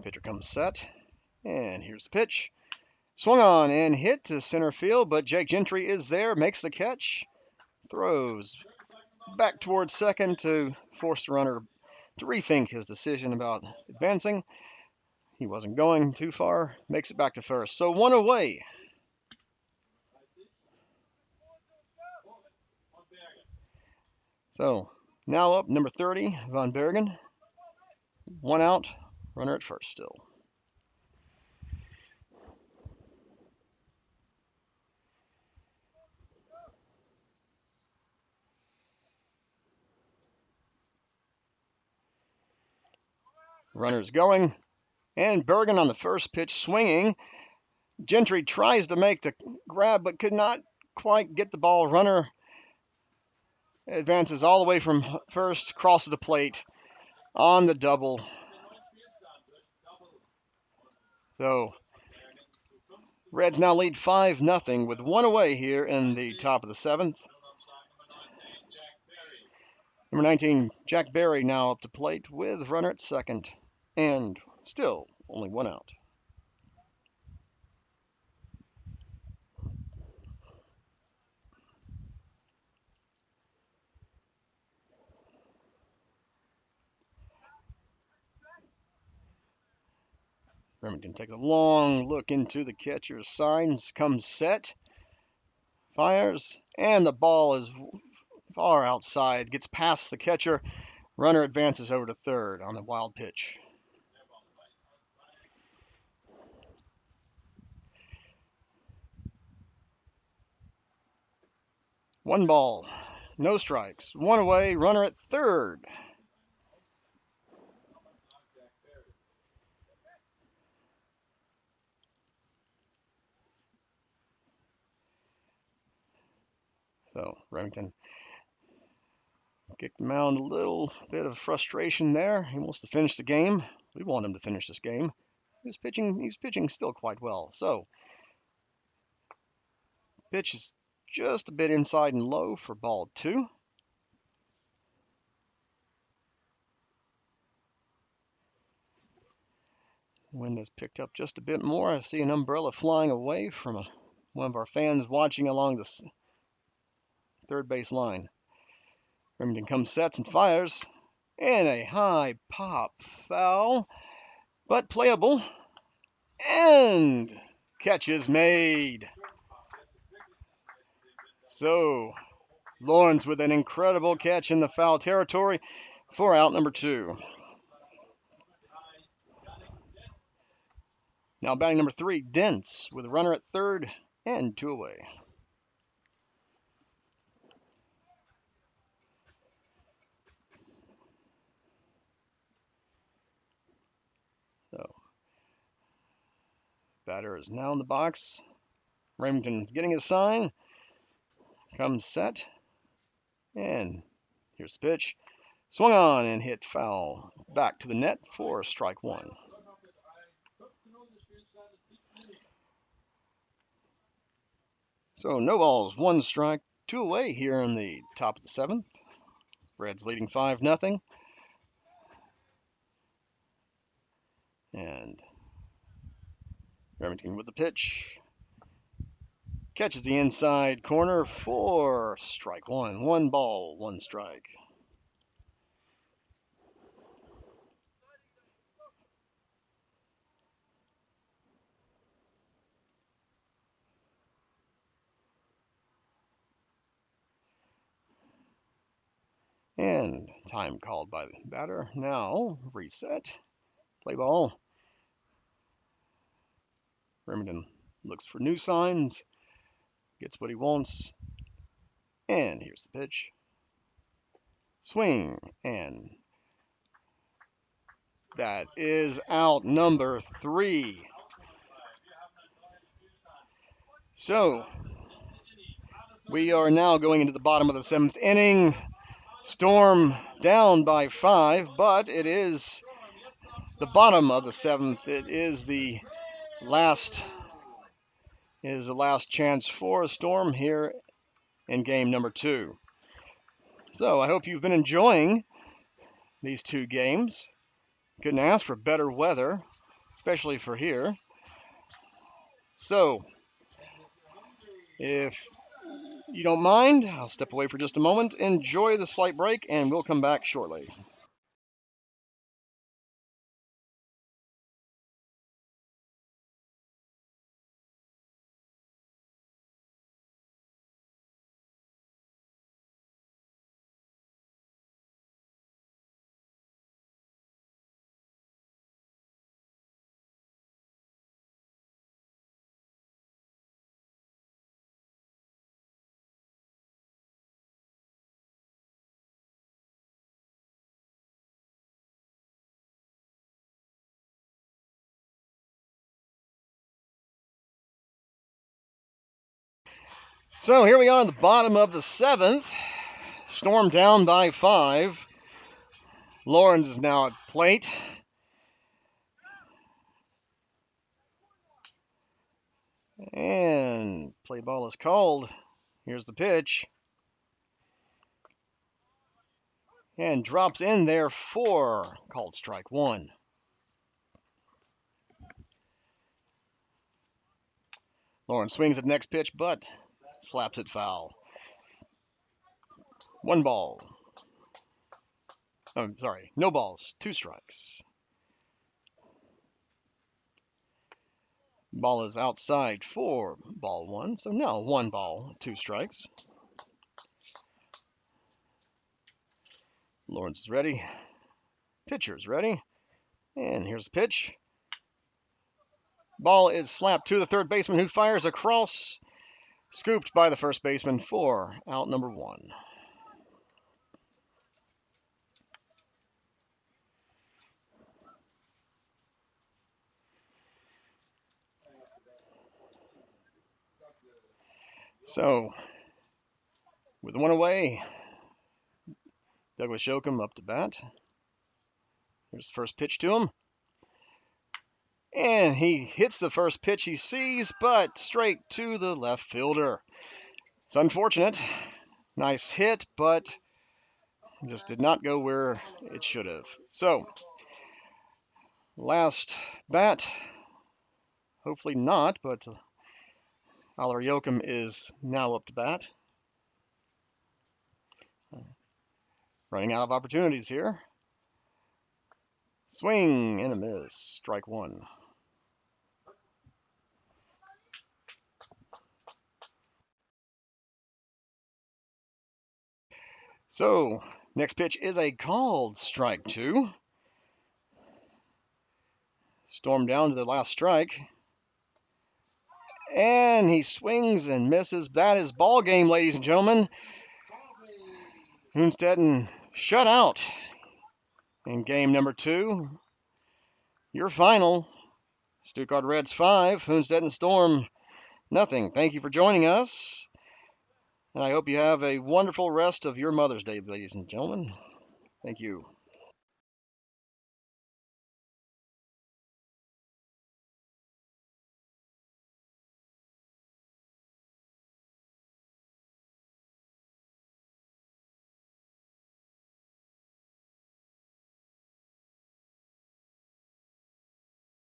Pitcher comes set, and here's the pitch. Swung on and hit to center field, but Jake Gentry is there, makes the catch, throws back towards second to force the runner to rethink his decision about advancing. He wasn't going too far, makes it back to first. So 1 away. So now up, number 30, Von Bergen. 1 out, runner at first still. Runner's going, and Bergen on the first pitch swinging. Gentry tries to make the grab, but could not quite get the ball. Runner advances all the way from first, crosses the plate on the double. So Reds now lead 5-0 with 1 away here in the top of the 7th. Number 19, Jack Berry now up to plate with runner at second, and still only 1 out. Remington takes a long look into the catcher's signs, comes set, fires, and the ball is far outside, gets past the catcher. Runner advances over to third on the wild pitch. One ball, no strikes, 1 away, runner at third. So Remington kicked the mound, a little bit of frustration there. He wants to finish the game. We want him to finish this game. He's pitching still quite well. So pitch is just a bit inside and low for ball 2. Wind has picked up just a bit more. I see an umbrella flying away from one of our fans watching along the third base line. Remington comes, sets, and fires. And a high pop foul, but playable. And catch is made. So Lawrence with an incredible catch in the foul territory for out number 2. Now batting number 3, Dents, with a runner at third and 2 away. So batter is now in the box. Remington's getting his sign. Comes set. And here's the pitch. Swung on and hit foul. Back to the net for strike 1. So no balls, 1 strike, 2 away here in the top of the 7th. Reds leading 5-0. And Remington with the pitch. Catches the inside corner for strike 1. 1 ball, 1 strike. And time called by the batter. Now reset. Play ball. Remington looks for new signs. Gets what he wants. And here's the pitch. Swing, and that is out number 3. So we are now going into the bottom of the 7th inning. Storm down by 5, but it is the bottom of the 7th. It is the last chance for a Storm here in game number 2. So I hope you've been enjoying these 2 games. Couldn't ask for better weather, especially for here. So if you don't mind, I'll step away for just a moment, enjoy the slight break, and we'll come back shortly. So here we are in the bottom of the 7th. Storm down by 5. Lawrence is now at plate. And play ball is called. Here's the pitch. And drops in there for called strike 1. Lawrence swings at the next pitch, but slaps it foul. 1 ball. I'm sorry, no balls, 2 strikes. Ball is outside for ball 1, so now 1 ball, 2 strikes. Lawrence is ready. Pitcher's ready. And here's the pitch. Ball is slapped to the third baseman, who fires across. Scooped by the first baseman for out number 1. So, with 1 away, Douglas Yoakum up to bat. Here's the first pitch to him. And he hits the first pitch he sees, but straight to the left fielder. It's unfortunate. Nice hit, but just did not go where it should have. So, last bat. Hopefully not, but Oliver Yoakum is now up to bat. Running out of opportunities here. Swing and a miss. Strike 1. So, next pitch is a called strike 2. Storm down to the last strike. And he swings and misses. That is ball game, ladies and gentlemen. Hünstetten shut out in game number 2. Your final, Stuttgart Reds 5, Hünstetten Storm nothing. Thank you for joining us. And I hope you have a wonderful rest of your Mother's Day, ladies and gentlemen. Thank you.